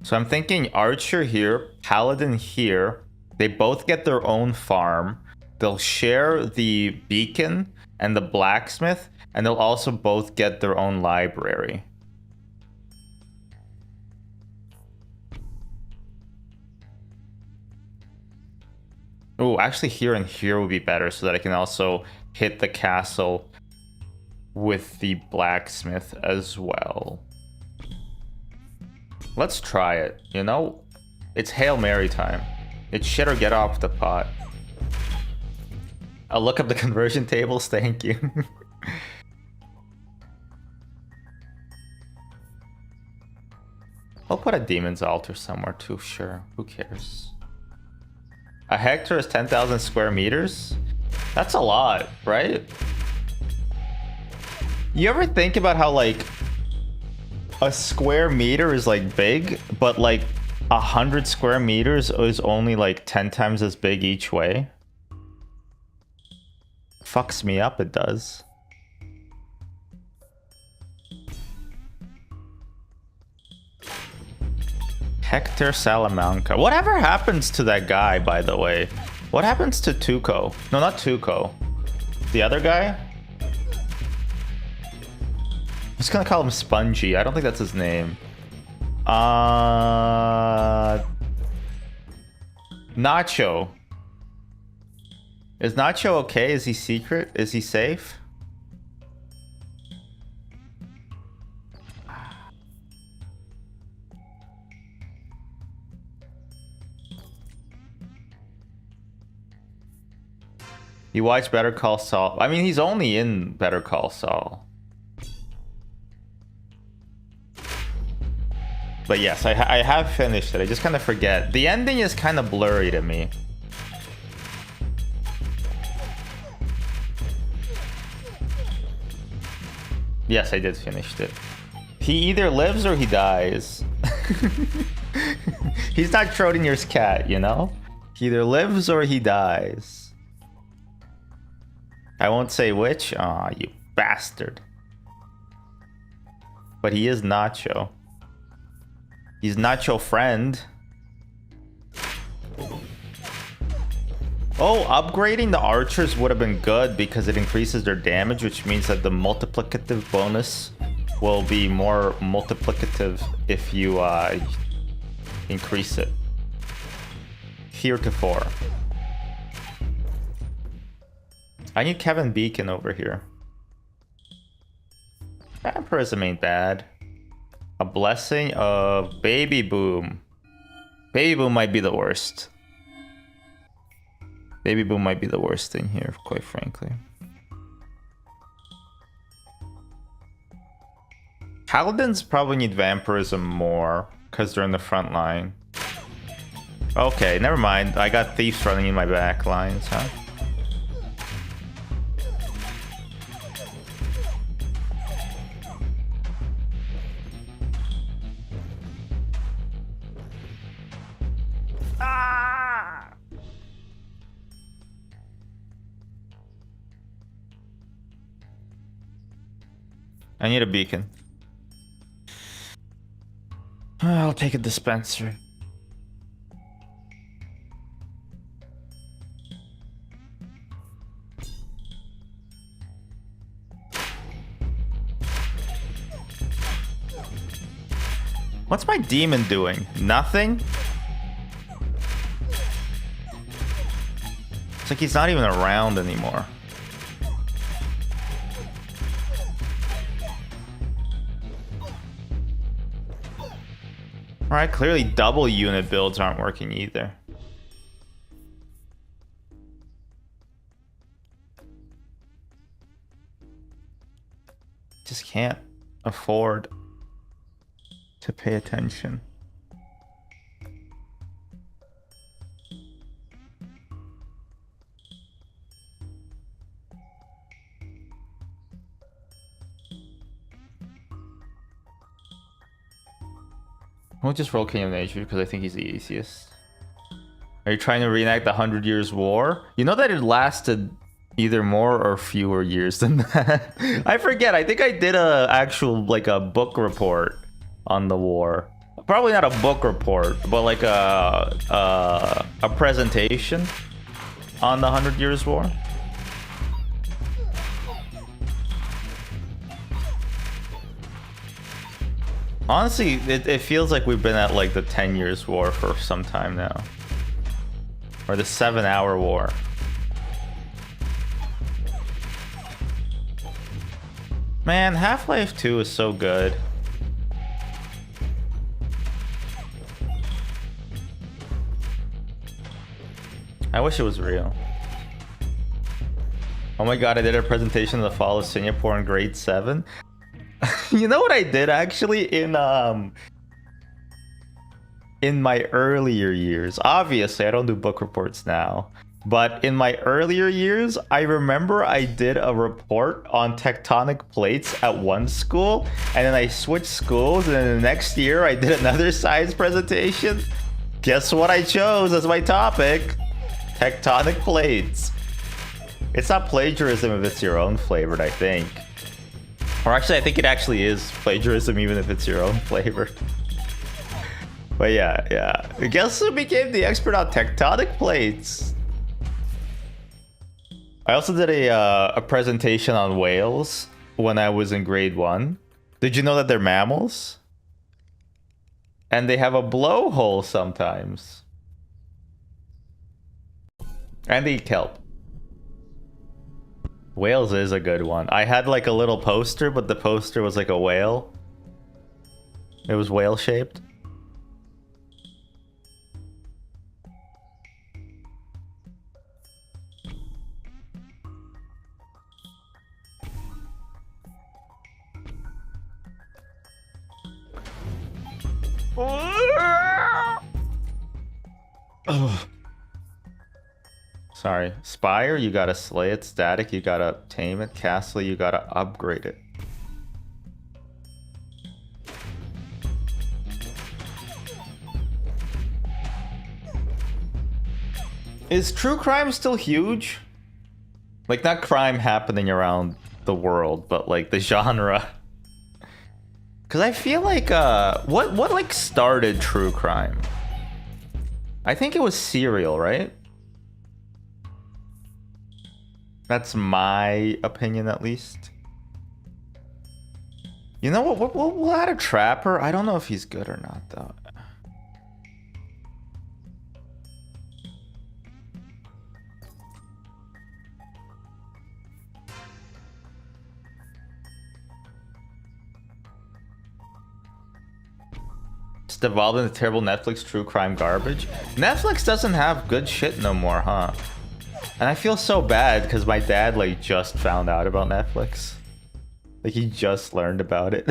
S1: So I'm thinking Archer here, Paladin here. They both get their own farm. They'll share the beacon and the blacksmith, and they'll also both get their own library. Oh, actually here and here would be better so that I can also hit the castle with the blacksmith as well. Let's try it, you know? It's Hail Mary time. It's shit or get off the pot. I'll look up the conversion tables, thank you. I'll put a demon's altar somewhere too, sure. Who cares? A hectare is 10,000 square meters? That's a lot, right? You ever think about how, like, a square meter is, like, big, but, like, 100 square meters is only, like, 10 times as big each way? Fucks me up, it does. Hector Salamanca. Whatever happens to that guy, by the way? What happens to Tuco? No, not Tuco. The other guy? I'm just gonna call him Spongy. I don't think that's his name. Nacho. Is Nacho okay? Is he secret? Is he safe? You watch Better Call Saul. I mean, he's only in Better Call Saul. But yes, I have finished it. I just kind of forget. The ending is kind of blurry to me. Yes, I did finish it. He either lives or he dies. He's not Schrodinger's cat, you know? He either lives or he dies. I won't say which. Aw, you bastard. But he is Nacho. He's Nacho friend. Oh, upgrading the archers would have been good because it increases their damage, which means that the multiplicative bonus will be more multiplicative if you increase it. Heretofore. I need Kevin Beacon over here. Vampirism ain't bad. A blessing of Baby Boom. Baby Boom might be the worst. Baby Boom might be the worst thing here, quite frankly. Paladins probably need Vampirism more, because they're in the front line. Okay, never mind. I got Thieves running in my back lines, huh? I need a beacon. I'll take a dispenser. What's my demon doing? Nothing? It's like he's not even around anymore. Alright, clearly double unit builds aren't working either. Just can't afford to pay attention. We'll just roll King of Nature because I think he's the easiest. Are you trying to reenact the 100 Years' War? You know that it lasted Either more or fewer years than that. I forget. I think I did a actual like a book report on the war. Probably not a book report, but like a presentation on the 100 Years' War. Honestly, it feels like we've been at like the 10 Years' War for some time now. Or the 7-hour war. Man, Half-Life 2 is so good. I wish it was real. Oh my god, I did a presentation of the fall of Singapore in grade 7. You know what I did actually in my earlier years? Obviously, I don't do book reports now. But in my earlier years, I remember I did a report on tectonic plates at one school, and then I switched schools, and then the next year I did another science presentation. Guess what I chose as my topic? Tectonic plates. It's not plagiarism if it's your own flavored, I think. Or actually, I think it actually is plagiarism even if it's your own flavored. But yeah. Guess who became the expert on tectonic plates? I also did a presentation on whales when I was in grade 1. Did you know that they're mammals? And they have a blowhole sometimes. And they eat kelp. Whales is a good one. I had like a little poster, but the poster was like a whale. It was whale shaped. Oh. Sorry. Spire, you gotta slay it. Static, you gotta tame it. Castle, you gotta upgrade it. Is true crime still huge? Like, not crime happening around the world, but like the genre. Because I feel like, what like started true crime? I think it was Serial, right? That's my opinion, at least. You know what? We'll add a Trapper. I don't know if he's good or not, though. It's devolved into terrible Netflix true crime garbage. Netflix doesn't have good shit no more, huh? And I feel so bad because my dad like just found out about Netflix. Like he just learned about it.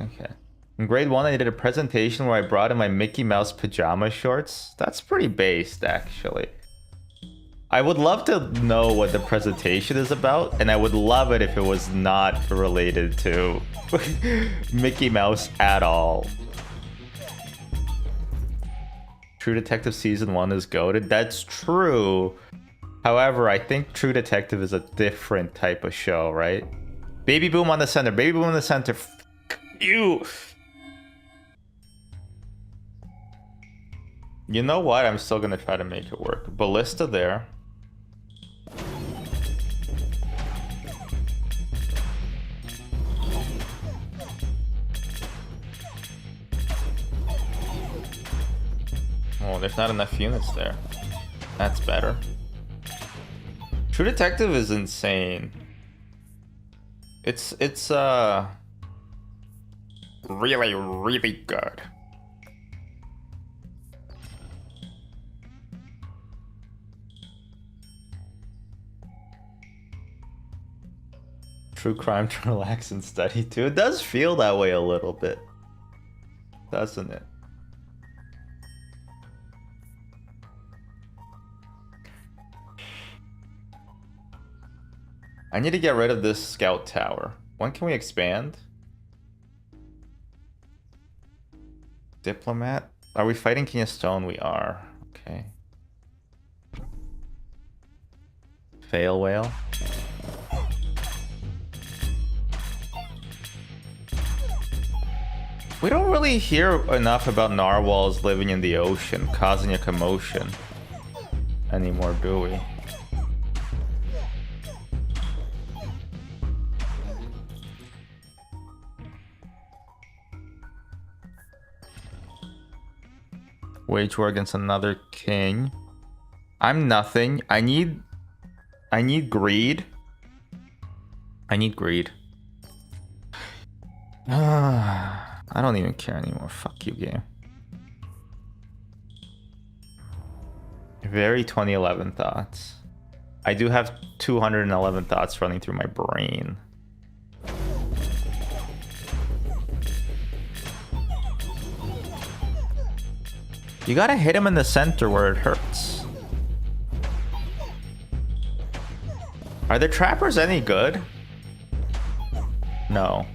S1: Okay. In grade 1, I did a presentation where I brought in my Mickey Mouse pajama shorts. That's pretty based, actually. I would love to know what the presentation is about, and I would love it if it was not related to Mickey Mouse at all. True Detective Season 1 is goated. That's true. However, I think True Detective is a different type of show, right? Baby Boom on the center. Baby Boom on the center. You. You know what? I'm still gonna try to make it work. Ballista there. Oh, there's not enough units there. That's better. True Detective is insane. It's really, really good. True crime to relax and study too. It does feel that way a little bit, doesn't it? I need to get rid of this scout tower. When can we expand? Diplomat? Are we fighting King of Stone? We are. Okay. Fail whale. We don't really hear enough about narwhals living in the ocean, causing a commotion anymore, do we? Wage war against another king. I'm nothing. I need greed. I need greed. I don't even care anymore. Fuck you, game. Very 2011 thoughts. I do have 211 thoughts running through my brain. You gotta hit him in the center where it hurts. Are the trappers any good? No.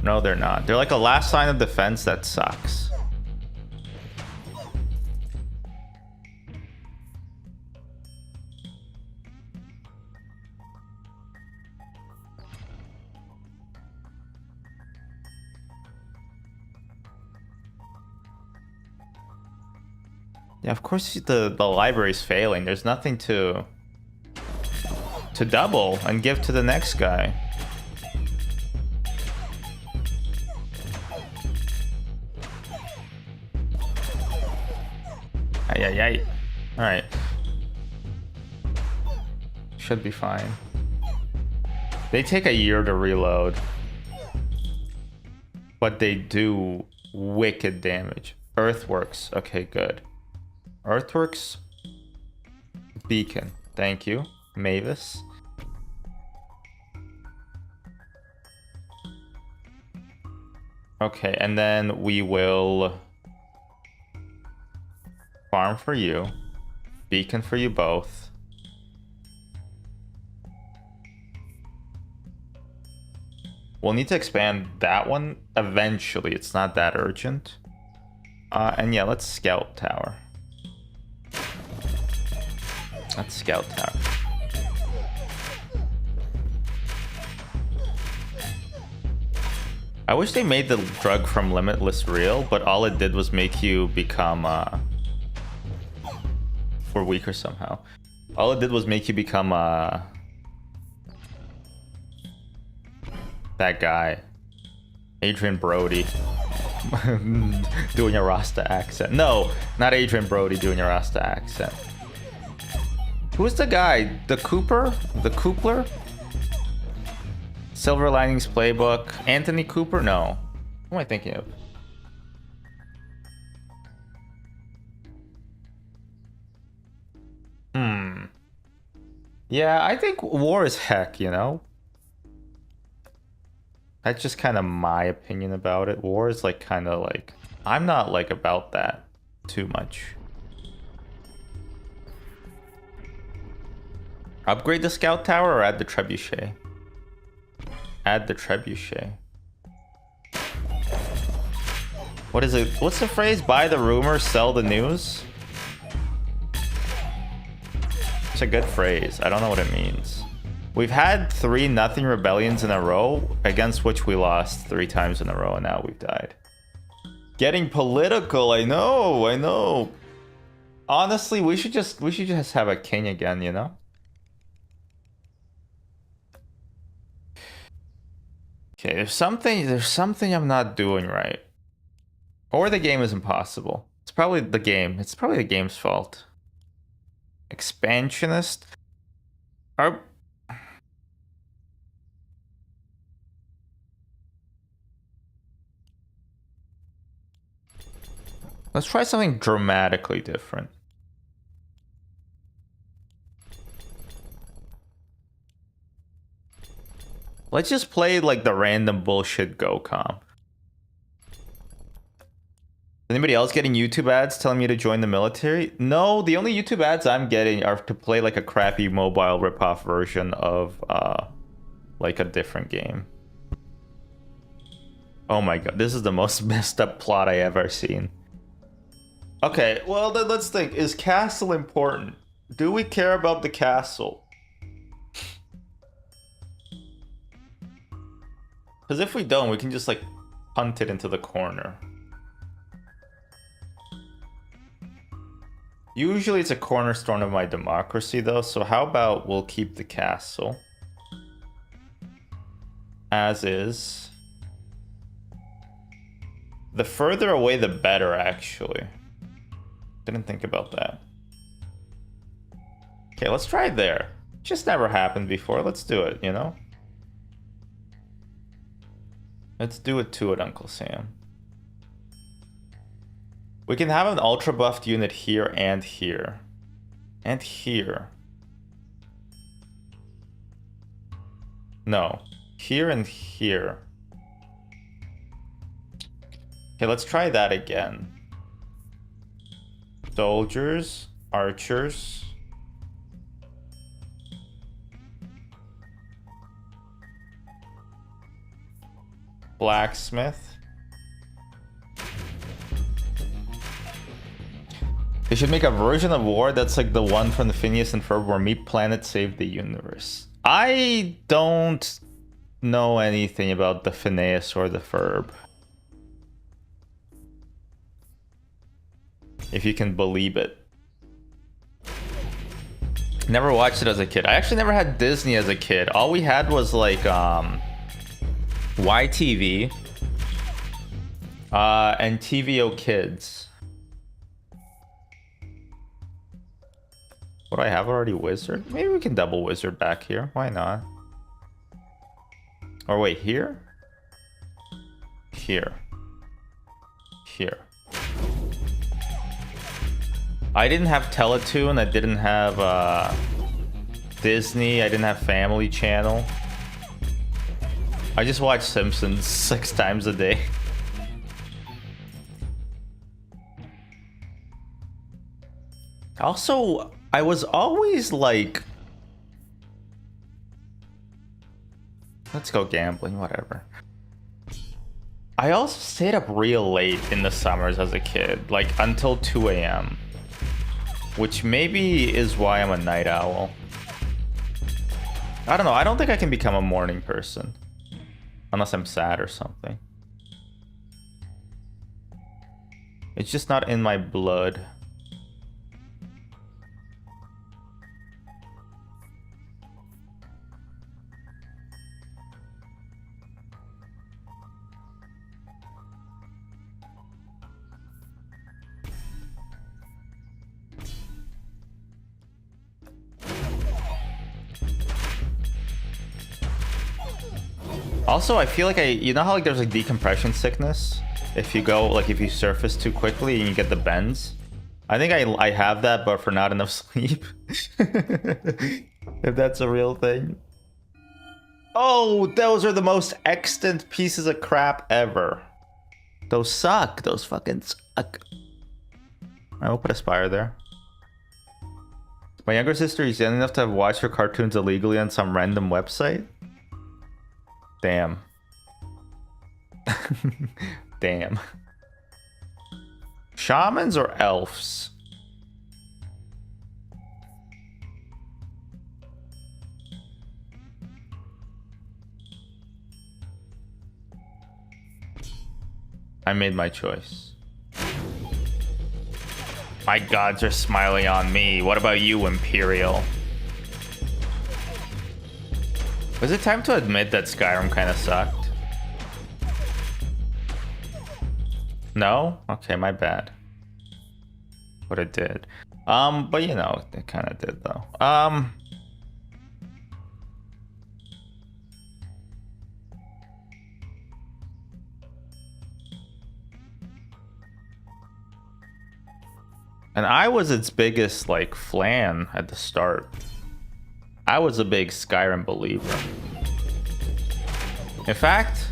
S1: No, they're not. They're like a last line of defense that sucks. Yeah, of course the library's failing. There's nothing to double and give to the next guy. Ay. Alright. Should be fine. They take a year to reload. But they do wicked damage. Earthworks. Okay, good. Earthworks. Beacon. Thank you. Mavis. Okay, and then we will farm for you. Beacon for you both. We'll need to expand that one eventually. It's not that urgent. And yeah, let's scout tower. Let's scout tower. I wish they made the drug from Limitless real, but all it did was make you become we're weaker somehow. All it did was make you become that guy, Adrian Brody, doing a Rasta accent. No, not Adrian Brody doing a Rasta accent. Who's the guy? The Cooper? The Coopler? Silver Linings Playbook. Anthony Cooper? No. Who am I thinking of? Yeah, I think war is heck, you know? That's just kind of my opinion about it. War is like kind of like... I'm not like about that too much. Upgrade the scout tower or add the trebuchet? Add the trebuchet. What is it? What's the phrase? Buy the rumor, sell the news? It's a good phrase. I don't know what it means. We've had 3-0 rebellions in a row, against which we lost 3 times in a row, and now we've died. Getting political, I know. Honestly, we should just have a king again, you know? Okay, there's something I'm not doing right. Or the game is impossible. It's probably the game. It's probably the game's fault. Expansionist? Let's try something dramatically different. Let's just play like the random bullshit Go comp. Anybody else getting YouTube ads telling me to join the military? No, the only YouTube ads I'm getting are to play like a crappy mobile ripoff version of like a different game. Oh my god, this is the most messed up plot I ever seen. Okay, well then let's think. Is castle important? Do we care about the castle? Because if we don't, we can just like punt it into the corner. Usually it's a cornerstone of my democracy though, so how about we'll keep the castle as is. The further away the better, actually. Didn't think about that. Okay, let's try there. Just never happened before. Let's do it, you know? Let's do it to it, Uncle Sam. We can have an ultra buffed unit here and here. And here. No. Here and here. Okay, let's try that again. Soldiers, archers. Blacksmith. They should make a version of war that's like the one from the Phineas and Ferb where Meat Planet saved the universe. I don't know anything about the Phineas or the Ferb. If you can believe it. Never watched it as a kid. I actually never had Disney as a kid. All we had was like YTV and TVO Kids. What do I have already? Wizard? Maybe we can double wizard back here. Why not? Or wait, here? Here. Here. I didn't have Teletoon. I didn't have Disney. I didn't have Family Channel. I just watched Simpsons 6 times a day. Also, I was always like... Let's go gambling, whatever. I also stayed up real late in the summers as a kid, like until 2 a.m. Which maybe is why I'm a night owl. I don't know, I don't think I can become a morning person. Unless I'm sad or something. It's just not in my blood. Also, I feel like you know how like there's like decompression sickness? If you go, like if you surface too quickly and you get the bends? I think I have that, but for not enough sleep. If that's a real thing. Oh, those are the most extant pieces of crap ever. Those suck. Those fucking suck. I will put a spire there. My younger sister is young enough to have watched her cartoons illegally on some random website. Damn. Damn. Shamans or elves? I made my choice. My gods are smiling on me. What about you, Imperial? Was it time to admit that Skyrim kind of sucked? No? Okay, my bad. But it did. But you know, it kind of did though. And I was its biggest, like, flan at the start. I was a big Skyrim believer. In fact,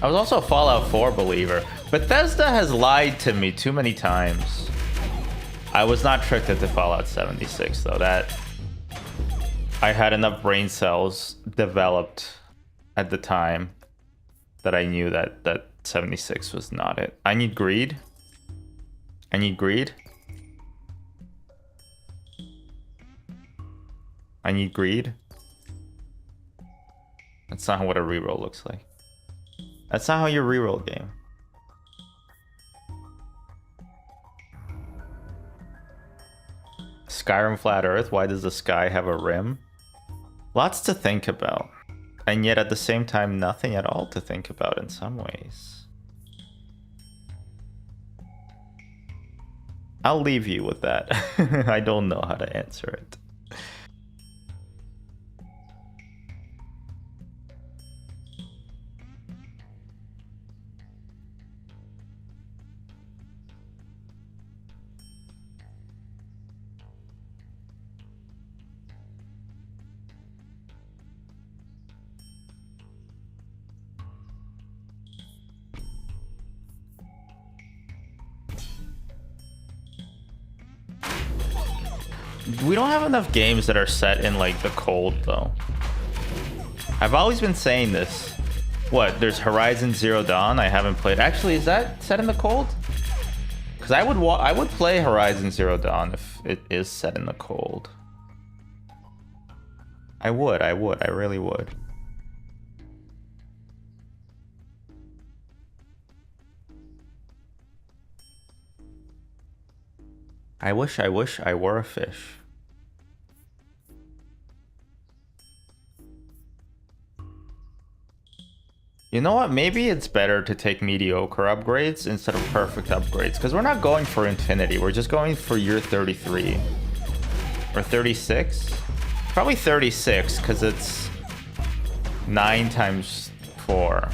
S1: I was also a Fallout 4 believer. Bethesda has lied to me too many times. I was not tricked into Fallout 76, though. That I had enough brain cells developed at the time that I knew that 76 was not it. I need greed. I need greed. I need greed. That's not what a reroll looks like. That's not how you reroll game. Skyrim Flat Earth, why does the sky have a rim? Lots to think about. And yet at the same time, nothing at all to think about in some ways. I'll leave you with that. I don't know how to answer it. We don't have enough games that are set in like the cold though. I've always been saying this. What, there's Horizon Zero Dawn I haven't played. Actually, is that set in the cold? Because I would play Horizon Zero Dawn if it is set in the cold. I really would. I wish I were a fish. You know what? Maybe it's better to take mediocre upgrades instead of perfect upgrades. Because we're not going for infinity. We're just going for year 33. Or 36? Probably 36, because it's 9 times 4.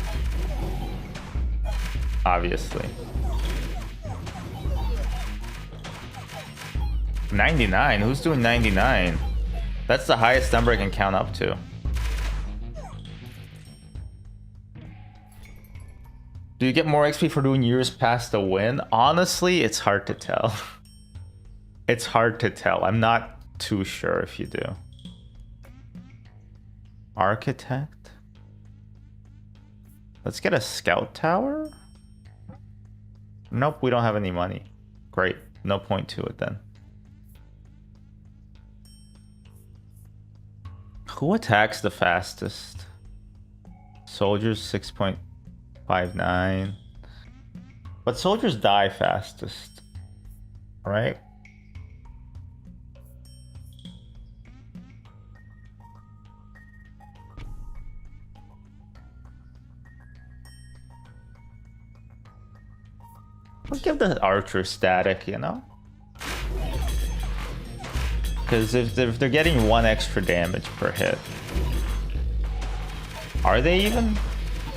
S1: Obviously. 99? Who's doing 99? That's the highest number I can count up to. Do you get more XP for doing years past the win? Honestly, it's hard to tell. It's hard to tell. I'm not too sure if you do. Architect? Let's get a scout tower? Nope, we don't have any money. Great. No point to it then. Who attacks the fastest? Soldiers 6.59. But soldiers die fastest. Right? We'll give the archer static, you know? Because if they're getting 1 extra damage per hit. Are they even?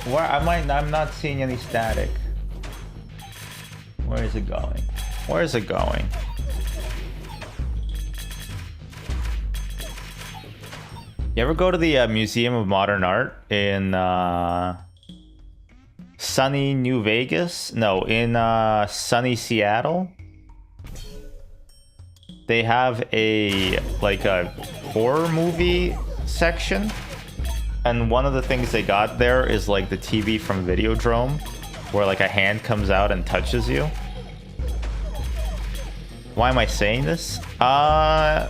S1: Where I'm not seeing any static. Where is it going? Where is it going? You ever go to the Museum of Modern Art in sunny New Vegas? No, in sunny Seattle. They have a horror movie section, and one of the things they got there is like the TV from Videodrome, where like a hand comes out and touches you. Why am I saying this? I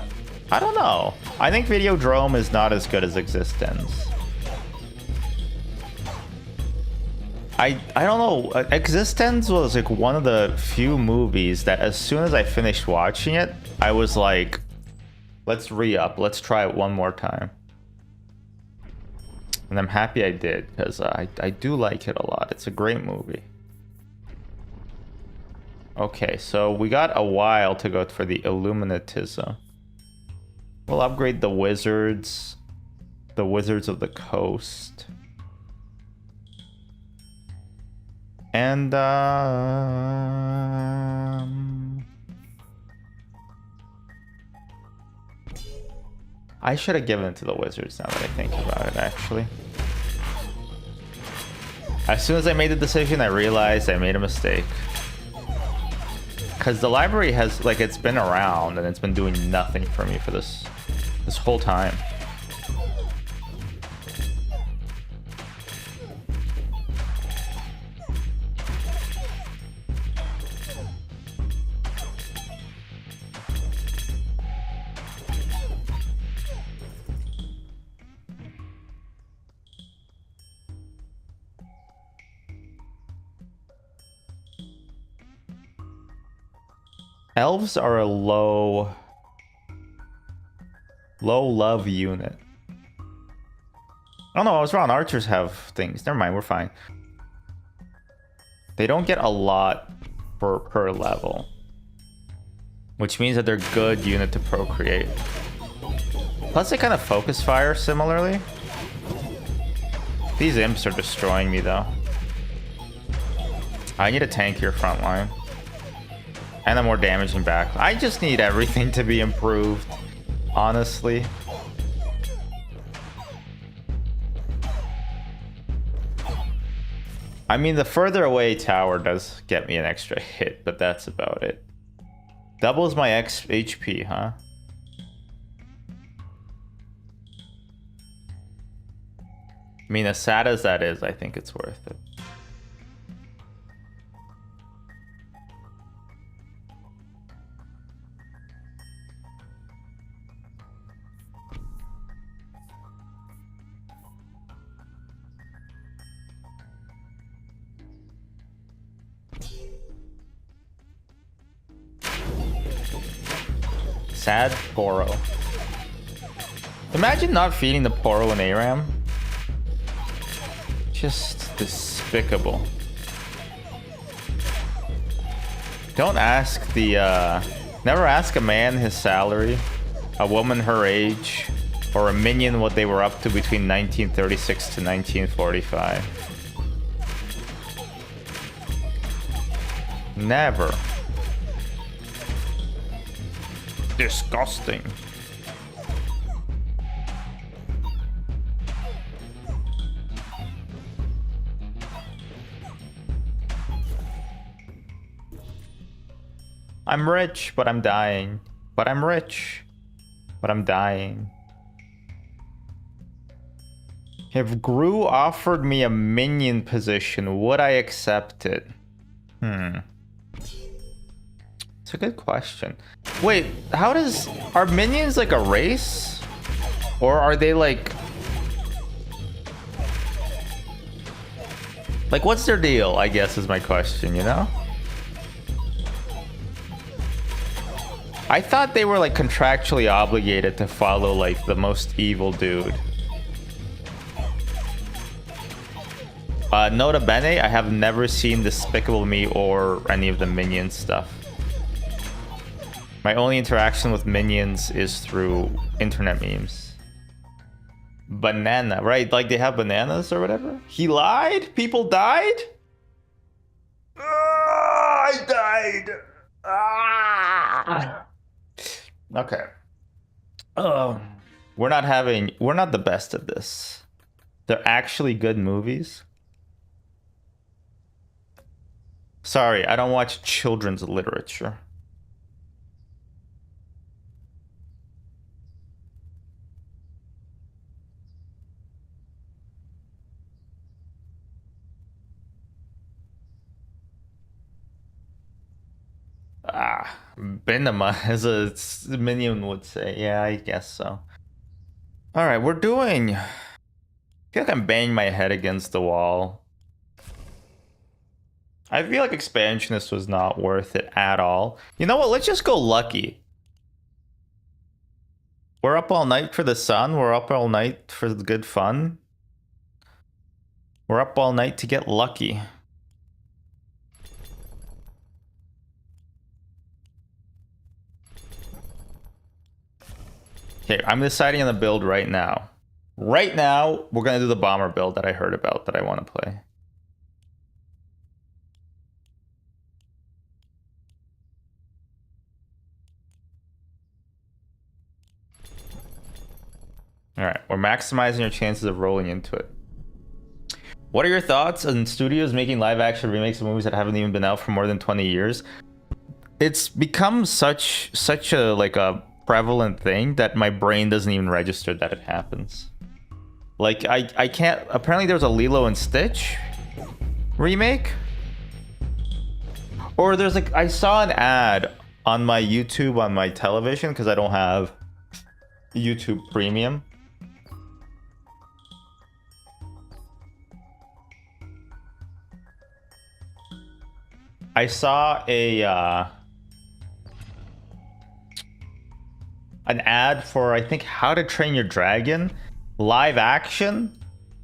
S1: don't know. I think Videodrome is not as good as Existence. I don't know. Existence was like one of the few movies that as soon as I finished watching it, I was like, let's re-up. Let's try it one more time. And I'm happy I did, because I do like it a lot. It's a great movie. Okay, so we got a while to go for the Illuminatism. We'll upgrade the wizards. The Wizards of the Coast. And I should have given it to the wizards now that I think about it, actually. As soon as I made the decision, I realized I made a mistake. Because the library has, like, it's been around and it's been doing nothing for me for this whole time. Elves are a low love unit. Oh no, I was wrong. Archers have things. Never mind, we're fine. They don't get a lot per level, which means that they're good unit to procreate. Plus they kind of focus fire similarly. These imps are destroying me though. I need a tankier front line. And a more damaging back. I just need everything to be improved, honestly. I mean, the further away tower does get me an extra hit, but that's about it. Doubles my HP, huh? I mean, as sad as that is, I think it's worth it. Sad Poro. Imagine not feeding the Poro and ARAM. Just despicable. Don't ask the, never ask a man his salary, a woman her age, or a minion what they were up to between 1936 to 1945. Never. Disgusting. I'm rich, but I'm dying. But I'm rich, but I'm dying. If Gru offered me a minion position, would I accept it? It's a good question. Wait, how does... Are minions like a race? Or are they like... Like, what's their deal, I guess, is my question, you know? I thought they were like contractually obligated to follow like the most evil dude. Nota bene, I have never seen Despicable Me or any of the Minion stuff. My only interaction with Minions is through internet memes. Banana, right? Like they have bananas or whatever? He lied? People died? I died. Okay. We're not the best at this. They're actually good movies. Sorry, I don't watch children's literature. Benema, as a minion would say. Yeah, I guess so. All right, we're doing... I feel like I'm banging my head against the wall. I feel like Expansionist was not worth it at all. You know what? Let's just go lucky. We're up all night for the sun. We're up all night for the good fun. We're up all night to get lucky. Okay, I'm deciding on the build right now. Right now, we're going to do the bomber build that I heard about that I want to play. All right, we're maximizing your chances of rolling into it. What are your thoughts on studios making live action remakes of movies that haven't even been out for more than 20 years? It's become such a like a prevalent thing that my brain doesn't even register that it happens. Like I can't. Apparently there was a Lilo and Stitch remake, or there's like I saw an ad on my YouTube on my television because I don't have YouTube Premium. I saw a an ad for, I think, How to Train Your Dragon live action,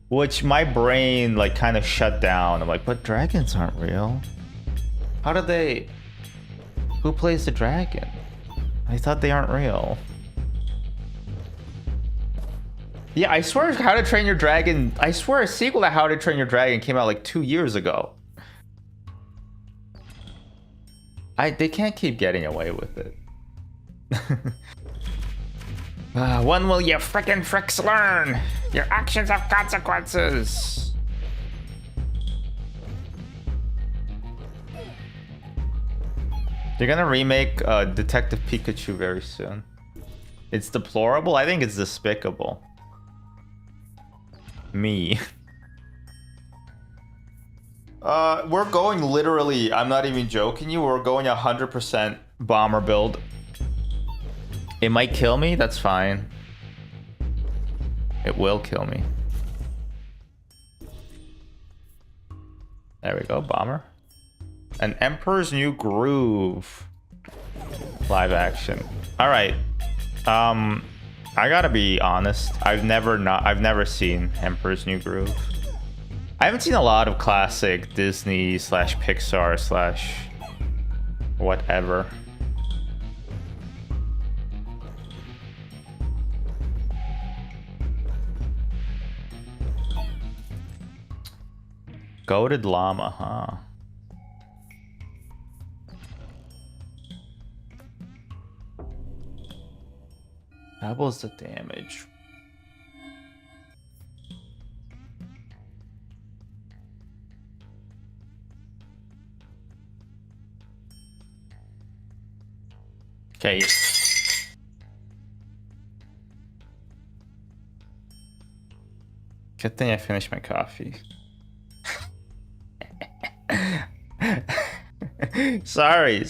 S1: which my brain like kind of shut down. I'm like, but dragons aren't real. How do they? Who plays the dragon? I thought they aren't real. Yeah, I swear How to Train Your Dragon, I swear a sequel to How to Train Your Dragon came out like 2 years ago. They can't keep getting away with it. When will you frickin' fricks learn? Your actions have consequences. They're gonna remake Detective Pikachu very soon. It's deplorable? I think it's despicable. Me. We're going literally, I'm not even joking you, we're going 100% bomber build. It might kill me, that's fine. It will kill me. There we go, bomber. An Emperor's New Groove. Live action. Alright. I gotta be honest. I've never seen Emperor's New Groove. I haven't seen a lot of classic Disney / Pixar / whatever. Goated llama, huh? Doubles the damage. Okay. Good thing I finished my coffee. Sorry.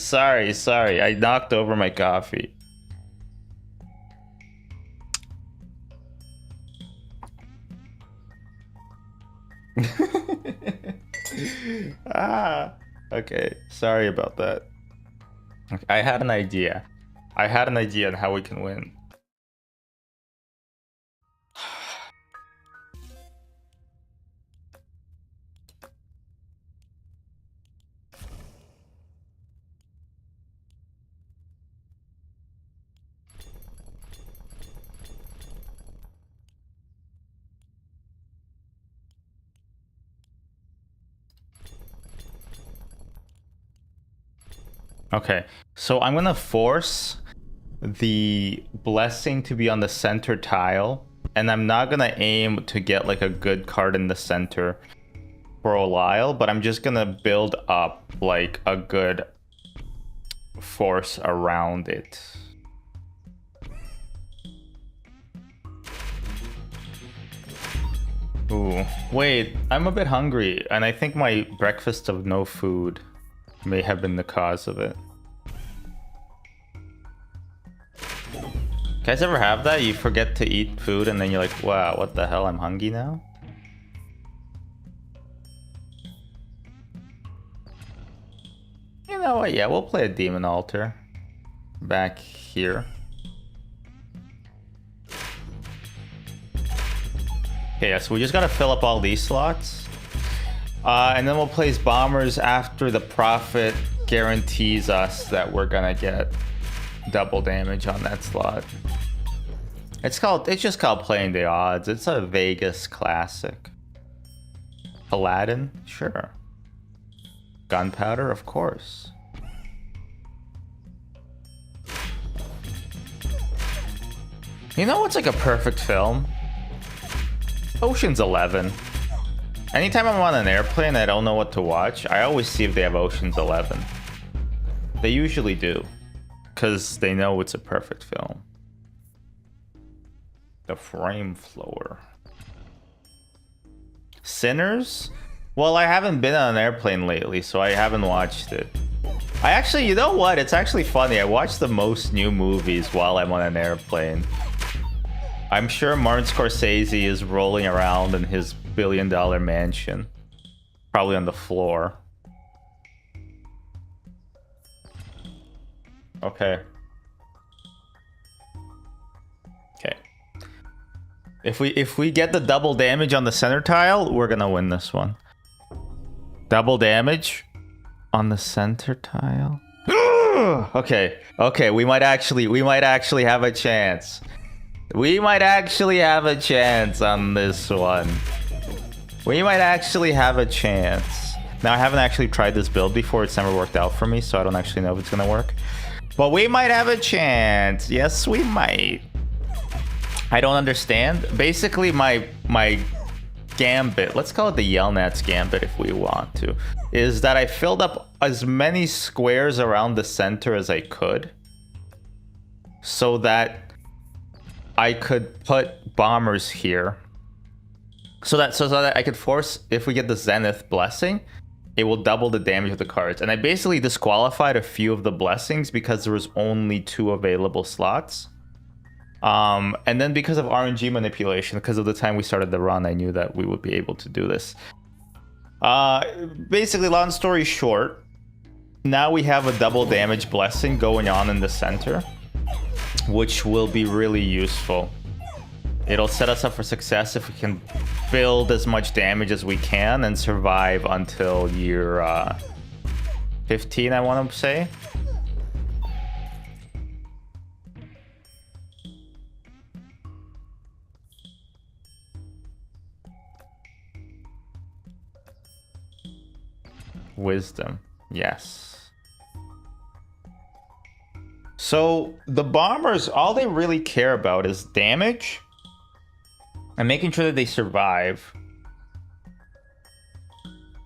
S1: I knocked over my coffee. Okay. Sorry about that. I had an idea. On how we can win. Okay, so I'm gonna force the blessing to be on the center tile, and I'm not gonna aim to get like a good card in the center for a while, but I'm just gonna build up like a good force around it. Ooh, wait, I'm a bit hungry, and I think my breakfast of no food may have been the cause of it. Guys ever have that? You forget to eat food and then you're like, wow, what the hell, I'm hungry now? You know what, yeah, we'll play a Demon Altar back here. Okay, yeah, so we just gotta fill up all these slots. And then we'll place bombers after the Prophet guarantees us that we're gonna get double damage on that slot. It's just called playing the odds. It's a Vegas classic. Aladdin? Sure. Gunpowder? Of course. You know what's like a perfect film? Ocean's 11. Anytime I'm on an airplane I don't know what to watch, I always see if they have Ocean's 11. They usually do, because they know it's a perfect film. The Frame Flower. Sinners? Well, I haven't been on an airplane lately, so I haven't watched it. I actually, you know what? It's actually funny. I watch the most new movies while I'm on an airplane. I'm sure Martin Scorsese is rolling around in his billion-dollar mansion. Probably on the floor. Okay. If we get the double damage on the center tile, we're gonna win this one. Double damage on the center tile. Okay, okay, we might actually have a chance. We might actually have a chance on this one. We might actually have a chance. Now, I haven't actually tried this build before. It's never worked out for me, so I don't actually know if it's gonna work. But we might have a chance. Yes, we might. I don't understand. Basically, my gambit, let's call it the Yelnats gambit if we want to, is that I filled up as many squares around the center as I could so that I could put bombers here. So that I could force, if we get the Zenith blessing, it will double the damage of the cards. And I basically disqualified a few of the blessings because there was only 2 available slots. And then because of RNG manipulation, because of the time we started the run, I knew that we would be able to do this. Basically, long story short, now we have a double damage blessing going on in the center, which will be really useful. It'll set us up for success if we can build as much damage as we can and survive until year 15, I want to say. Wisdom, yes. So the bombers, all they really care about is damage and making sure that they survive.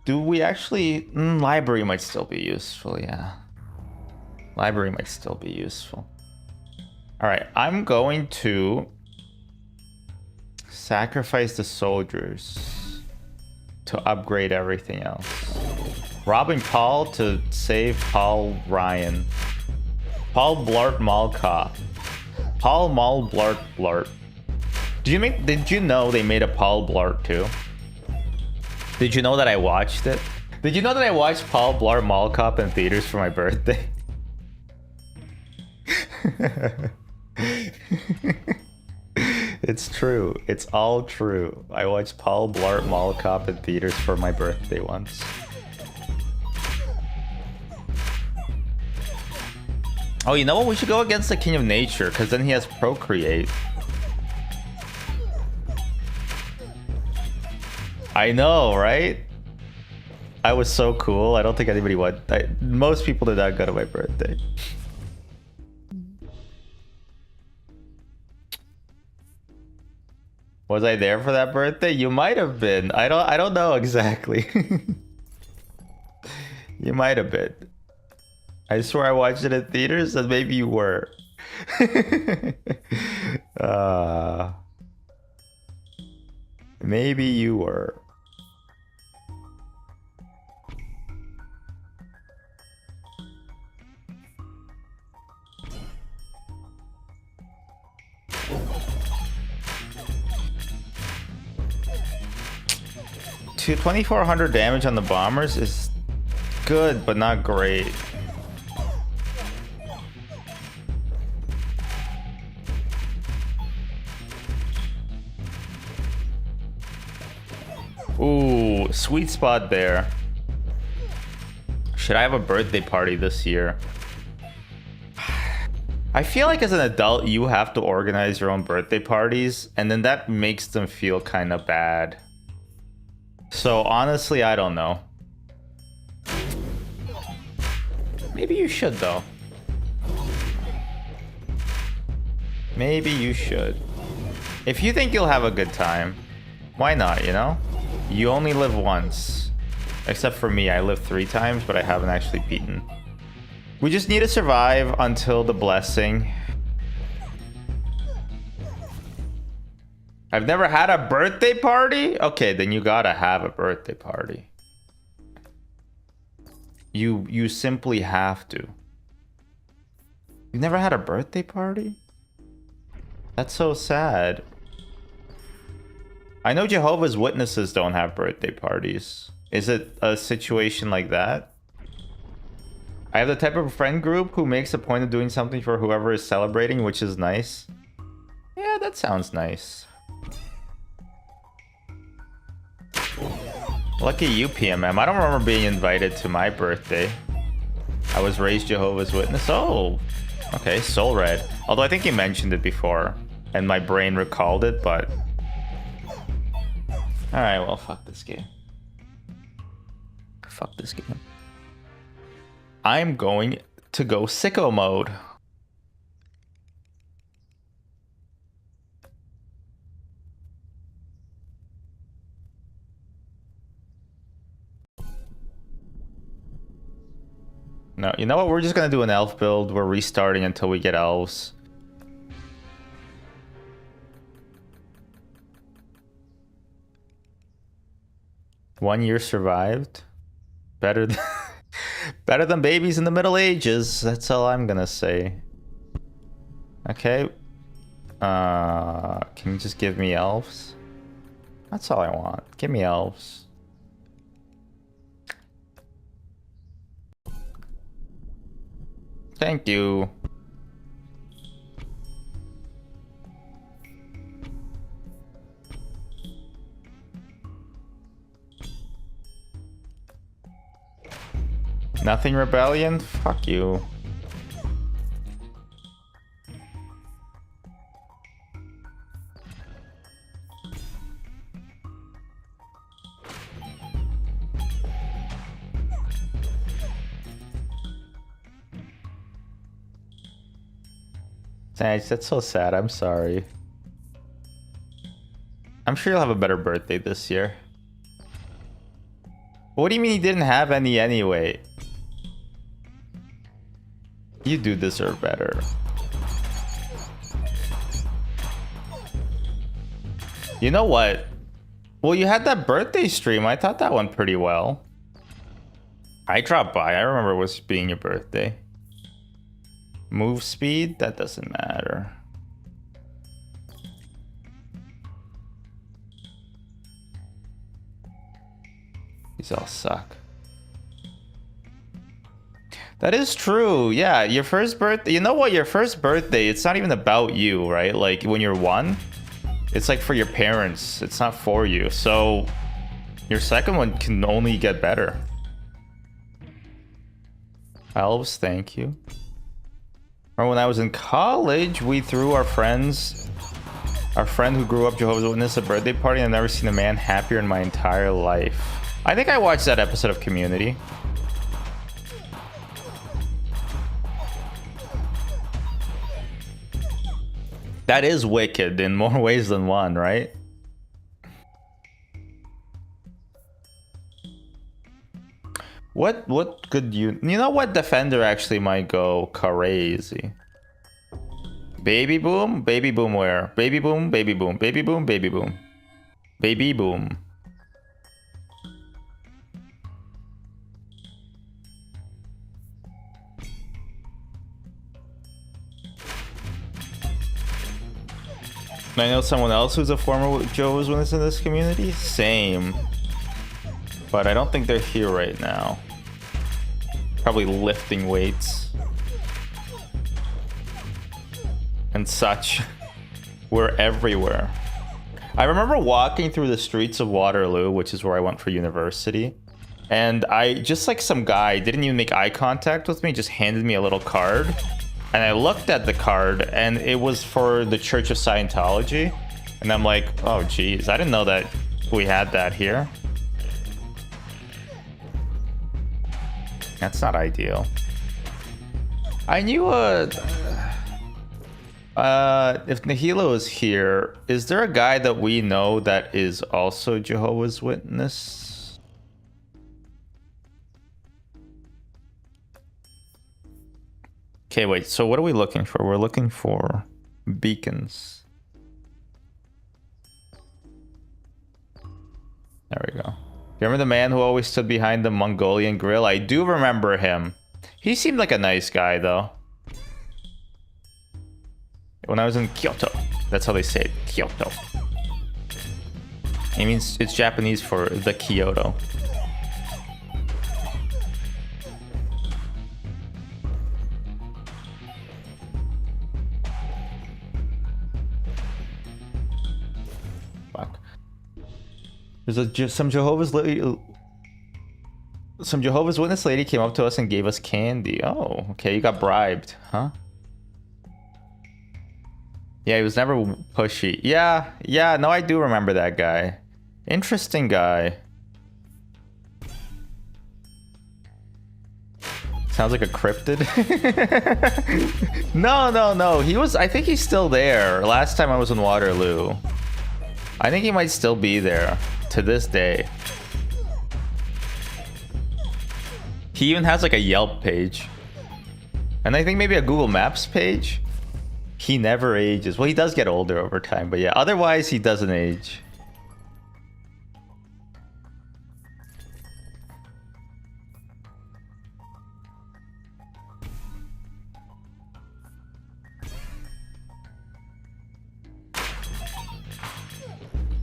S1: Do we actually... library might still be useful, yeah. Library might still be useful. Alright, I'm going to sacrifice the soldiers to upgrade everything else. Robbing Paul to save Paul Ryan. Paul Blart Malka. Paul Mal Blart Blart. Did you know they made a Paul Blart too? Did you know that I watched it? Did you know that I watched Paul Blart Mall Cop in theaters for my birthday? It's true. It's all true. I watched Paul Blart Mall Cop in theaters for my birthday once. Oh, you know what? We should go against the King of Nature, because then he has Procreate. I know, right? I was so cool. I don't think anybody would. Most people did not go to my birthday. Was I there for that birthday? You might have been. I don't know exactly. You might have been. I swear I watched it in theaters, and maybe you were. Maybe you were. To 2400 damage on the bombers is good, but not great. Ooh, sweet spot there. Should I have a birthday party this year? I feel like as an adult, you have to organize your own birthday parties, and then that makes them feel kind of bad. So honestly, I don't know. Maybe you should, though. Maybe you should. If you think you'll have a good time, why not, you know? You only live once. Except for me, I live 3 times, but I haven't actually beaten. We just need to survive until the blessing. I've never had a birthday party? Okay, then you gotta have a birthday party. You simply have to. You've never had a birthday party? That's so sad. I know Jehovah's Witnesses don't have birthday parties. Is it a situation like that? I have the type of friend group who makes a point of doing something for whoever is celebrating, which is nice. Yeah, that sounds nice. Lucky you, PMM. I don't remember being invited to my birthday. I was raised Jehovah's Witness. Oh, okay, Soul Red. Although I think you mentioned it before, and my brain recalled it, but... Alright, well, fuck this game. Fuck this game. I'm going to go sicko mode. No, you know what? We're just gonna do an elf build. We're restarting until we get elves. One year survived. Better than better than babies in the Middle Ages. That's all I'm gonna say. Okay. Can you just give me elves? That's all I want. Give me elves. Thank you. Nothing rebellion? Fuck you. Thanks, that's so sad. I'm sorry. I'm sure you'll have a better birthday this year. What do you mean you didn't have any anyway? You do deserve better. You know what? Well, you had that birthday stream. I thought that went pretty well. I dropped by. I remember it was being your birthday. Move speed? That doesn't matter. These all suck. That is true. Yeah, your first birthday. You know what? Your first birthday, it's not even about you, right? Like when you're one, it's like for your parents. It's not for you. So your second one can only get better. Elves, thank you. Or when I was in college, we threw our friend who grew up Jehovah's Witness, a birthday party, and I've never seen a man happier in my entire life. I think I watched that episode of Community. That is wicked in more ways than one, right? What could you know what defender actually might go crazy? Baby boom where? Baby boom, baby boom, baby boom, baby boom. Baby boom. I know someone else who's a former Jehovah's Witness in this community. Same. But I don't think they're here right now. Probably lifting weights. And such. We're everywhere. I remember walking through the streets of Waterloo, which is where I went for university. And I, just like some guy, didn't even make eye contact with me, just handed me a little card. And I looked at the card, and it was for the Church of Scientology. And I'm like, oh, geez, I didn't know that we had that here. That's not ideal. I knew, if Nihilo is here, is there a guy that we know that is also Jehovah's Witness? Okay, wait, so what are we looking for? We're looking for beacons. There we go. Remember the man who always stood behind the Mongolian grill? I do remember him. He seemed like a nice guy, though. When I was in Kyoto. That's how they say it, Kyoto. It means, it's Japanese for the Kyoto. Fuck. There's some Jehovah's Some Jehovah's Witness lady came up to us and gave us candy. Oh, okay, you got bribed, huh? Yeah, he was never pushy. Yeah, no, I do remember that guy. Interesting guy. Sounds like a cryptid. No. He was, I think he's still there. Last time I was in Waterloo. I think he might still be there to this day. He even has like a Yelp page. And I think maybe a Google Maps page. He never ages. Well, he does get older over time, but yeah, otherwise he doesn't age.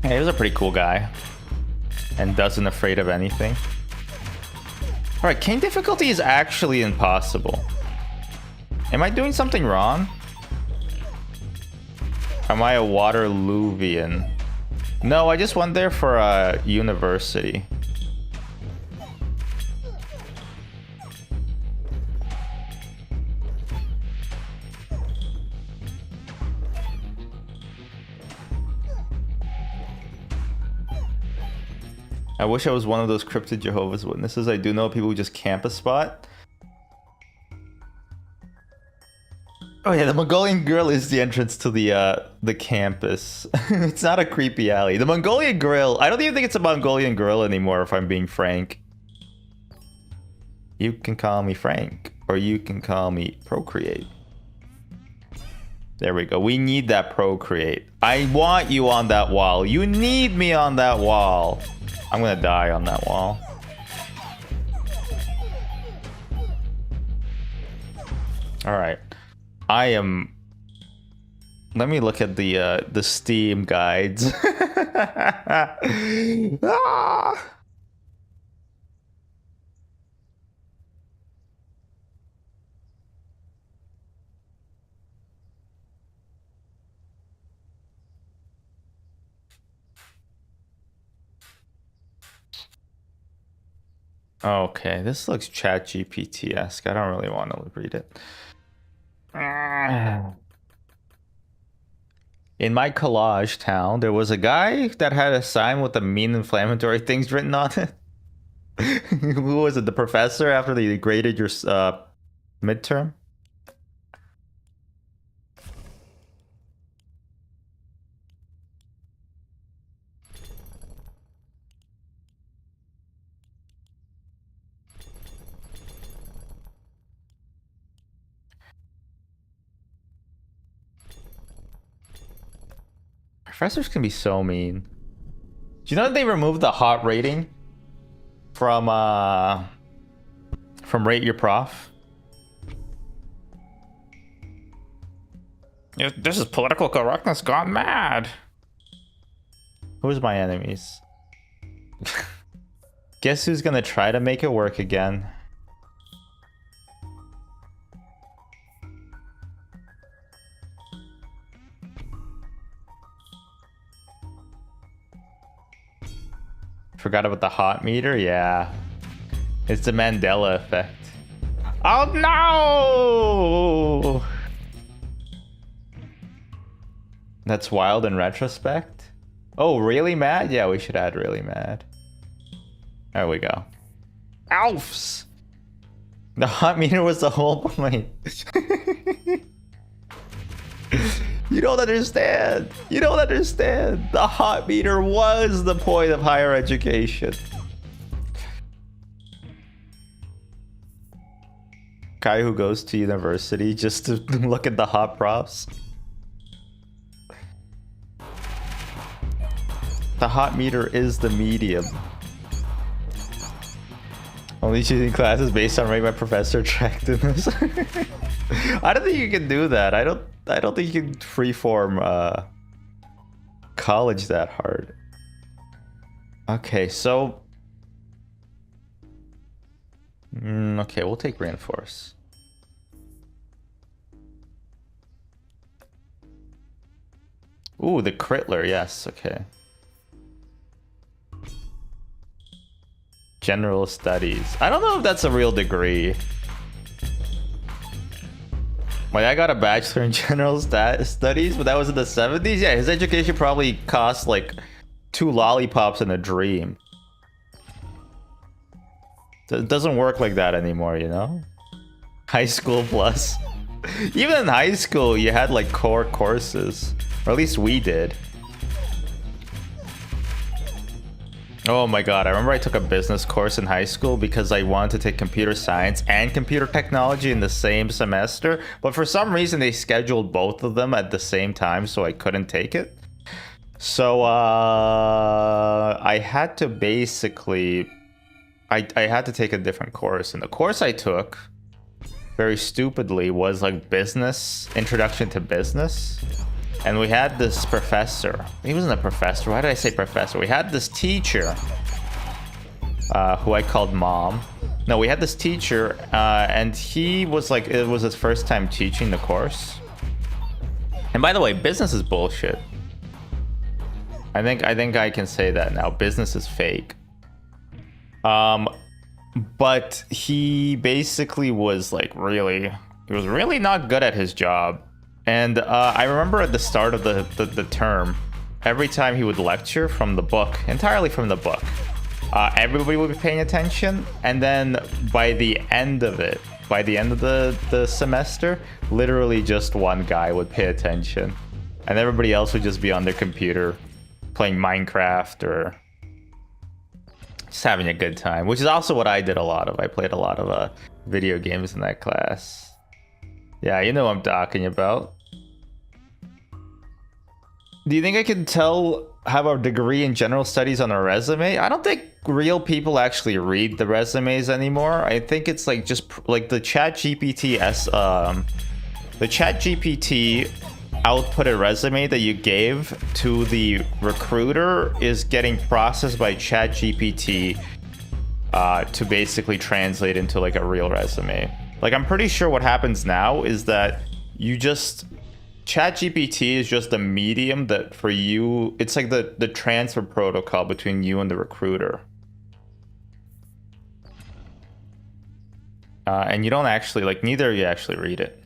S1: Yeah, he was a pretty cool guy. And doesn't afraid of anything. Alright, King difficulty is actually impossible. Am I doing something wrong? Am I a Waterloovian? No, I just went there for a university. I wish I was one of those cryptid Jehovah's Witnesses. I do know people who just camp a spot. Oh yeah, the Mongolian Grill is the entrance to the campus. It's not a creepy alley. The Mongolian Grill, I don't even think it's a Mongolian Grill anymore, if I'm being frank. You can call me Frank, or you can call me Procreate. There we go. We need that Procreate. I want you on that wall. You need me on that wall. I'm gonna die on that wall. All right. I am. Let me look at the Steam guides. Ah! Okay, this looks ChatGPT-esque. I don't really want to read it. In my collage town, there was a guy that had a sign with the mean inflammatory things written on it. Who was it? The professor after they graded your midterm? Professors can be so mean. Do you know that they removed the hot rating from Rate Your Prof? Yeah, this is political correctness gone mad. Who's my enemies? Guess who's gonna try to make it work again? Forgot about the hot meter? Yeah. It's the Mandela effect. Oh no! That's wild in retrospect. Oh, really mad? Yeah, we should add really mad. There we go. Alfs! The hot meter was the whole point. You don't understand. You don't understand. The hot meter was the point of higher education. Guy who goes to university just to look at the hot profs. The hot meter is the medium. Only choosing classes based on rate my professor attractiveness. I don't think you can do that. I don't think you can freeform college that hard. Okay, so okay, we'll take reinforce. Ooh, the Critler, yes, okay. General Studies. I don't know if that's a real degree. Like, I got a bachelor in general studies, but that was in the 70s. Yeah, his education probably cost like 2 lollipops and a dream. It doesn't work like that anymore, you know? High school plus. Even in high school, you had like core courses. Or at least we did. Oh my god, I remember I took a business course in high school because I wanted to take computer science and computer technology in the same semester, but for some reason they scheduled both of them at the same time, so I couldn't take it. So I had to basically I had to take a different course, and the course I took very stupidly was like business, introduction to business. And we had this professor. He wasn't a professor. Why did I say professor? We had this teacher who I called mom. No, we had this teacher and he was like, it was his first time teaching the course. And by the way, business is bullshit. I think I can say that now. Business is fake. But he basically was like he was really not good at his job. And I remember at the start of the term, every time he would lecture from the book, entirely from the book, everybody would be paying attention. And then by the end of it, by the end of the semester, literally just one guy would pay attention. And everybody else would just be on their computer playing Minecraft or just having a good time, which is also what I did a lot of. I played a lot of video games in that class. Yeah, you know what I'm talking about. Do you think I can have a degree in general studies on a resume? I don't think real people actually read the resumes anymore. I think it's like just like the ChatGPT outputted resume that you gave to the recruiter is getting processed by ChatGPT to basically translate into like a real resume. Like, I'm pretty sure what happens now is that ChatGPT is just a medium that for you, it's like the transfer protocol between you and the recruiter. And you don't actually, like, neither of you actually read it.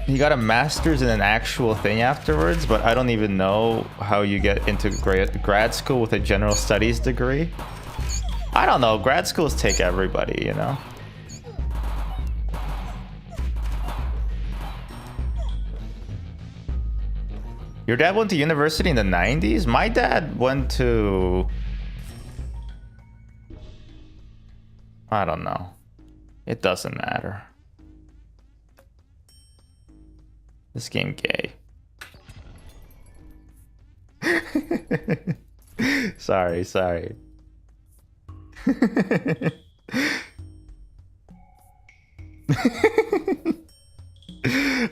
S1: You got a master's in an actual thing afterwards, but I don't even know how you get into grad school with a general studies degree. I don't know. Grad schools take everybody, you know? Your dad went to university in the 90s? My dad went to... I don't know. It doesn't matter. This game gay. Sorry.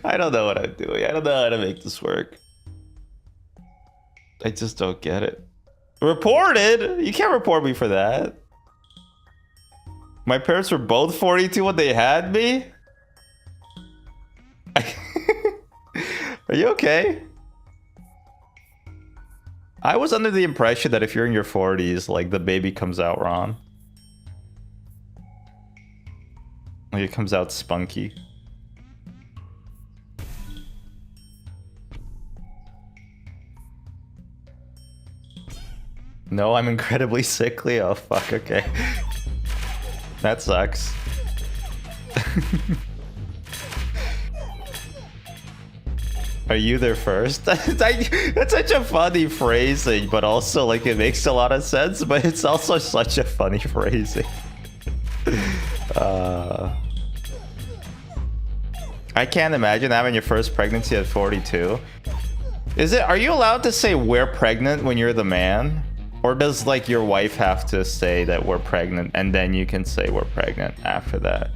S1: I don't know what I'm doing. I don't know how to make this work. I just don't get it. Reported? You can't report me for that. My parents were both 42 when they had me? Are you okay? I was under the impression that if you're in your 40s, like, the baby comes out wrong. Like, it comes out spunky. No, I'm incredibly sickly. Oh, fuck, okay. That sucks. Are you there first? That's such a funny phrasing, but also, like, it makes a lot of sense, but it's also such a funny phrasing. I can't imagine having your first pregnancy at 42. Are you allowed to say we're pregnant when you're the man? Or does, like, your wife have to say that we're pregnant and then you can say we're pregnant after that?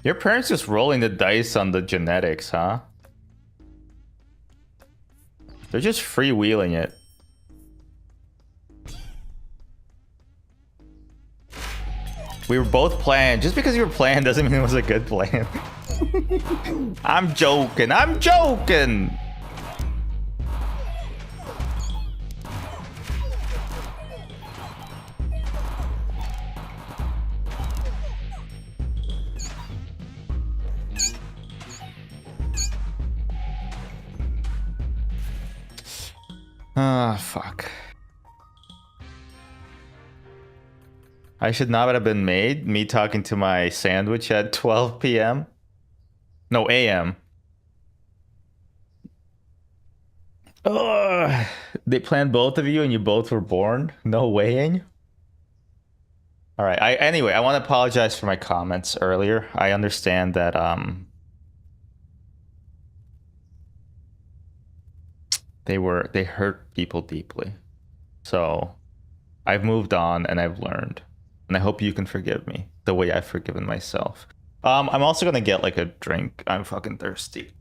S1: Your parents just rolling the dice on the genetics, huh? They're just freewheeling it. We were both playing. Just because you were playing doesn't mean it was a good plan. I'm joking. I'm joking. Ah, fuck. I should not have been made. Me talking to my sandwich at 12 p.m. No, a.m. Ugh. They planned both of you and you both were born? No weighing? All right. Anyway, I want to apologize for my comments earlier. I understand that they hurt people deeply. So I've moved on and I've learned. And I hope you can forgive me the way I've forgiven myself. I'm also gonna get like a drink. I'm fucking thirsty.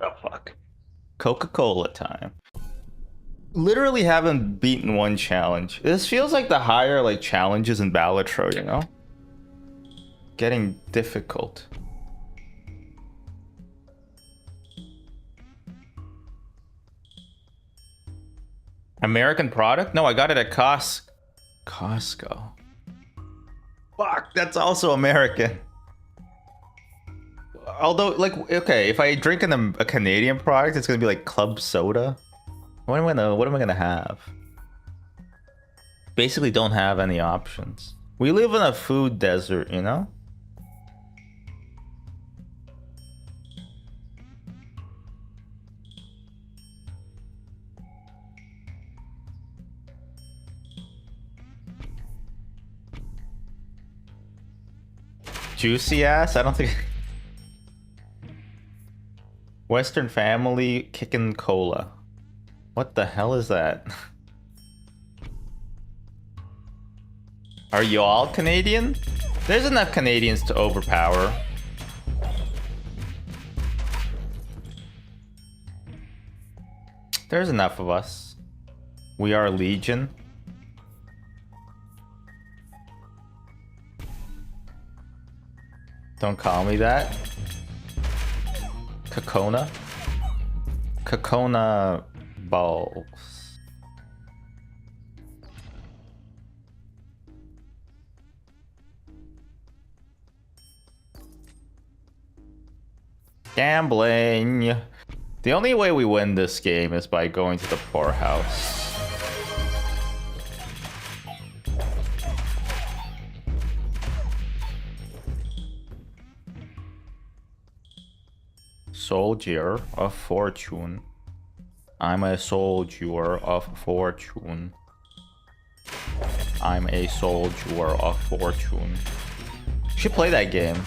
S1: Oh fuck. Coca-Cola time. Literally haven't beaten one challenge. This feels like the higher like challenges in Balatro, you know? Getting difficult. American product? No, I got it at Costco. Fuck, that's also American. Although, like, okay, if I drink a Canadian product, it's gonna be like club soda. What am I gonna have? Basically, don't have any options. We live in a food desert, you know. Juicy ass? I don't think. Western family kicking cola. What the hell is that? Are you all Canadian? There's enough Canadians to overpower. There's enough of us. We are Legion. Don't call me that. Kokona? Kokona balls. Gambling. The only way we win this game is by going to the poorhouse. Soldier of fortune. I'm a soldier of fortune. I'm a soldier of fortune. Should play that game.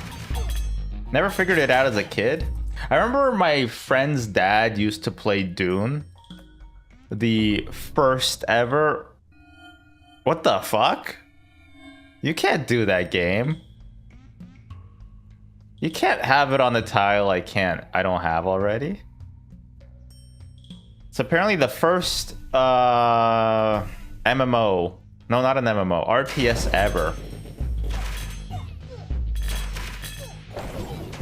S1: Never figured it out as a kid. I remember my friend's dad used to play Dune. The first ever. What the fuck? You can't do that game. You can't have it on the tile I don't have already. It's apparently the first MMO. No, not an MMO. RTS ever.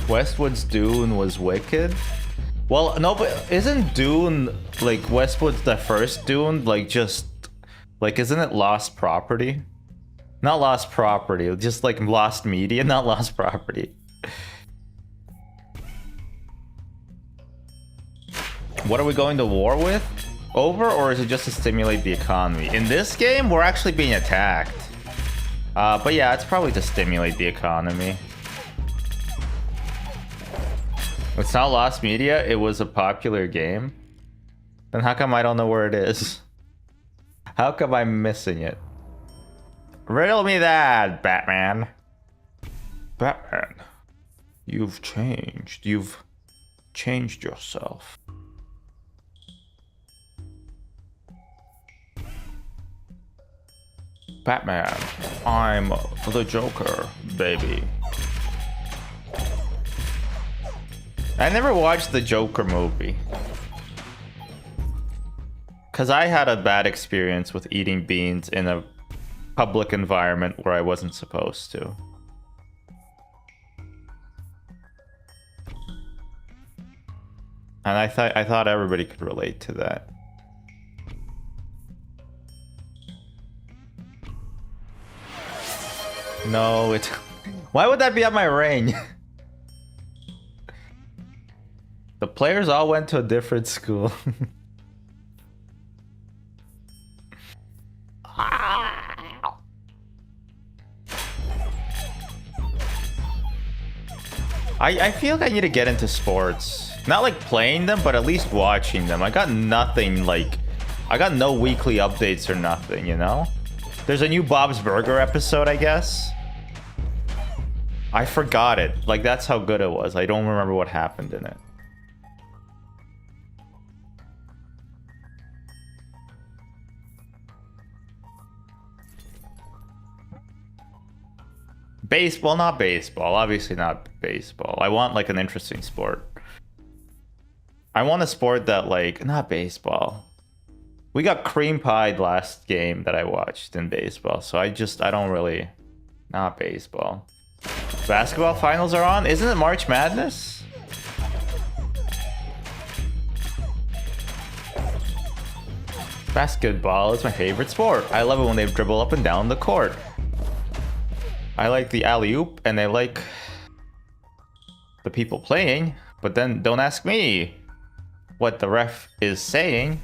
S1: Westwood's Dune was wicked. Well, no, but isn't Dune like Westwood's the first Dune? Like just like isn't it lost property? Not lost property, just like lost media, not lost property. What are we going to war with? Over, or is it just to stimulate the economy? In this game, we're actually being attacked. But yeah, it's probably to stimulate the economy. It's not lost media, it was a popular game. Then how come I don't know where it is? How come I'm missing it? Riddle me that, Batman. Batman, you've changed. You've changed yourself. Batman. I'm the Joker, baby. I never watched the Joker movie. Because I had a bad experience with eating beans in a public environment where I wasn't supposed to. And I thought everybody could relate to that. No, it... Why would that be on my ring? The players all went to a different school. I feel like I need to get into sports. Not like playing them, but at least watching them. I got nothing like... I got no weekly updates or nothing, you know? There's a new Bob's Burger episode, I guess. I forgot it. Like, that's how good it was. I don't remember what happened in it. Baseball, not baseball. Obviously not baseball. I want, like, an interesting sport. I want a sport that, like... Not baseball. We got cream pied last game that I watched in baseball, so I don't really... Not baseball. Basketball finals are on? Isn't it March Madness? Basketball is my favorite sport. I love it when they dribble up and down the court. I like the alley-oop, and I like the people playing, but then don't ask me what the ref is saying.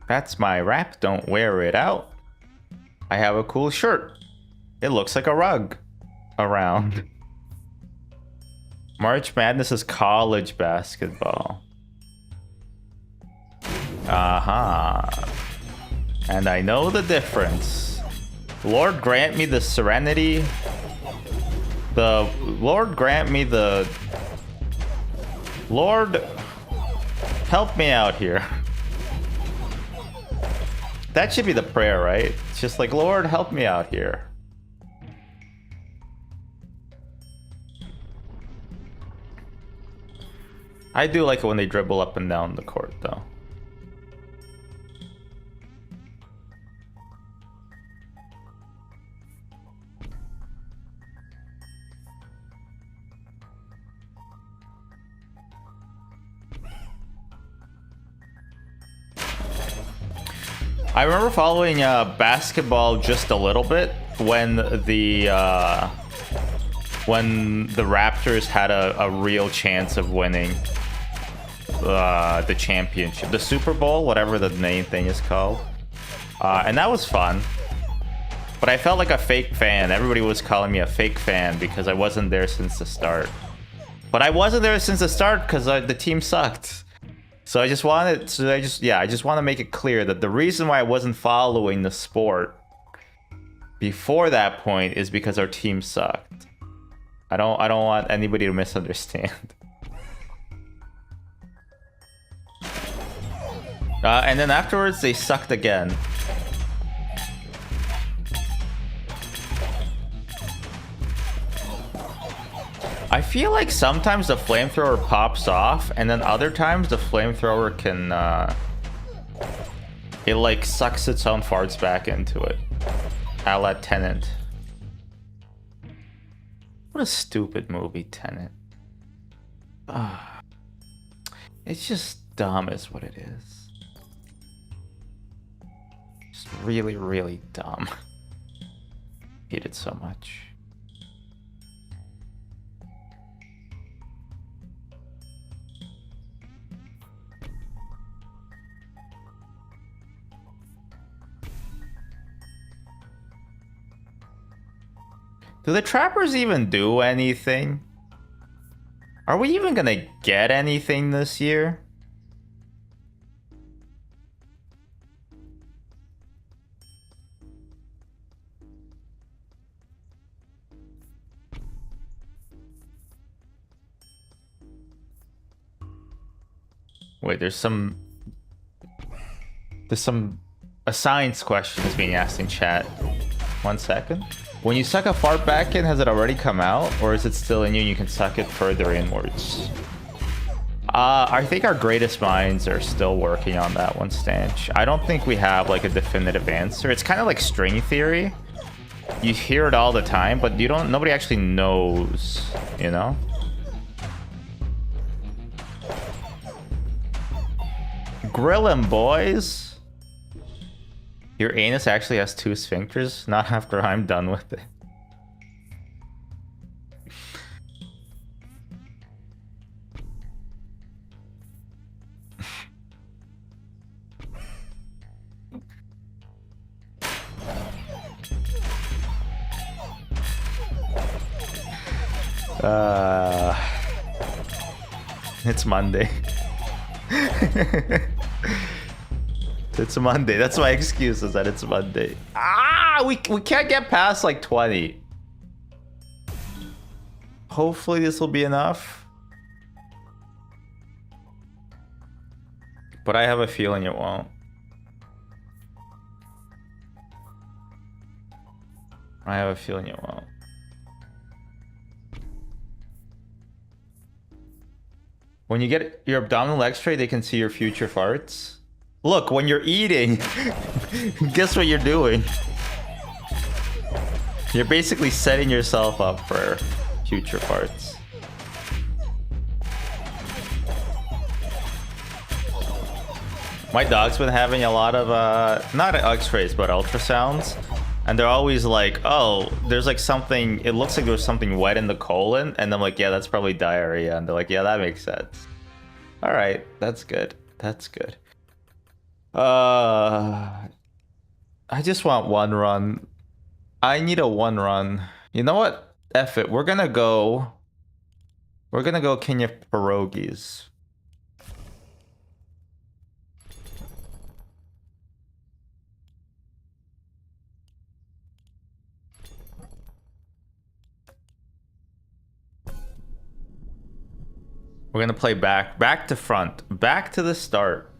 S1: That's my rap, don't wear it out. I have a cool shirt. It looks like a rug around. March Madness is college basketball. Aha. And I know the difference. Lord grant me the serenity. Lord grant me the... Lord, help me out here. That should be the prayer, right? It's just like, Lord, help me out here. I do like it when they dribble up and down the court, though. I remember following basketball just a little bit when the Raptors had a real chance of winning the championship, the Super Bowl, whatever the main thing is called, and that was fun. But I felt like a fake fan. Everybody was calling me a fake fan because I wasn't there since the start. But I wasn't there since the start because the team sucked. So I just want to make it clear that the reason why I wasn't following the sport before that point is because our team sucked. I don't want anybody to misunderstand. And then afterwards they sucked again. I feel like sometimes the flamethrower pops off, and then other times the flamethrower can, it like sucks its own farts back into it. A la Tenet. What a stupid movie, Tenet. It's just dumb is what it is. Just really, really dumb. Hate it so much. Do the trappers even do anything? Are we even gonna get anything this year? Wait, there's some... There's a science question is being asked in chat. 1 second. When you suck a fart back in, has it already come out, or is it still in you and you can suck it further inwards? I think our greatest minds are still working on that one, Stanch. I don't think we have like a definitive answer. It's kind of like string theory. You hear it all the time, but you don't. Nobody actually knows, you know? Grill 'em, boys. Your anus actually has 2 sphincters? Not after I'm done with it. It's Monday. It's Monday. That's my excuse, is that it's Monday. We can't get past like 20. Hopefully this will be enough. But I have a feeling it won't. I have a feeling it won't. When you get your abdominal x-ray, they can see your future farts. Look, when you're eating, guess what you're doing? You're basically setting yourself up for future farts. My dog's been having a lot of, not x-rays, but ultrasounds. And they're always like, oh, there's like something, it looks like there's something wet in the colon. And I'm like, yeah, that's probably diarrhea. And they're like, yeah, that makes sense. All right, that's good. That's good. I just want 1 run. I need a 1 run. You know what? F it. We're gonna go King of Pierogies. We're gonna play back to front, back to the start.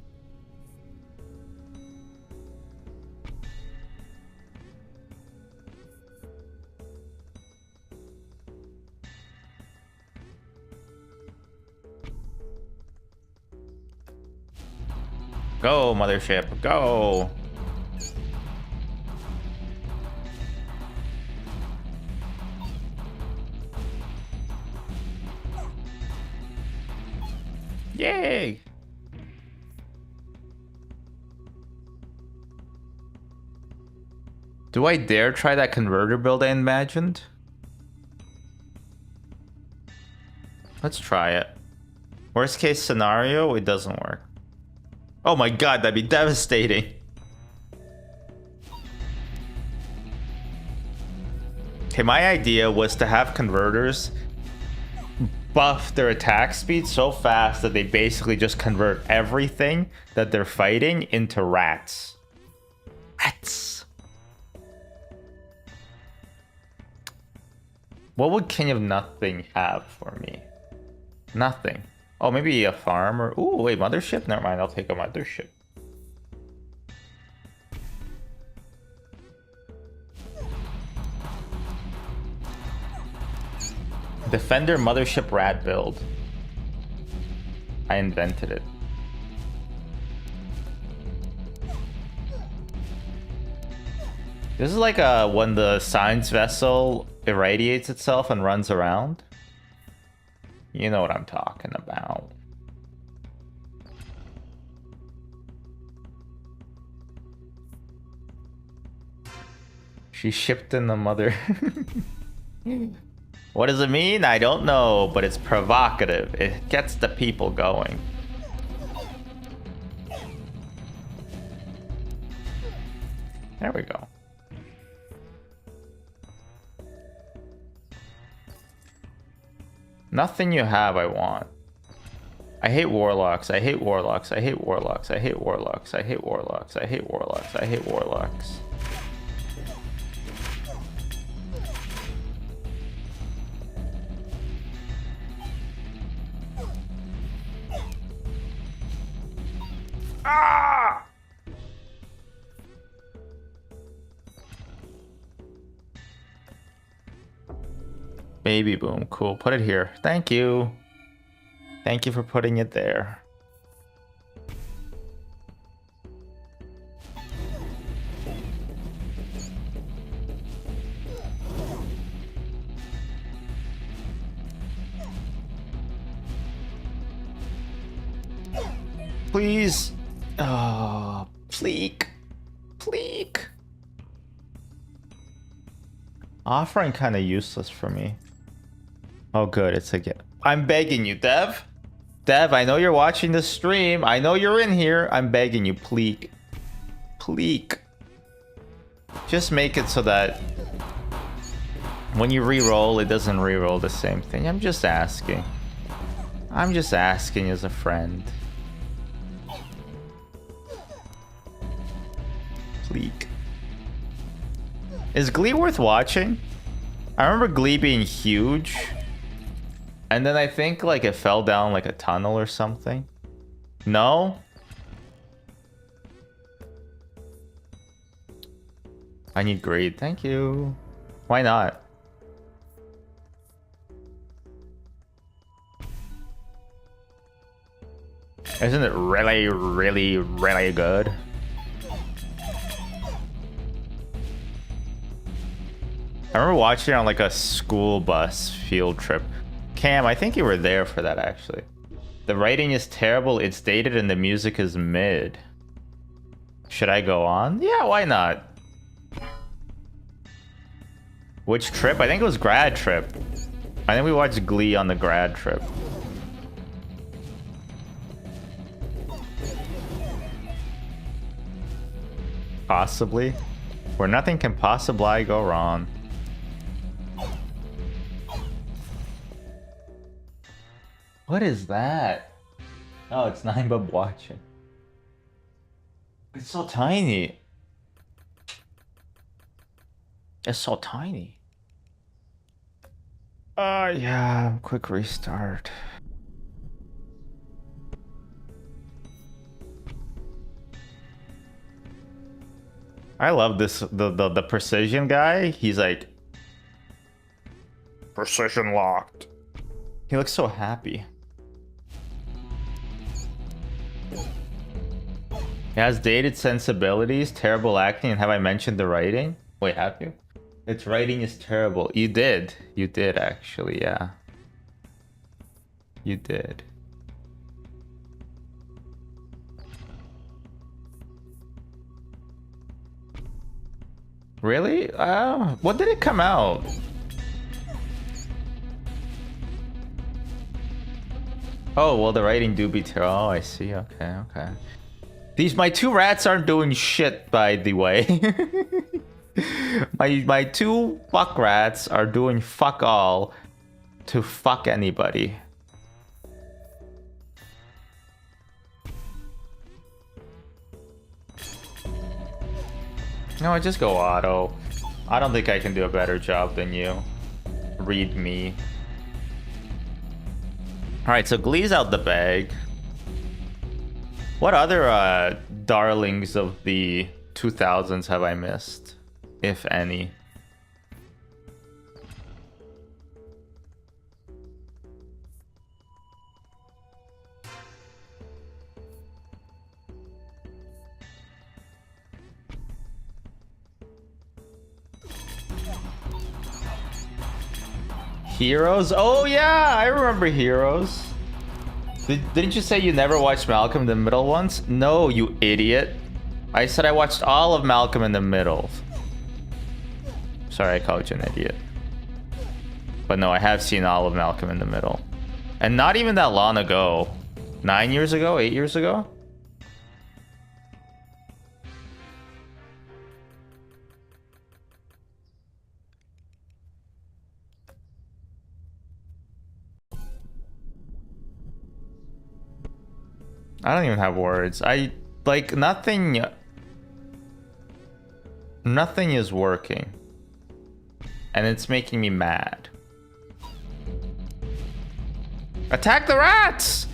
S1: Go, mothership, go. Yay! Do I dare try that converter build I imagined? Let's try it. Worst case scenario, it doesn't work. Oh my god, that'd be devastating. Okay, my idea was to have converters buff their attack speed so fast that they basically just convert everything that they're fighting into rats. Rats. What would King of Nothing have for me? Nothing. Oh, maybe a farm or... Ooh, wait, mothership? Never mind, I'll take a mothership. Defender mothership rat build. I invented it. This is like when the science vessel irradiates itself and runs around. You know what I'm talking about. She shipped in the mother. What does it mean? I don't know, but it's provocative. It gets the people going. There we go. Nothing you have I want. I hate warlocks. I hate warlocks. I hate warlocks. I hate warlocks. I hate warlocks. I hate warlocks. I hate warlocks. Ah! Baby boom. Cool. Put it here. Thank you. Thank you for putting it there. Please. Oh, pleek. Pleek. Offering kind of useless for me. Oh, good. It's a gift. I'm begging you, Dev. Dev, I know you're watching the stream. I know you're in here. I'm begging you, pleek. Pleek. Just make it so that when you re-roll, it doesn't re-roll the same thing. I'm just asking. I'm just asking as a friend. Pleek. Is Glee worth watching? I remember Glee being huge. And then I think like it fell down like a tunnel or something. No? I need greed. Thank you. Why not? Isn't it really, really, really good? I remember watching it on like a school bus field trip. Cam, I think you were there for that actually. The writing is terrible, it's dated, and the music is mid. Should I go on? Yeah, why not? Which trip? I think it was grad trip. I think we watched Glee on the grad trip. Possibly. Where nothing can possibly go wrong. What is that? Oh, it's 9bub watching. It's so tiny. It's so tiny. Yeah, quick restart. I love this, the precision guy. He's like, precision locked. He looks so happy. It has dated sensibilities, terrible acting, and have I mentioned the writing? Wait, have you? Its writing is terrible. You did. You did, actually, yeah. You did. Really? What did it come out? Oh, well, the writing do be terrible. Oh, I see. Okay, okay. My two rats aren't doing shit, by the way. my two fuck rats are doing fuck all to fuck anybody. No, I just go auto. I don't think I can do a better job than you. Read me. Alright, so Glee's out the bag. What other darlings of the 2000s have I missed, if any? Heroes? Oh yeah, I remember Heroes. Didn't you say you never watched Malcolm in the Middle once? No, you idiot. I said I watched all of Malcolm in the Middle. Sorry, I called you an idiot. But no, I have seen all of Malcolm in the Middle. And not even that long ago. 9 years ago? 8 years ago? I don't even have words. Like, nothing is working. And it's making me mad. Attack the rats!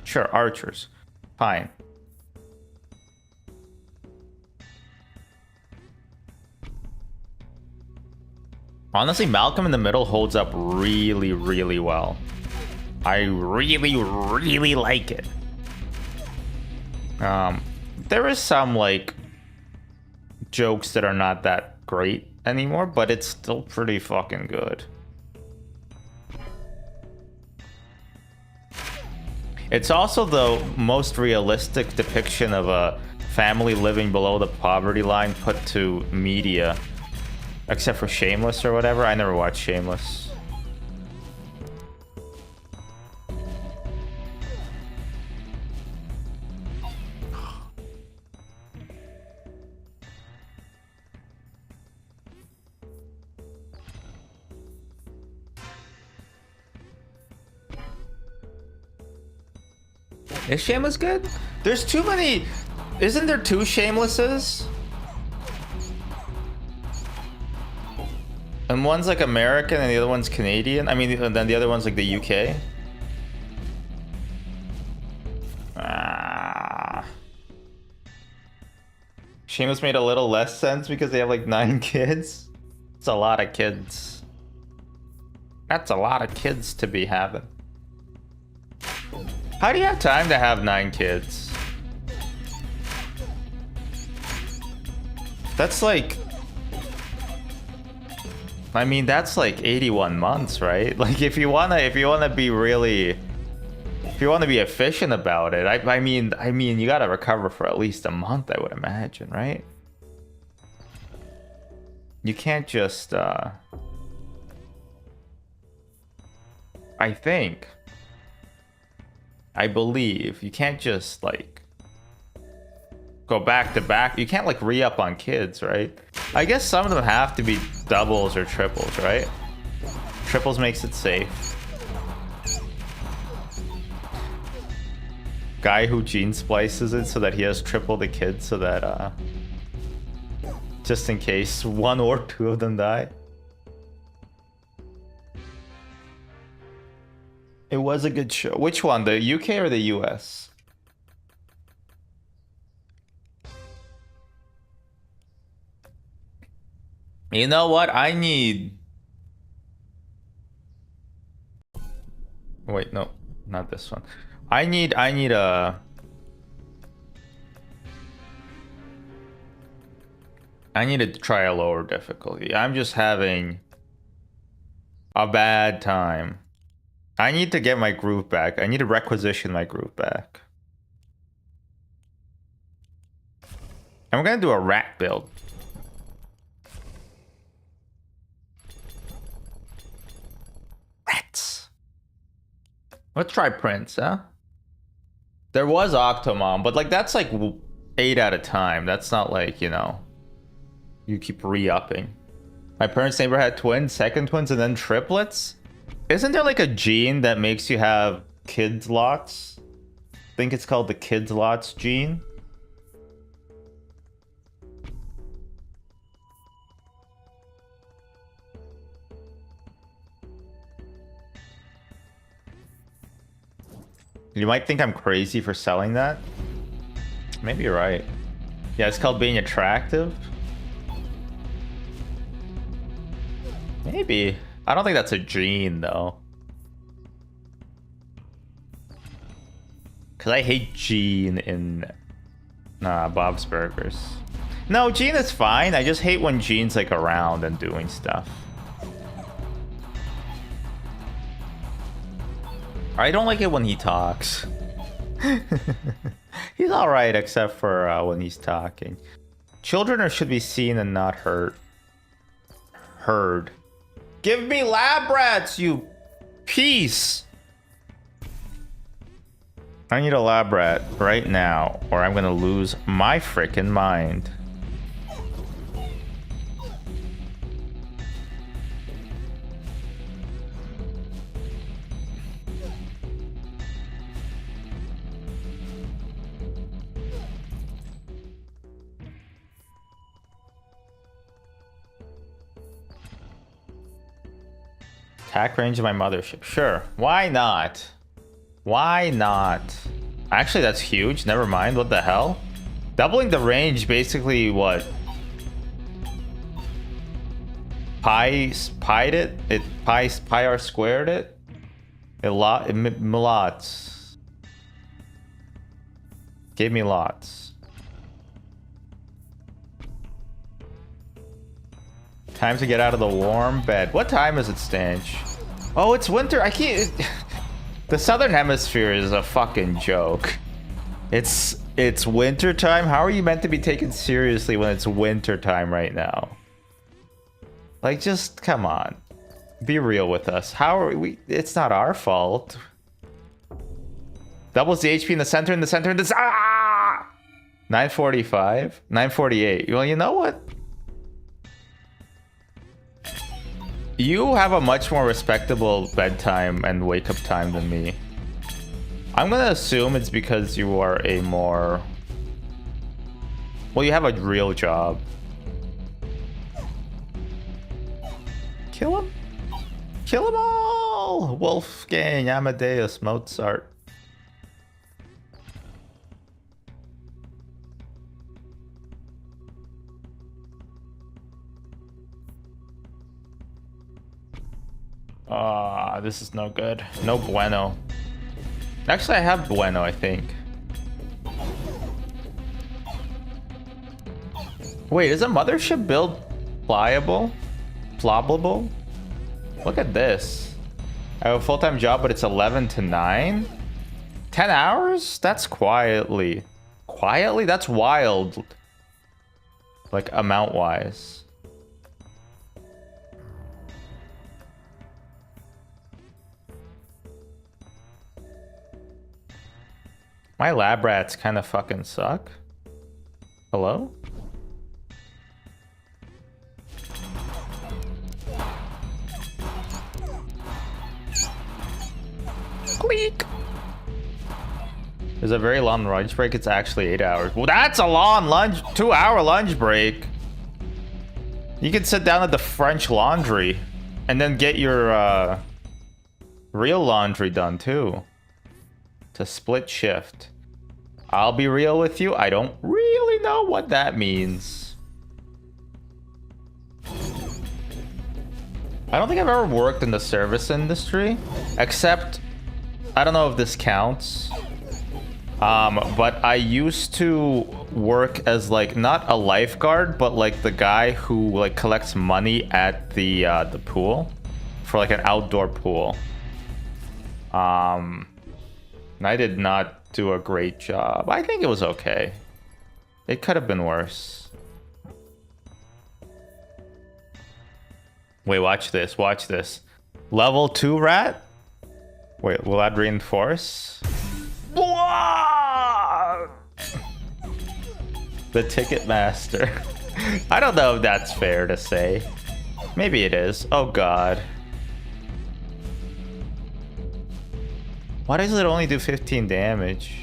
S1: Sure, archers. Fine. Honestly, Malcolm in the Middle holds up really, really well. I really, really like it. There is some, like, jokes that are not that great anymore, but it's still pretty fucking good. It's also the most realistic depiction of a family living below the poverty line put to media. Except for Shameless or whatever. I never watched Shameless. Is Shameless good? There's too many... Isn't there two Shamelesses? And one's like American and the other one's Canadian. I mean, and then the other one's like the UK. Shameless made a little less sense because they have like 9 kids. It's a lot of kids. That's a lot of kids to be having. How do you have time to have 9 kids? That's like... I mean, that's like 81 months, right? Like, if you wanna be really... If you want to be efficient about it, I mean, you gotta recover for at least a month, I would imagine, right? You can't just, I believe, you can't just, like, go back to back. You can't, like, re-up on kids, right? I guess some of them have to be doubles or triples, right? Triples makes it safe. Guy who gene splices it so that he has triple the kids so that, just in case 1 or 2 of them die. It was a good show. Which one? The UK or the US? You know what? I need... Wait, no. Not this one. I need to try a lower difficulty. I'm just having a bad time. I need to get my groove back. I need to requisition my groove back. And we're gonna do a rat build. Rats. Let's try Prince, huh? There was Octomom, but like that's like 8 at a time. That's not like, you know, you keep re-upping. My parents' neighbor had twins, second twins, and then triplets. Isn't there like a gene that makes you have kids lots? I think it's called the kids lots gene. You might think I'm crazy for selling that. Maybe you're right. Yeah, it's called being attractive. Maybe. I don't think that's a gene, though. Because I hate Gene in Bob's Burgers. No, Gene is fine. I just hate when Gene's like around and doing stuff. I don't like it when he talks. He's alright except for when he's talking. Children should be seen and not heard. Give me lab rats, you piece! I need a lab rat right now, or I'm gonna lose my frickin' mind. Attack range of my mothership. Sure. Why not? Why not? Actually, that's huge. Never mind. What the hell? Doubling the range basically what? pied it. Pi r squared it. Lots. Gave me lots. Time to get out of the warm bed. What time is it, Stanch? Oh, it's winter. I can't. The southern hemisphere is a fucking joke. It's winter time. How are you meant to be taken seriously when it's winter time right now? Like, just come on. Be real with us. How are we? It's not our fault. Doubles the HP in the center, in the center, in the... Ah! 945? 948. Well, you know what? You have a much more respectable bedtime and wake-up time than me. I'm gonna assume it's because you are a more... Well, you have a real job. Kill him? Kill them all! Wolfgang, Amadeus, Mozart. This is no good. No bueno. Actually, I have bueno, I think. Wait, is a mothership build pliable? Ploppable? Look at this. I have a full-time job, but it's 11 to 9? 10 hours? That's quietly. Quietly? That's wild. Like, amount-wise. My lab rats kind of fucking suck. Hello? Click. There's a very long lunch break. It's actually 8 hours. Well, that's a long lunch, 2-hour lunch break. You can sit down at the French Laundry and then get your real laundry done too. It's a split shift. I'll be real with you. I don't really know what that means. I don't think I've ever worked in the service industry, except I don't know if this counts. But I used to work as like not a lifeguard, but like the guy who like collects money at the pool for like an outdoor pool. And I did not do a great job. I think it was okay. It could have been worse. Wait, watch this. Watch this. Level 2 rat? Wait, will that reinforce? The ticket master. I don't know if that's fair to say. Maybe it is. Oh god. Why does it only do 15 damage?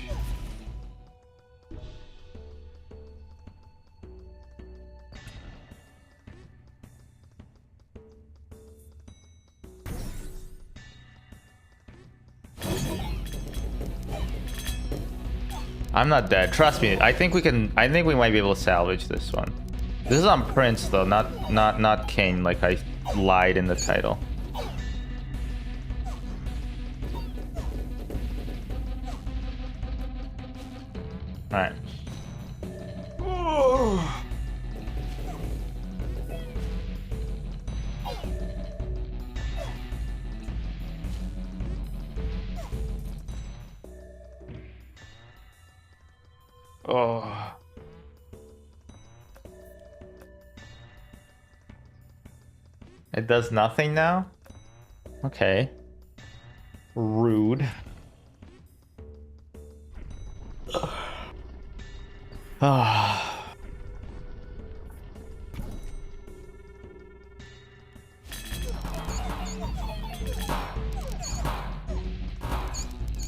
S1: I'm not dead. Trust me. I think we might be able to salvage this one. This is on Prince though, not King, like I lied in the title. Alright. Oh. It does nothing now? Okay. Rude. Ah.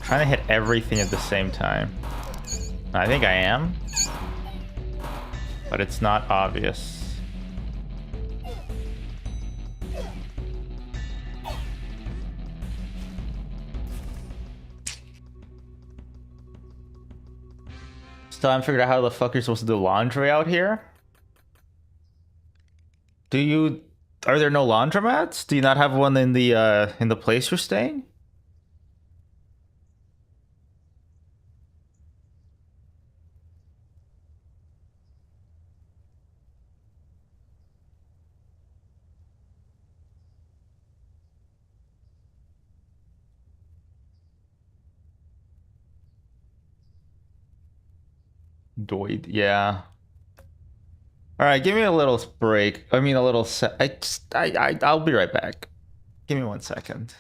S1: Trying to hit everything at the same time. I think I am, but it's not obvious. Still haven't figured out how the fuck you're supposed to do laundry out here. Do you... Are there no laundromats? Do you not have one in the place you're staying? Doid, yeah. All right, give me a little break. I mean, a little se I'll be right back. Give me 1 second.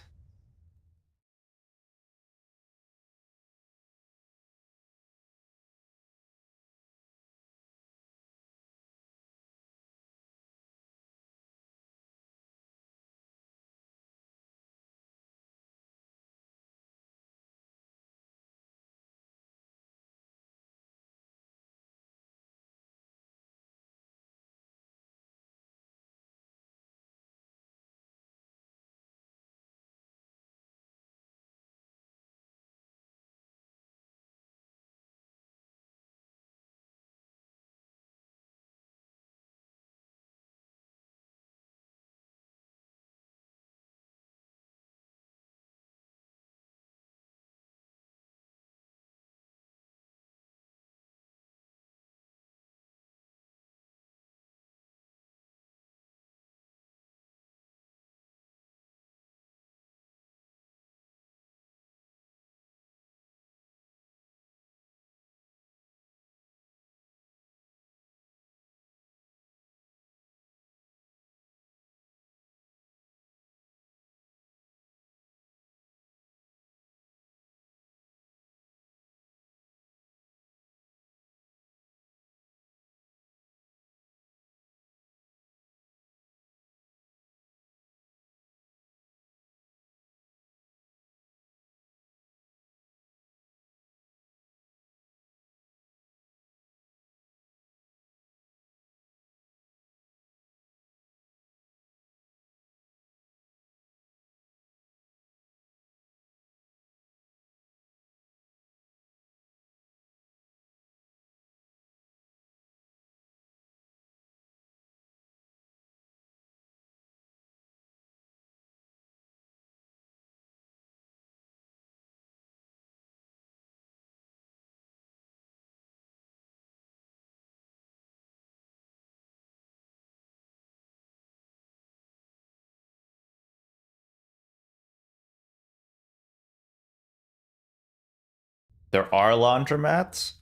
S1: There are laundromats,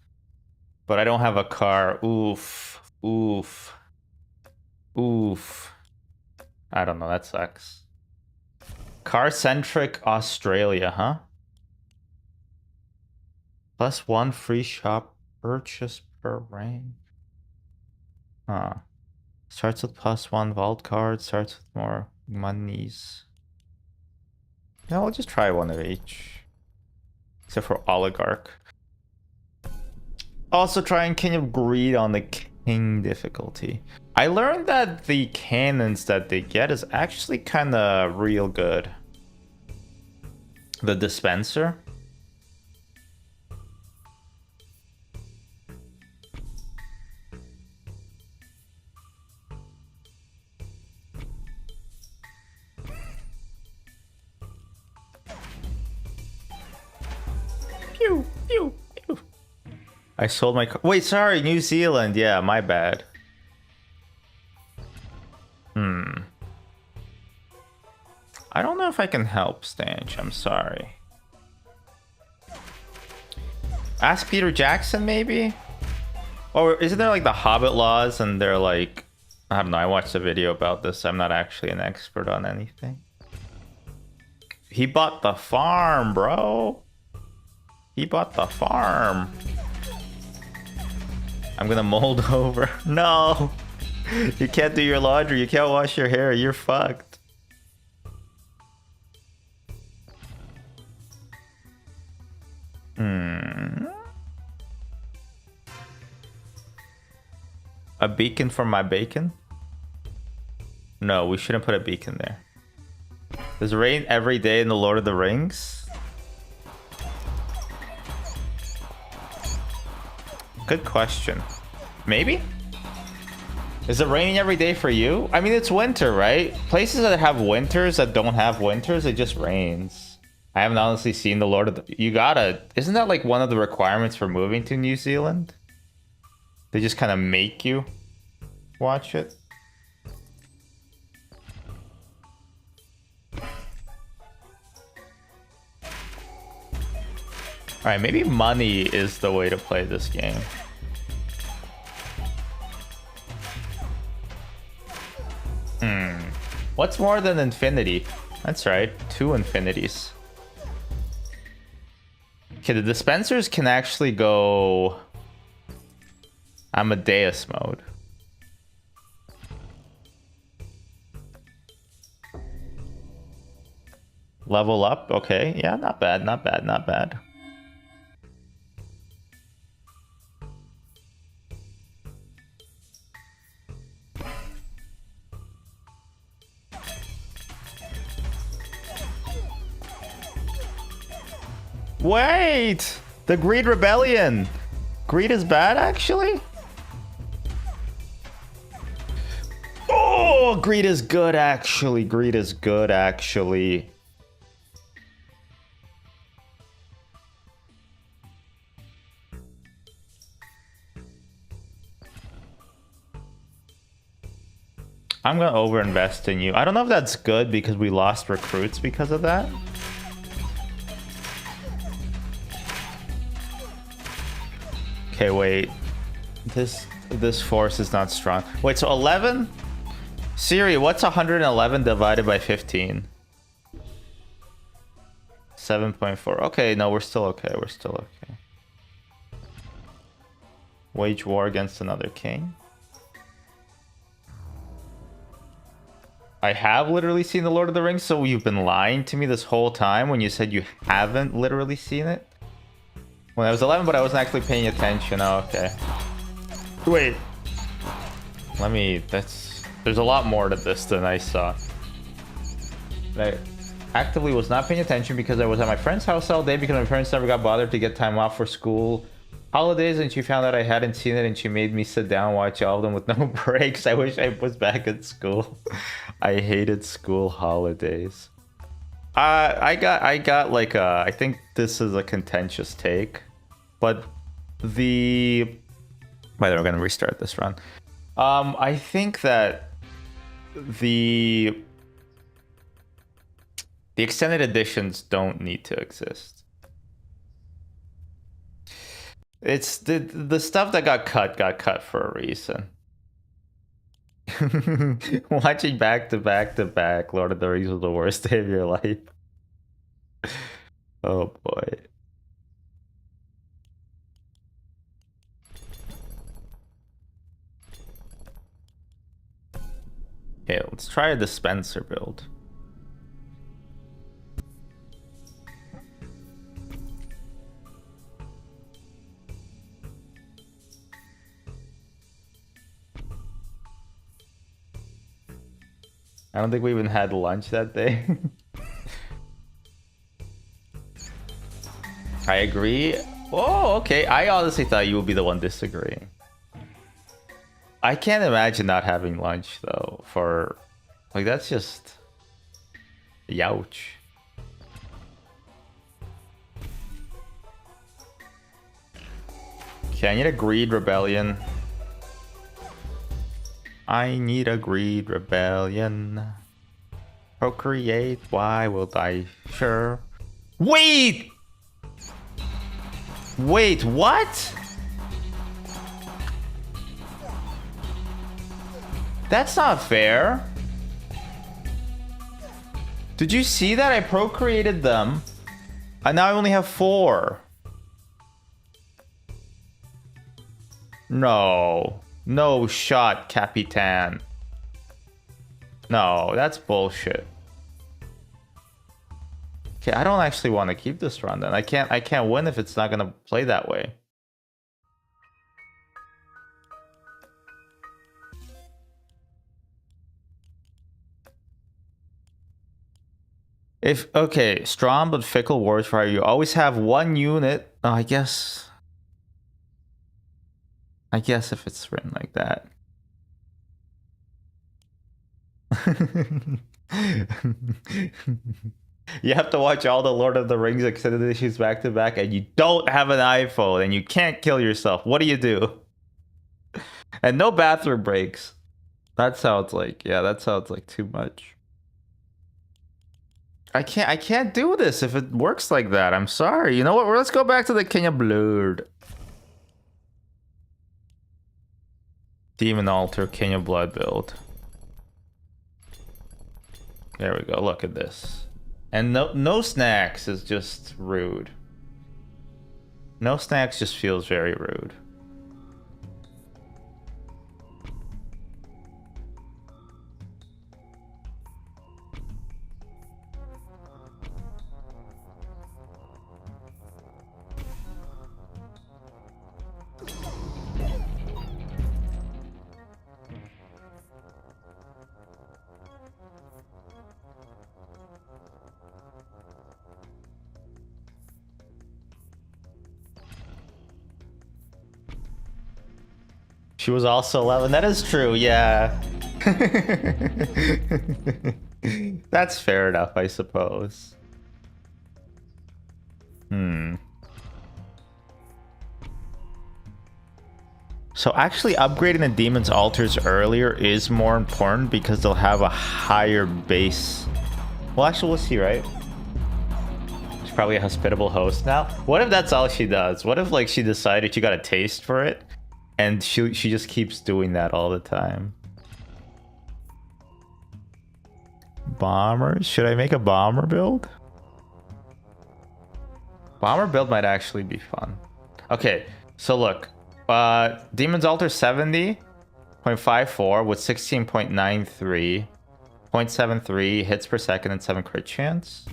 S1: but I don't have a car. Oof. Oof. Oof. I don't know, that sucks. Car-centric Australia, huh? +1 free shop purchase per rank. Huh. Starts with +1 vault card, starts with more monies. Yeah, we'll just try one of each. Except for Oligarch. Also trying King of Greed on the King difficulty. I learned that the cannons that they get is actually kind of real good. The dispenser. Pew, pew, pew. I sold my car. Wait, sorry, New Zealand. Yeah, my bad. I don't know if I can help, Stanch. I'm sorry. Ask Peter Jackson, maybe? Or isn't there like the Hobbit laws and they're like... I don't know, I watched a video about this. I'm not actually an expert on anything. He bought the farm, bro. He bought the farm. I'm gonna mold over. No! You can't do your laundry. You can't wash your hair. You're fucked. A beacon for my bacon? No, we shouldn't put a beacon there. Does it rain every day in the Lord of the Rings? Good question. Maybe? Is it raining every day for you? I mean, it's winter, right? Places that have winters that don't have winters, it just rains. I haven't honestly seen the Lord of the... You gotta... Isn't that like one of the requirements for moving to New Zealand? They just kind of make you watch it. Alright, maybe money is the way to play this game. What's more than infinity? That's right, 2 infinities. Okay, the dispensers can actually go Amadeus mode. Level up, okay. Yeah, not bad, not bad, not bad. Wait! The Greed Rebellion! Greed is bad, actually? Oh, greed is good, actually. Greed is good, actually. I'm gonna overinvest in you. I don't know if that's good because we lost recruits because of that. Okay, wait. This force is not strong. Wait, so 11? Siri, what's 111 divided by 15? 7.4. Okay, no, we're still okay. We're still okay. Wage war against another king. I have literally seen The Lord of the Rings, so you've been lying to me this whole time when you said you haven't literally seen it? When I was 11, but I wasn't actually paying attention. Oh, okay. Wait. Let me... There's a lot more to this than I saw. I actively was not paying attention because I was at my friend's house all day because my parents never got bothered to get time off for school holidays, and she found out I hadn't seen it and she made me sit down and watch all of them with no breaks. I wish I was back at school. I hated school holidays. I got like a... I think this is a contentious take, but the... By the way, we're gonna restart this run. I think that the extended editions don't need to exist. It's the stuff that got cut for a reason. Watching back to back Lord of the Rings was the worst day of your life. Oh boy. Okay, let's try a dispenser build. I don't think we even had lunch that day. I agree. Oh, okay. I honestly thought you would be the one disagreeing. I can't imagine not having lunch though. For like, that's just youch. Okay, I need a greed rebellion. I need a greed rebellion. Procreate, why will I? Sure. Wait! Wait, what? That's not fair. Did you see that? I procreated them. And now I only have 4. No. No shot, Capitan. No, that's bullshit. Okay, I don't actually want to keep this run then. I can't win if it's not gonna play that way. Okay, strong but fickle wars fire. You always have 1 unit. Oh, I guess if it's written like that. You have to watch all the Lord of the Rings extended issues back to back, and you don't have an iPhone, and you can't kill yourself. What do you do? And no bathroom breaks. That sounds like, yeah, that sounds like too much. I can't do this if it works like that. I'm sorry. You know what? Let's go back to the King of Blood. Demon Altar, King of Blood build. There we go. Look at this. And no snacks is just rude. No snacks just feels very rude. She was also 11. That is true, yeah. That's fair enough, I suppose. So actually upgrading the demon's altars earlier is more important because they'll have a higher base. Well, actually, we'll see, right? She's probably a hospitable host now. What if that's all she does? What if, like, she decided she got a taste for it? And she just keeps doing that all the time. Bombers? Should I make a bomber build? Bomber build might actually be fun. Okay, so look. Demon's Altar 70.54 with 16.93. 0.73 hits per second and 7 crit chance.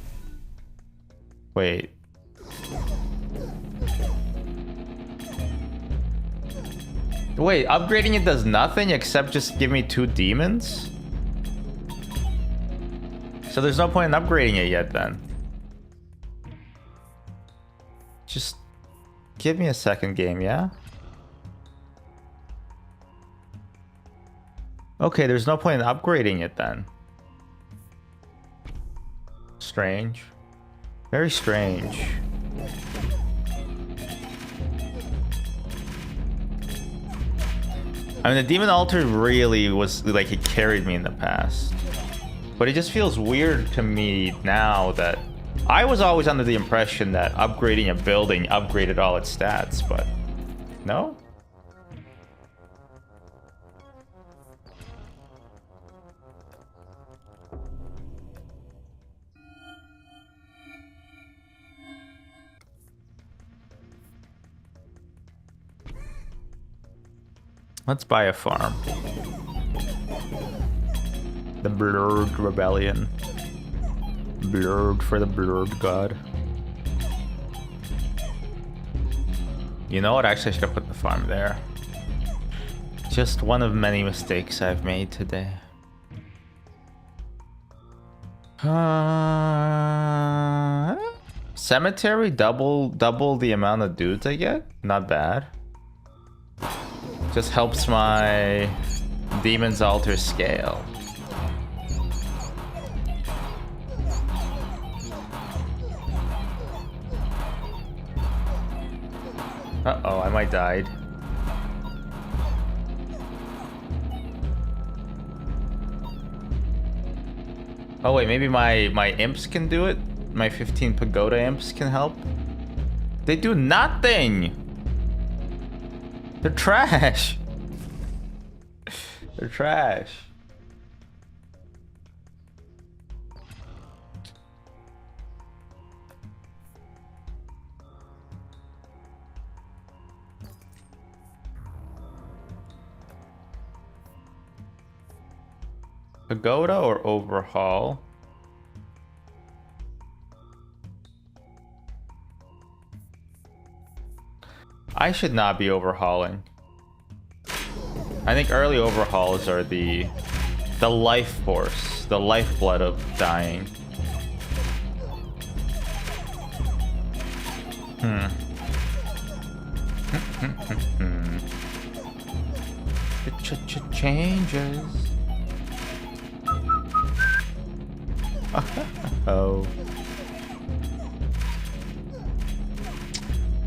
S1: Wait. Wait, upgrading it does nothing except just give me 2 demons? So there's no point in upgrading it yet then. Just give me a second game, yeah? Okay, there's no point in upgrading it then. Strange. Very strange. I mean, the Demon Altar really was, like, it carried me in the past. But it just feels weird to me now that... I was always under the impression that upgrading a building upgraded all its stats, but... No? Let's buy a farm. The Blurred Rebellion. Blurred for the Blurred God. You know what? Actually, I should have put the farm there. Just one of many mistakes I've made today. Cemetery, double the amount of dudes I get? Not bad. Just helps my Demon's Altar scale. Uh-oh, I might died. Oh wait, maybe my imps can do it? My 15 pagoda imps can help? They do nothing! They're trash. They're trash. Pagoda or overhaul? I should not be overhauling. I think early overhauls are the life force, the lifeblood of dying. It changes. Oh.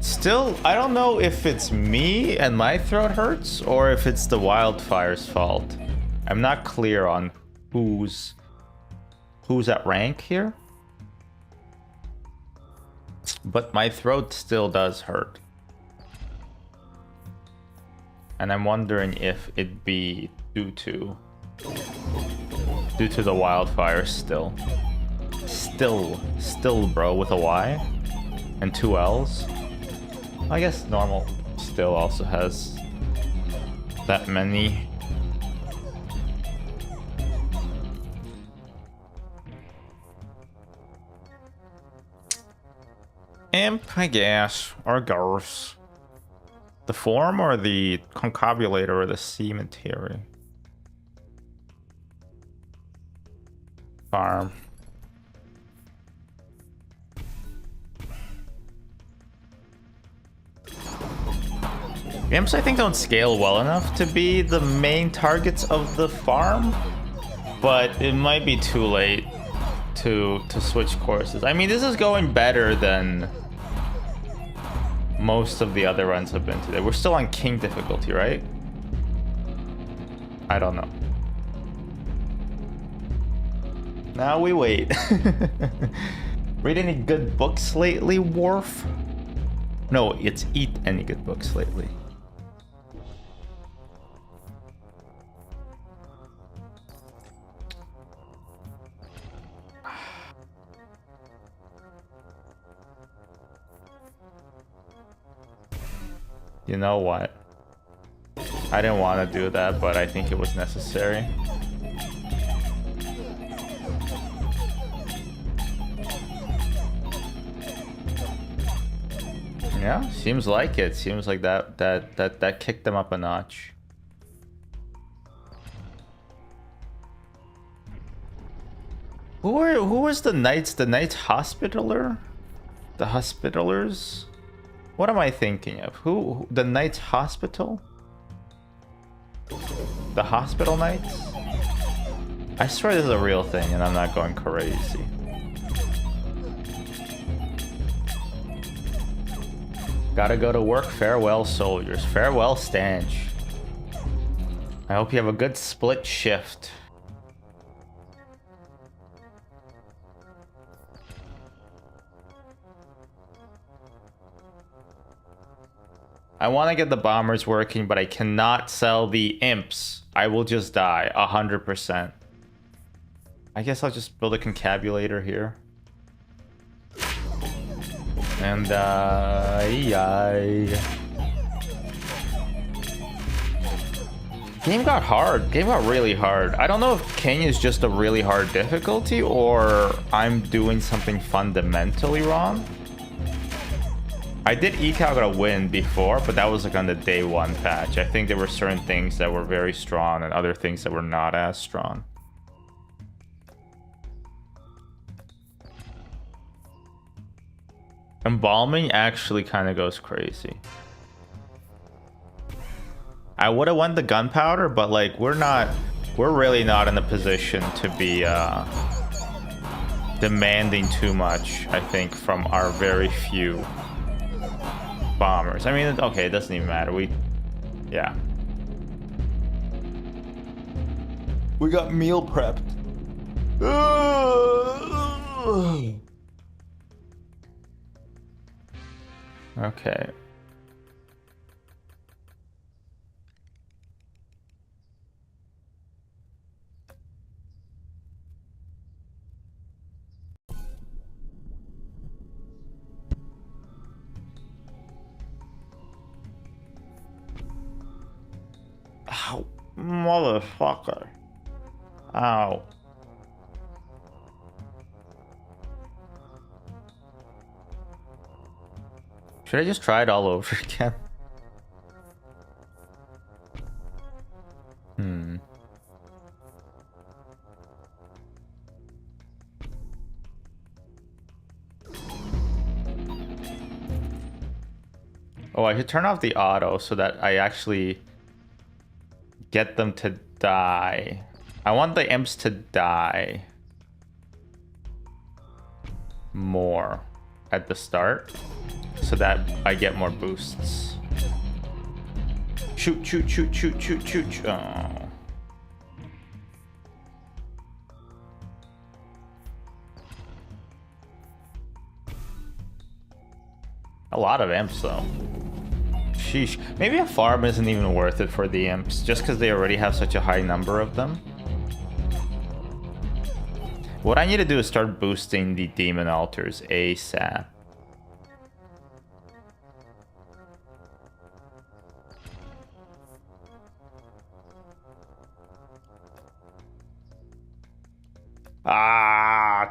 S1: Still, I don't know if it's me and my throat hurts or if it's the wildfire's fault. I'm not clear on who's at rank here. But my throat still does hurt. And I'm wondering if it'd be due to the wildfire still. Still, bro, with a Y and 2 L's. I guess normal still also has that many. Imp, I guess, or Garth. The form or the concobulator or the cemetery? Farm. Imps, I think, don't scale well enough to be the main targets of the farm, but it might be too late to switch courses. I mean, this is going better than most of the other runs have been today. We're still on king difficulty, right? I don't know. Now we wait. Read any good books lately, Worf? No, it's eat any good books lately. You know what? I didn't want to do that, but I think it was necessary. Yeah, seems like it. Seems like that kicked them up a notch. Who was the knights? The knights hospitaler? The hospitalers? What am I thinking of? Who? The Knights Hospital? The Hospital Knights? I swear this is a real thing and I'm not going crazy. Gotta go to work. Farewell, soldiers. Farewell, Stanch. I hope you have a good split shift. I want to get the bombers working, but I cannot sell the imps. I will just die 100%. I guess I'll just build a concabulator here. And game got hard. Game got really hard. I don't know if king is just a really hard difficulty or I'm doing something fundamentally wrong. I did eke out a win before, but that was like on the day 1 patch. I think there were certain things that were very strong and other things that were not as strong. Embalming actually kind of goes crazy. I would have won the gunpowder, but like we're really not in a position to be demanding too much, I think, from our very few bombers. I mean, okay, it doesn't even matter. Yeah. We got meal prepped. Okay. Ow, motherfucker. Ow. Should I just try it all over again? Oh, I should turn off the auto so that I actually get them to die. I want the imps to die. more at the start so that I get more boosts. Shoot, shoot, shoot, shoot, shoot, shoot, shoot. Oh. A lot of imps though. Sheesh. Maybe a farm isn't even worth it for the imps just because they already have such a high number of them. What I need to do is start boosting the demon altars ASAP.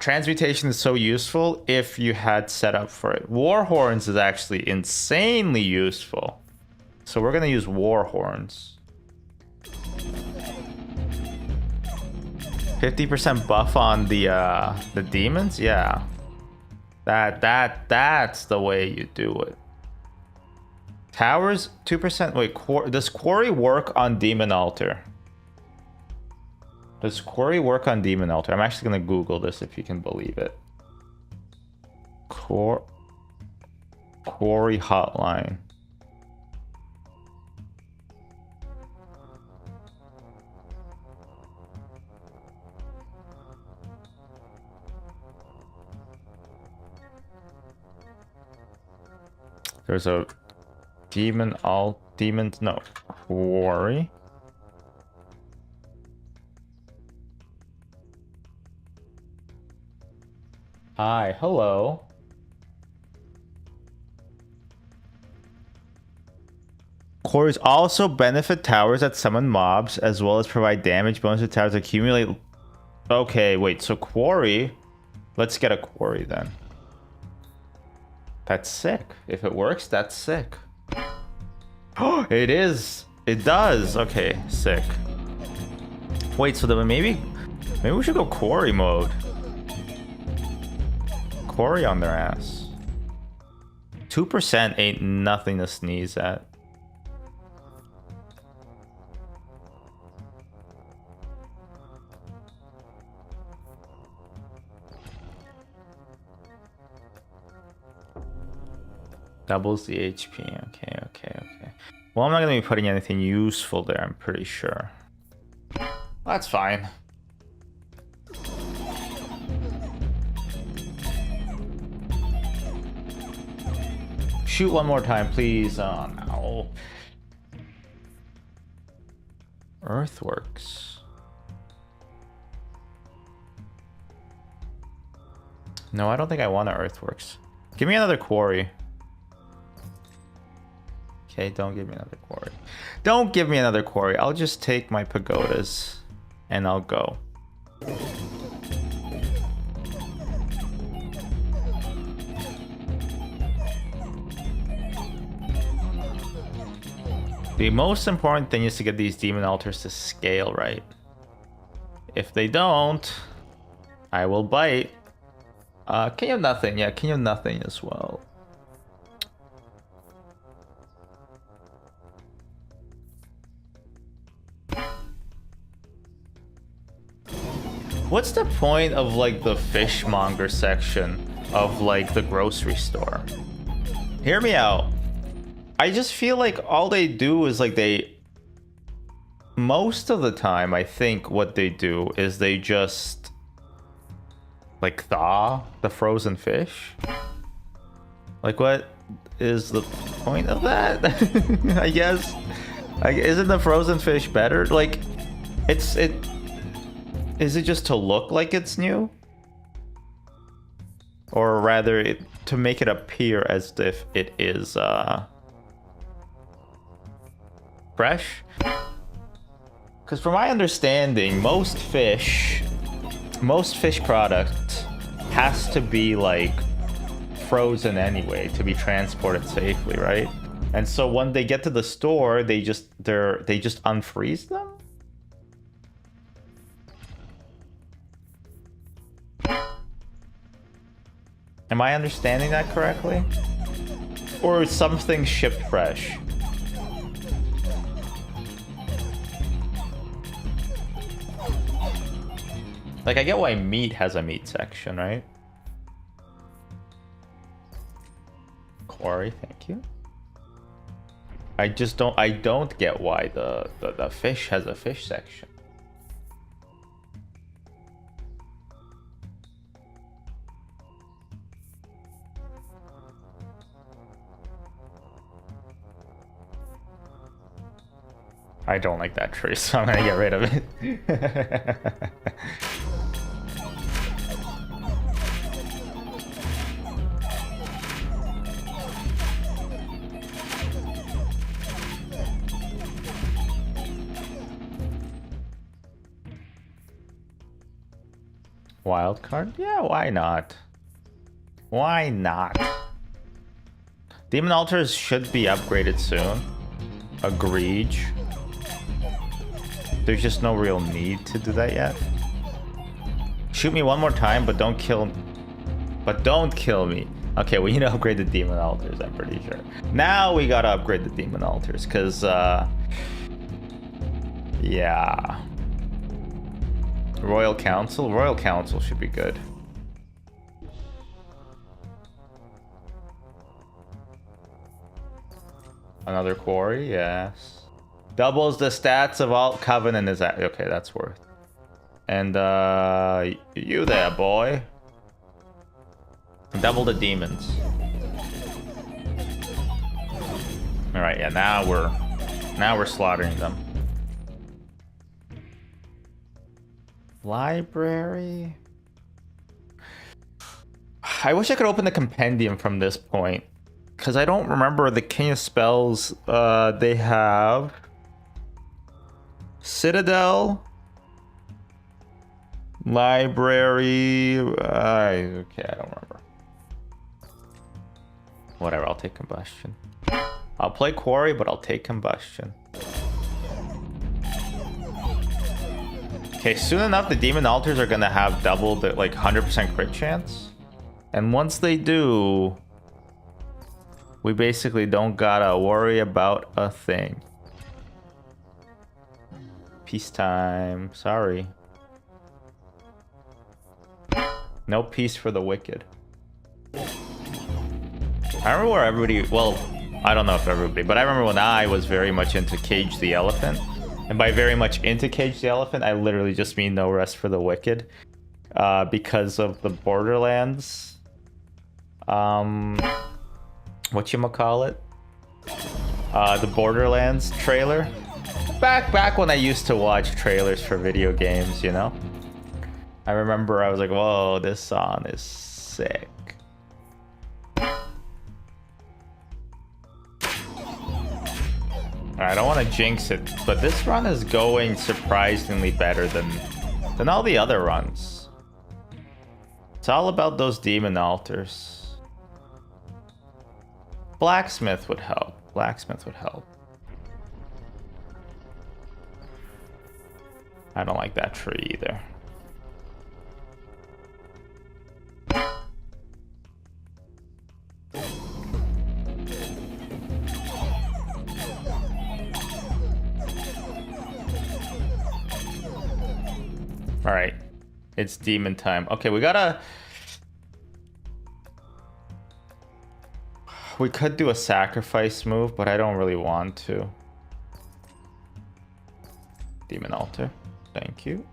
S1: Transmutation is so useful if you had set up for it. War horns is actually insanely useful. So we're gonna use war horns. 50% buff on the demons? Yeah. That's the way you do it. Towers, 2%. Wait, does quarry work on demon altar? Does quarry work on demon altar? I'm actually gonna Google this if you can believe it. Quarry hotline. There's a quarry. Hi, hello. Quarries also benefit towers that summon mobs, as well as provide damage bonus to towers that accumulate. Okay, wait, so quarry. Let's get a quarry then. That's sick. If it works, that's sick. Oh, it is. It does. Okay, sick. Wait, so then maybe we should go quarry mode. Quarry on their ass. 2% ain't nothing to sneeze at. Doubles the HP. Okay. Well, I'm not gonna be putting anything useful there, I'm pretty sure. That's fine. Shoot one more time, please. Oh, no. Earthworks. No, I don't think I want an earthworks. Give me another quarry. Okay, don't give me another quarry. Don't give me another quarry. I'll just take my pagodas and I'll go. The most important thing is to get these demon altars to scale right. If they don't, I will bite. King of Nothing. Yeah, King of Nothing as well. What's the point of like the fishmonger section of like the grocery store? Hear me out. I just feel like all they do is like most of the time, I think what they do is they just like thaw the frozen fish. Like, what is the point of that? I guess. Isn't the frozen fish better? Like, is it just to look like it's new? Or rather, to make it appear as if it is fresh? Because from my understanding, most fish product has to be like frozen anyway to be transported safely, right? And so when they get to the store, they just unfreeze them? Am I understanding that correctly? Or is something shipped fresh? Like, I get why meat has a meat section, right? Quarry, thank you. I don't get why the fish has a fish section. I don't like that tree, so I'm gonna get rid of it. Wild card? Yeah, why not? Why not? Demon altars should be upgraded soon. Agreed. There's just no real need to do that yet. Shoot me one more time, but don't kill. But don't kill me. Okay, we need to upgrade the demon altars, I'm pretty sure. Now we gotta upgrade the demon altars, because, yeah. Royal Council? Royal Council should be good. Another quarry, yes. Doubles the stats of all Covenant is that okay, that's worth. And you there, boy. Double the demons. Alright, yeah, now we're slaughtering them. Library. I wish I could open the compendium from this point, because I don't remember the King of Spells. They have Citadel, Library. Okay, I don't remember. Whatever, I'll take Combustion. I'll play Quarry, but I'll take Combustion. Okay, soon enough, the Demon Altars are gonna have double the, like, 100% crit chance. And once they do, we basically don't gotta worry about a thing. Peacetime. Sorry. No peace for the wicked. I remember where everybody... Well, I don't know if everybody, but I remember when I was very much into Cage the Elephant. And by very much into Cage the Elephant, I literally just mean No Rest for the Wicked. Because of the Borderlands... whatchamacallit? The Borderlands trailer. Back when I used to watch trailers for video games, you know? I remember I was like, whoa, this song is sick. I don't want to jinx it, but this run is going surprisingly better than all the other runs. It's all about those demon altars. Blacksmith would help. Blacksmith would help. I don't like that tree either. All right, it's demon time. Okay, we could do a sacrifice move, but I don't really want to. Demon altar, thank you.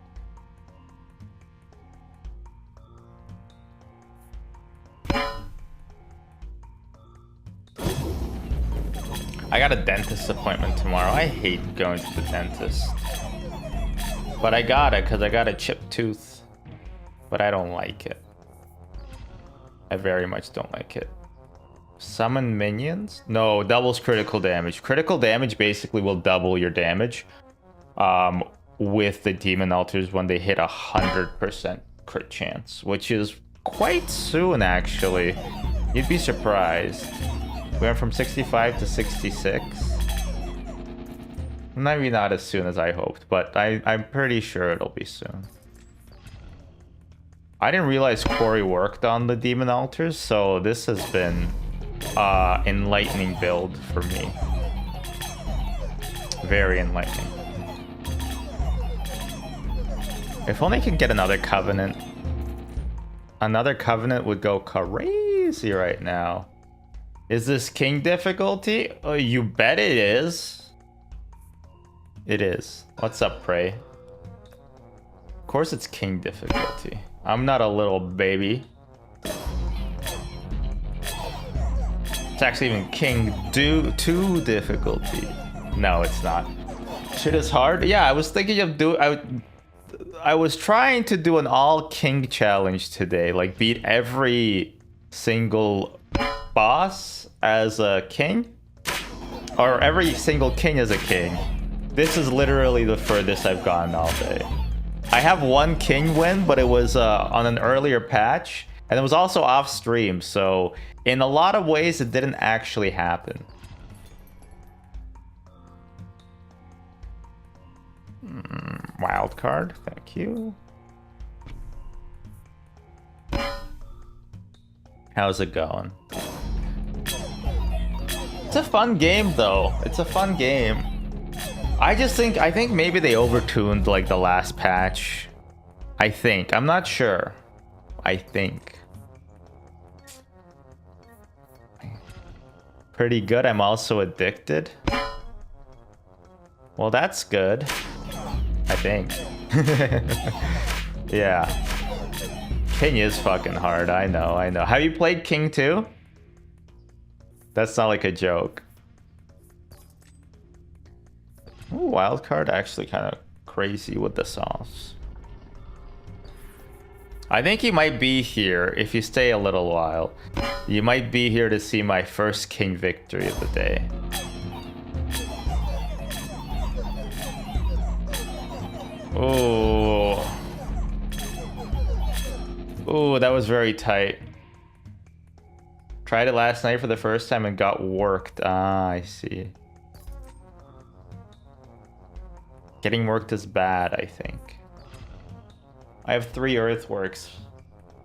S1: I got a dentist appointment tomorrow. I hate going to the dentist. But I got it because I got a chipped tooth. But I don't like it. I very much don't like it. Summon minions? No, doubles critical damage. Critical damage basically will double your damage with the demon altars when they hit 100% crit chance, which is quite soon actually. You'd be surprised. We went from 65 to 66. Maybe not as soon as I hoped, but I'm pretty sure it'll be soon. I didn't realize Quarry worked on the demon altars, so this has been enlightening build for me. Very enlightening. If only I could get another Covenant. Another Covenant would go crazy right now. Is this king difficulty? Oh, you bet it is. It is. What's up, Prey? Of course it's king difficulty. I'm not a little baby. It's actually even king 2 difficulty. No, it's not. Shit is hard. Yeah, I was thinking of I was trying to do an all king challenge today, like beat every single boss as a king, or every single king as a king. This is literally the furthest I've gone all day. I have one king win, but it was on an earlier patch, and it was also off stream, so in a lot of ways it didn't actually happen. Wild card, thank you. How's it going? It's a fun game though. It's a fun game. I think maybe they overtuned like the last patch. I think. I'm not sure. I think. Pretty good. I'm also addicted. Well, that's good. I think. Yeah. King is fucking hard. I know. Have you played King 2? That's not like a joke. Ooh, wildcard actually kind of crazy with the sauce. I think you might be here if you stay a little while. You might be here to see my first king victory of the day. Oh. Oh, that was very tight. Tried it last night for the first time and got worked. Ah, I see. Getting worked is bad, I think. I have 3 earthworks.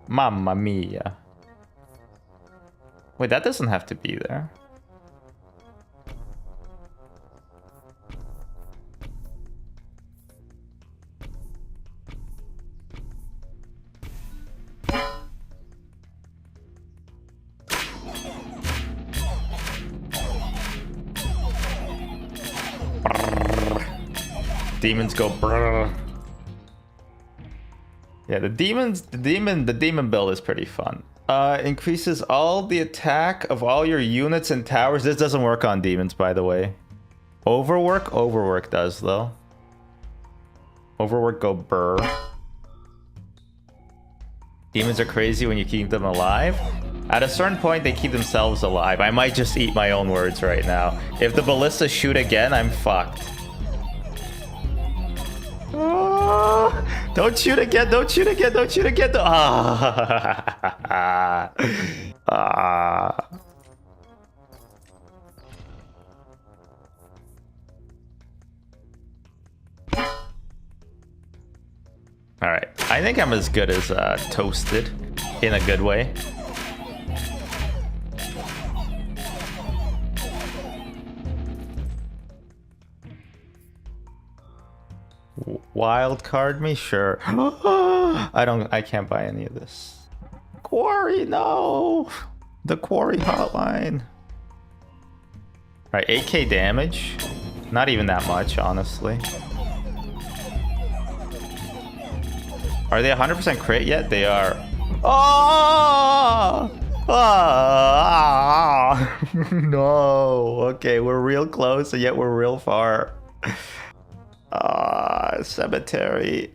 S1: Mamma mia. Wait, that doesn't have to be there. Demons go brrr. Yeah, the demon build is pretty fun. Increases all the attack of all your units and towers. This doesn't work on demons, by the way. Overwork does though. Overwork go brrr. Demons are crazy when you keep them alive. At a certain point, they keep themselves alive. I might just eat my own words right now. If the ballistas shoot again, I'm fucked. Oh, don't shoot again, don't shoot again, don't shoot again. Ah. Ah. All right, I think I'm as good as Toasted in a good way. Wild card me, sure. I can't buy any of this. Quarry, no. The quarry hotline. All right, 8k damage. Not even that much, honestly. Are they 100% crit yet? They are. Oh! Ah! No. Okay, we're real close, and yet we're real far. Cemetery.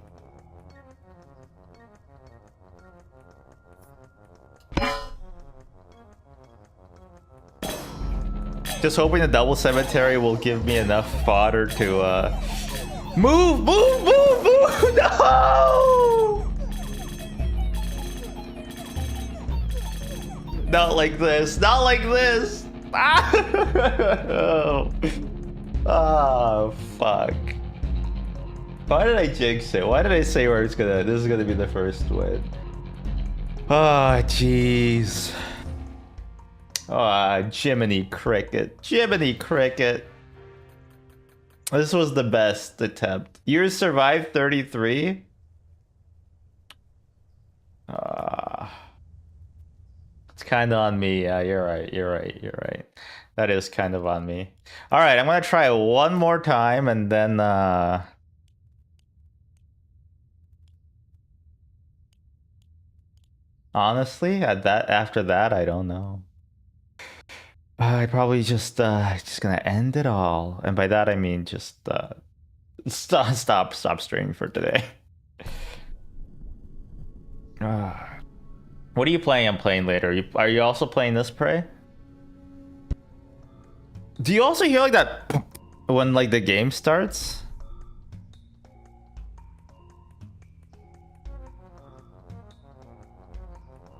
S1: Just hoping the double cemetery will give me enough fodder to move. No! Not like this. Not like this. Oh, fuck. Why did I jinx it? Why did I say this is gonna be the first win? Ah, oh, jeez. Ah, oh, Jiminy Cricket. Jiminy Cricket. This was the best attempt. Yours survived 33? It's kind of on me. Yeah, you're right. You're right. You're right. That is kind of on me. All right, I'm gonna try one more time and then honestly, after that, I don't know. I probably just gonna end it all, and by that I mean just stop streaming for today. What are you playing? I'm playing later. Are you also playing this prey? Do you also hear like that when like the game starts?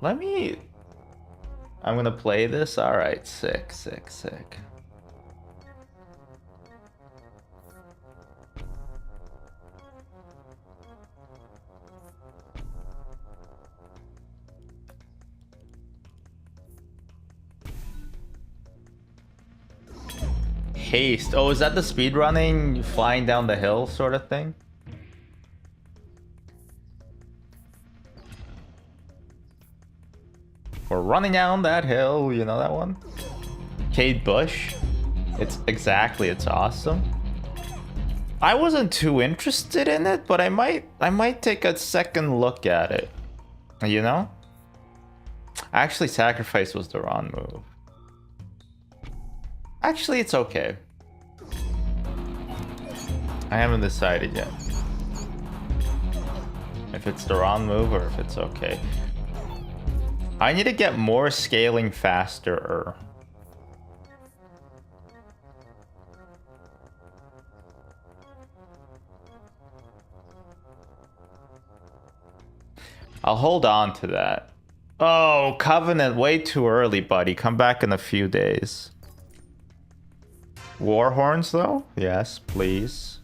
S1: I'm gonna play this. All right, sick. Haste. Oh, is that the speedrunning, flying down the hill sort of thing? We're running down that hill, you know that one? Kate Bush. It's awesome. I wasn't too interested in it, but I might take a second look at it. You know? Actually, sacrifice was the wrong move. Actually, it's okay. I haven't decided yet if it's the wrong move or if it's okay. I need to get more scaling faster. I'll hold on to that. Oh, Covenant, way too early, buddy. Come back in a few days. War horns, though? Yes, please.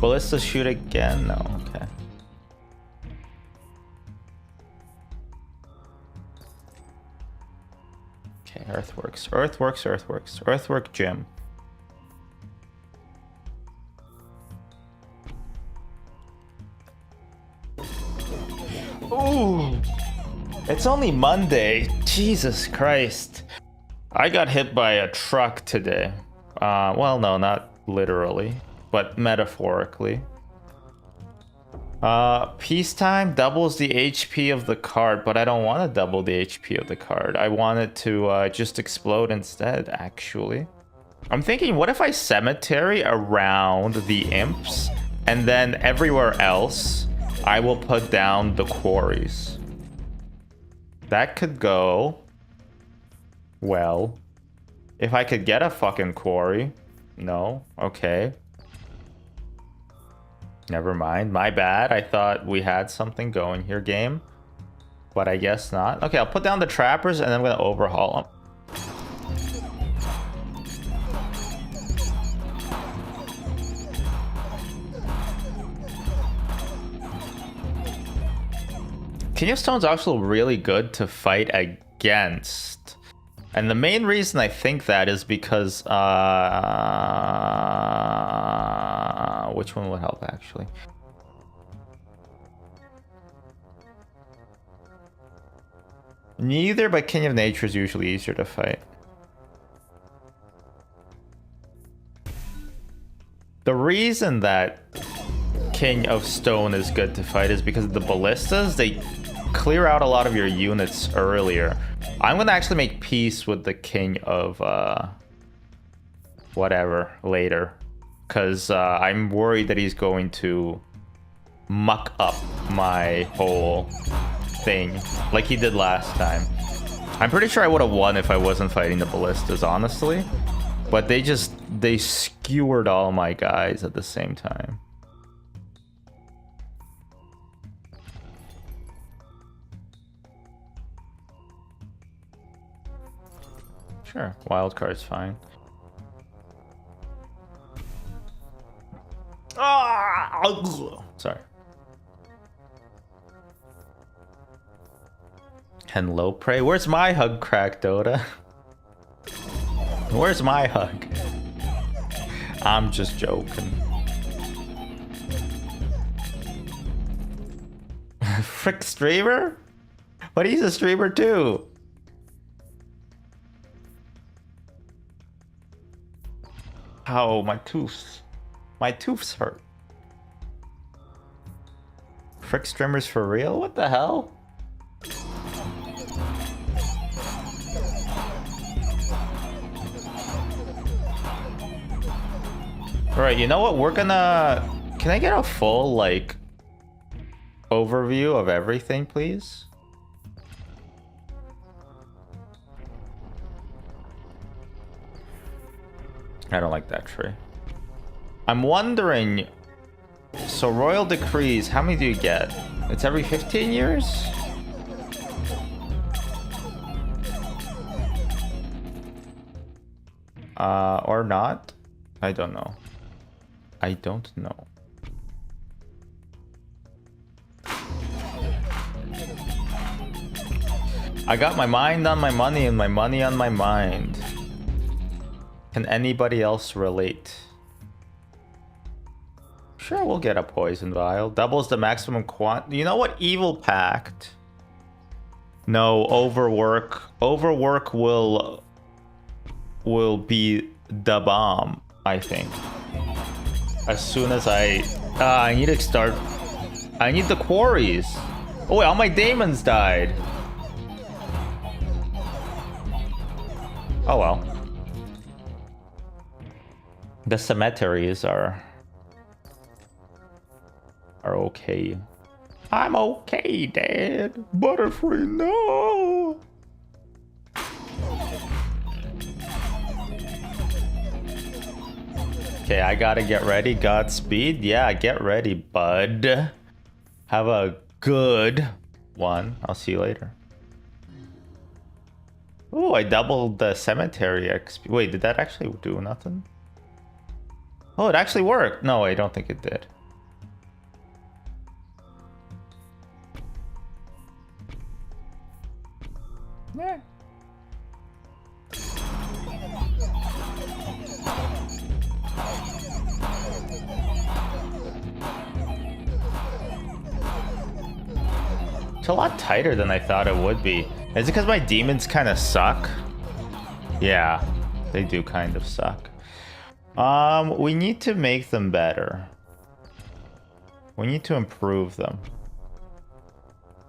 S1: Ballista shoot again? No, okay. Okay, Earthworks. Earthwork gym. Ooh! It's only Monday. Jesus Christ. I got hit by a truck today. Well, no, not literally, but metaphorically. Peacetime doubles the HP of the card, but I don't want to double the HP of the card. I want it to just explode instead, actually. I'm thinking, what if I cemetery around the imps, and then everywhere else, I will put down the quarries. That could go well. If I could get a fucking quarry. No? Okay. Never mind. My bad. I thought we had something going here, game. But I guess not. Okay, I'll put down the trappers and then I'm going to overhaul them. King of Stone's also really good to fight against. And the main reason I think that is because... which one would help, actually? Neither, but King of Nature is usually easier to fight. The reason that King of Stone is good to fight is because of the ballistas. They clear out a lot of your units earlier. I'm gonna actually make peace with the King of whatever later, because I'm worried that he's going to muck up my whole thing like he did last time. I'm pretty sure I would have won if I wasn't fighting the ballistas, honestly, but they skewered all my guys at the same time. Sure, wild card's fine. Sorry. Hello, Prey. Where's my hug crack, Dota? Where's my hug? I'm just joking. Frick streamer? But he's a streamer too. Oh, my tooths. My tooths hurt. Frick streamers for real? What the hell? Alright, you know what? We're gonna... Can I get a full, like, overview of everything, please? I don't like that tree. I'm wondering... So, royal decrees, how many do you get? It's every 15 years? Or not? I don't know. I don't know. I got my mind on my money and my money on my mind. Can anybody else relate? Sure, we'll get a poison vial. Doubles the maximum quant. You know what? Evil Pact. No, overwork. Overwork will be the bomb, I think. As soon as I need to start. I need the quarries. Oh wait, all my daemons died. Oh well. The cemeteries are okay. I'm okay, Dad. Butterfree, no. Okay, I gotta get ready. Godspeed. Yeah, get ready, bud. Have a good one. I'll see you later. Oh, I doubled the cemetery XP. Wait, did that actually do nothing? Oh, it actually worked. No, I don't think it did. Yeah. It's a lot tighter than I thought it would be. Is it because my demons kind of suck? Yeah, they do kind of suck. We need to make them better. We need to improve them.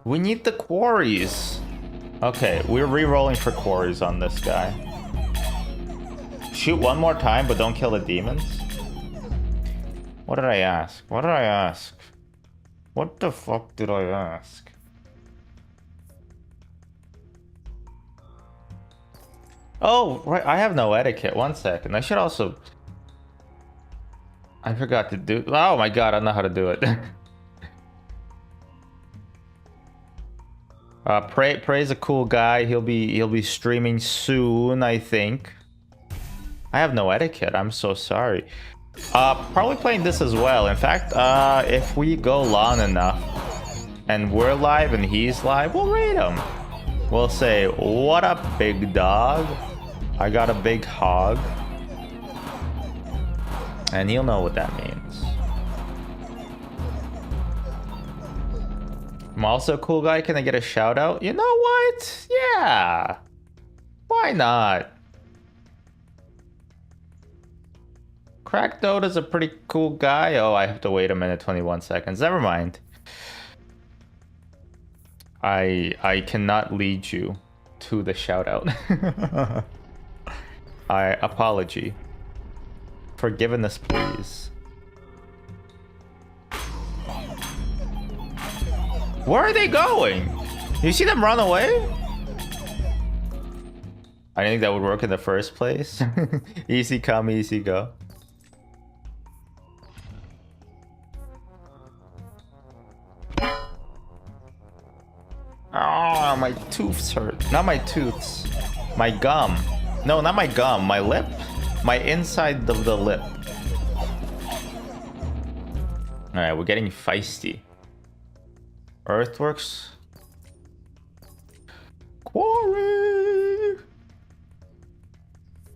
S1: We need the quarries. Okay, we're re-rolling for quarries on this guy. Shoot one more time, but don't kill the demons. What did I ask? What did I ask? What the fuck did I ask? Oh, right, I have no etiquette. 1 second. I should also... I forgot to do... Oh my god, I know how to do it. Prey's a cool guy. He'll be streaming soon, I think. I have no etiquette. I'm so sorry. Probably playing this as well. In fact, if we go long enough and we're live and he's live, we'll raid him. We'll say, "What up, big dog? I got a big hog." And he'll know what that means. I'm also a cool guy. Can I get a shout out? You know what? Yeah. Why not? Crack Dota's a pretty cool guy. Oh, I have to wait a minute, 21 seconds. Never mind. I cannot lead you to the shout out. Apology. Forgiveness, please. Where are they going? You see them run away? I didn't think that would work in the first place. Easy come, easy go. Oh, my tooths hurt. Not my tooths. My gum. No, not my gum. My lip. My inside of the lip. Alright, we're getting feisty. Earthworks. Quarry.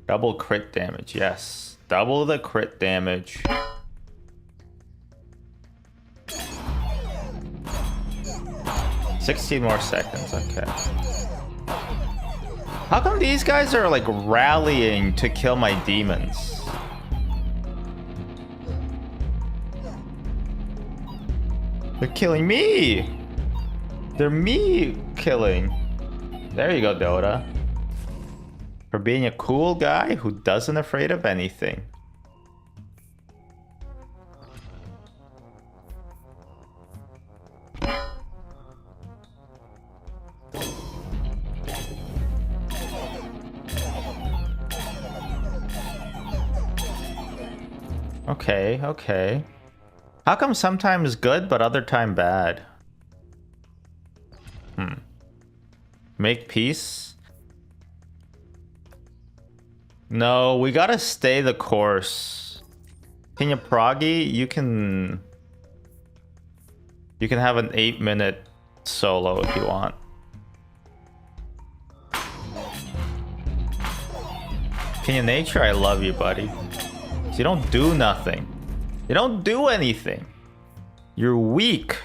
S1: Double crit damage. Yes. Double the crit damage. 16 more seconds, okay. How come these guys are like rallying to kill my demons? They're killing me! They're me killing. There you go, Dota. For being a cool guy who doesn't afraid of anything. Okay, okay. How come sometimes good, but other time bad? Make peace? No, we gotta stay the course. King of Proggy, you can have an 8-minute solo if you want. King of Nature, I love you, buddy. You don't do nothing. You don't do anything. You're weak.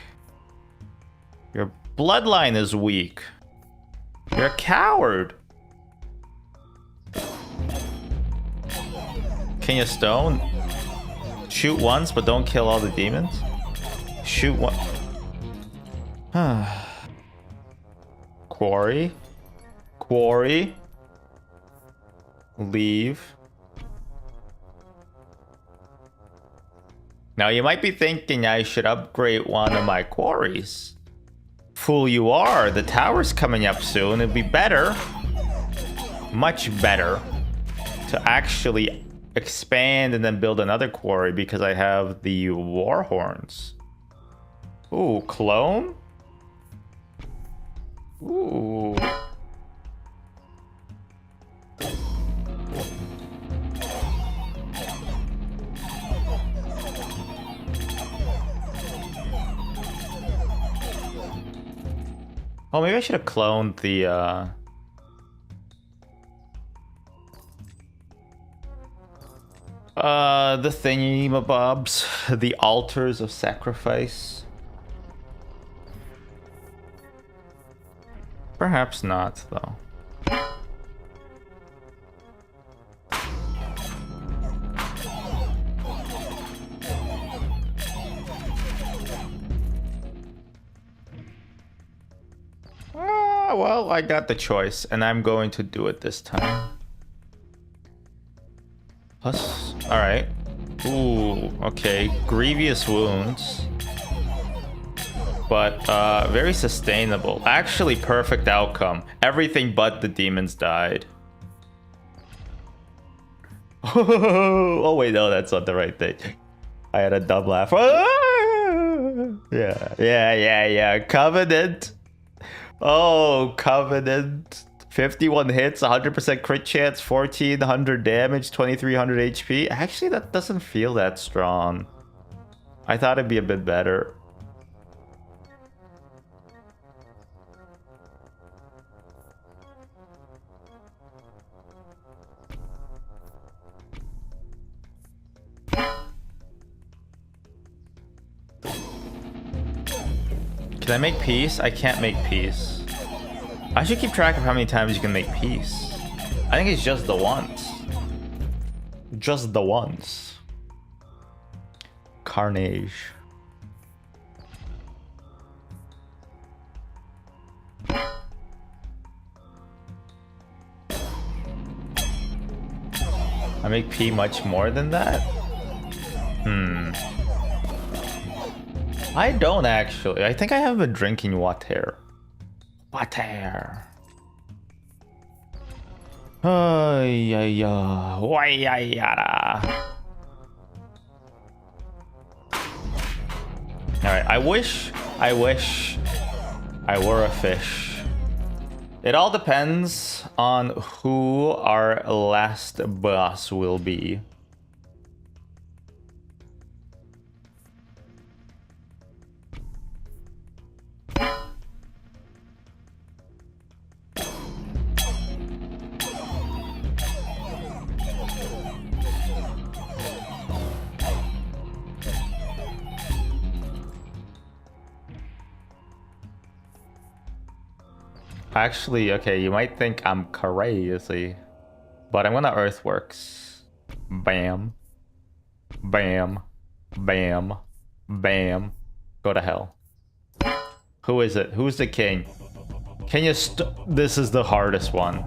S1: Your bloodline is weak. You're a coward. King of Stone. Shoot once, but don't kill all the demons. Shoot one. Quarry. Quarry. Leave. Now you might be thinking I should upgrade one of my quarries. Fool you are, the tower's coming up soon. It'd be better, much better, to actually expand and then build another quarry because I have the war horns. Ooh, clone? Ooh. Oh, maybe I should have cloned the thingy-mabobs, the altars of sacrifice. Perhaps not, though. Well, I got the choice, and I'm going to do it this time. Plus, all right. Ooh, okay. Grievous wounds. But very sustainable. Actually, perfect outcome. Everything but the demons died. Oh, wait, no, that's not the right thing. I had a dumb laugh. Yeah. Covenant. Oh, Covenant. 51 hits, 100% crit chance, 1400 damage, 2300 HP. Actually, that doesn't feel that strong. I thought it'd be a bit better. Can I make peace? I can't make peace. I should keep track of how many times you can make peace. I think it's just the once. Just the once. Carnage. I make P much more than that? I don't actually. I think I have been drinking water. Water. Oh, yeah. Alright, I wish I were a fish. It all depends on who our last boss will be. Actually, okay, you might think I'm crazy, but I'm gonna Earthworks. Bam. Bam. Bam. Bam. Go to hell. Who is it? Who's the king? Can you this is the hardest one.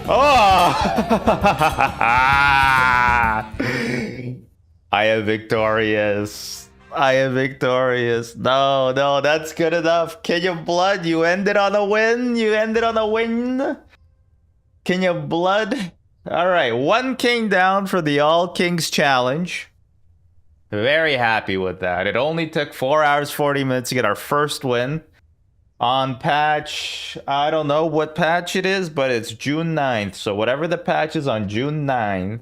S1: Oh! I am victorious. I am victorious. No, that's good enough. King of Blood, you ended on a win. You ended on a win. King of Blood. All right, 1 king down for the All Kings Challenge. Very happy with that. It only took 4 hours, 40 minutes to get our first win. On patch, I don't know what patch it is, but it's June 9th. So whatever the patch is on June 9th,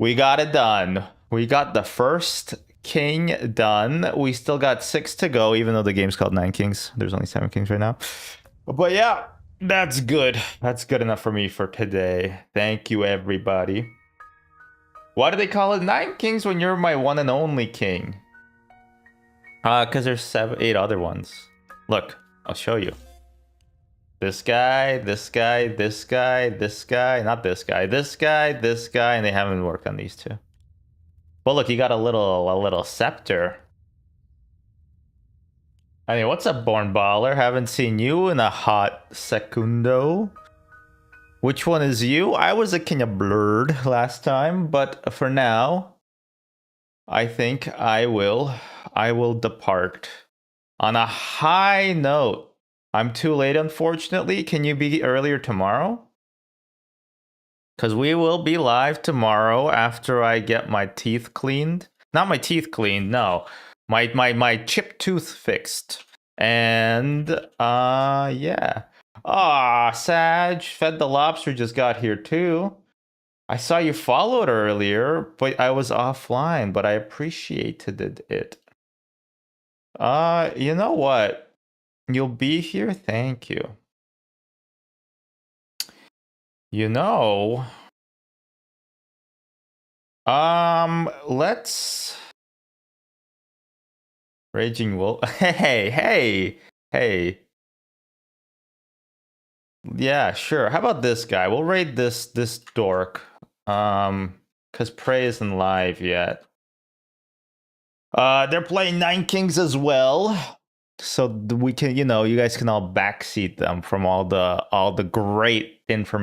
S1: we got it done. We got the first king done. We still got 6 to go, even though the game's called 9 Kings. There's only 7 kings right now. But yeah, that's good. That's good enough for me for today. Thank you, everybody. Why do they call it 9 Kings when you're my one and only king? Because there's 8 other ones. Look, I'll show you. This guy, this guy, this guy, this guy, not this guy, this guy, this guy, and they haven't worked on these 2. But look, you got a little scepter. I mean, what's up, Born Baller? Haven't seen you in a hot secundo. Which one is you? I was a King of Blurred last time, but for now, I think I will depart. On a high note. I'm too late, unfortunately. Can you be earlier tomorrow? Because we will be live tomorrow after I get my teeth cleaned. Not my teeth cleaned, no. My chipped tooth fixed. And, yeah. Sag, Fed the Lobster just got here too. I saw you followed earlier, but I was offline, but I appreciated it. You know what? You'll be here? Thank you. You know... let's... Raging Wolf... Hey! Yeah, sure. How about this guy? We'll raid this dork. Because Prey isn't live yet. They're playing 9 Kings as well. So we can, you guys can all backseat them from all the great information.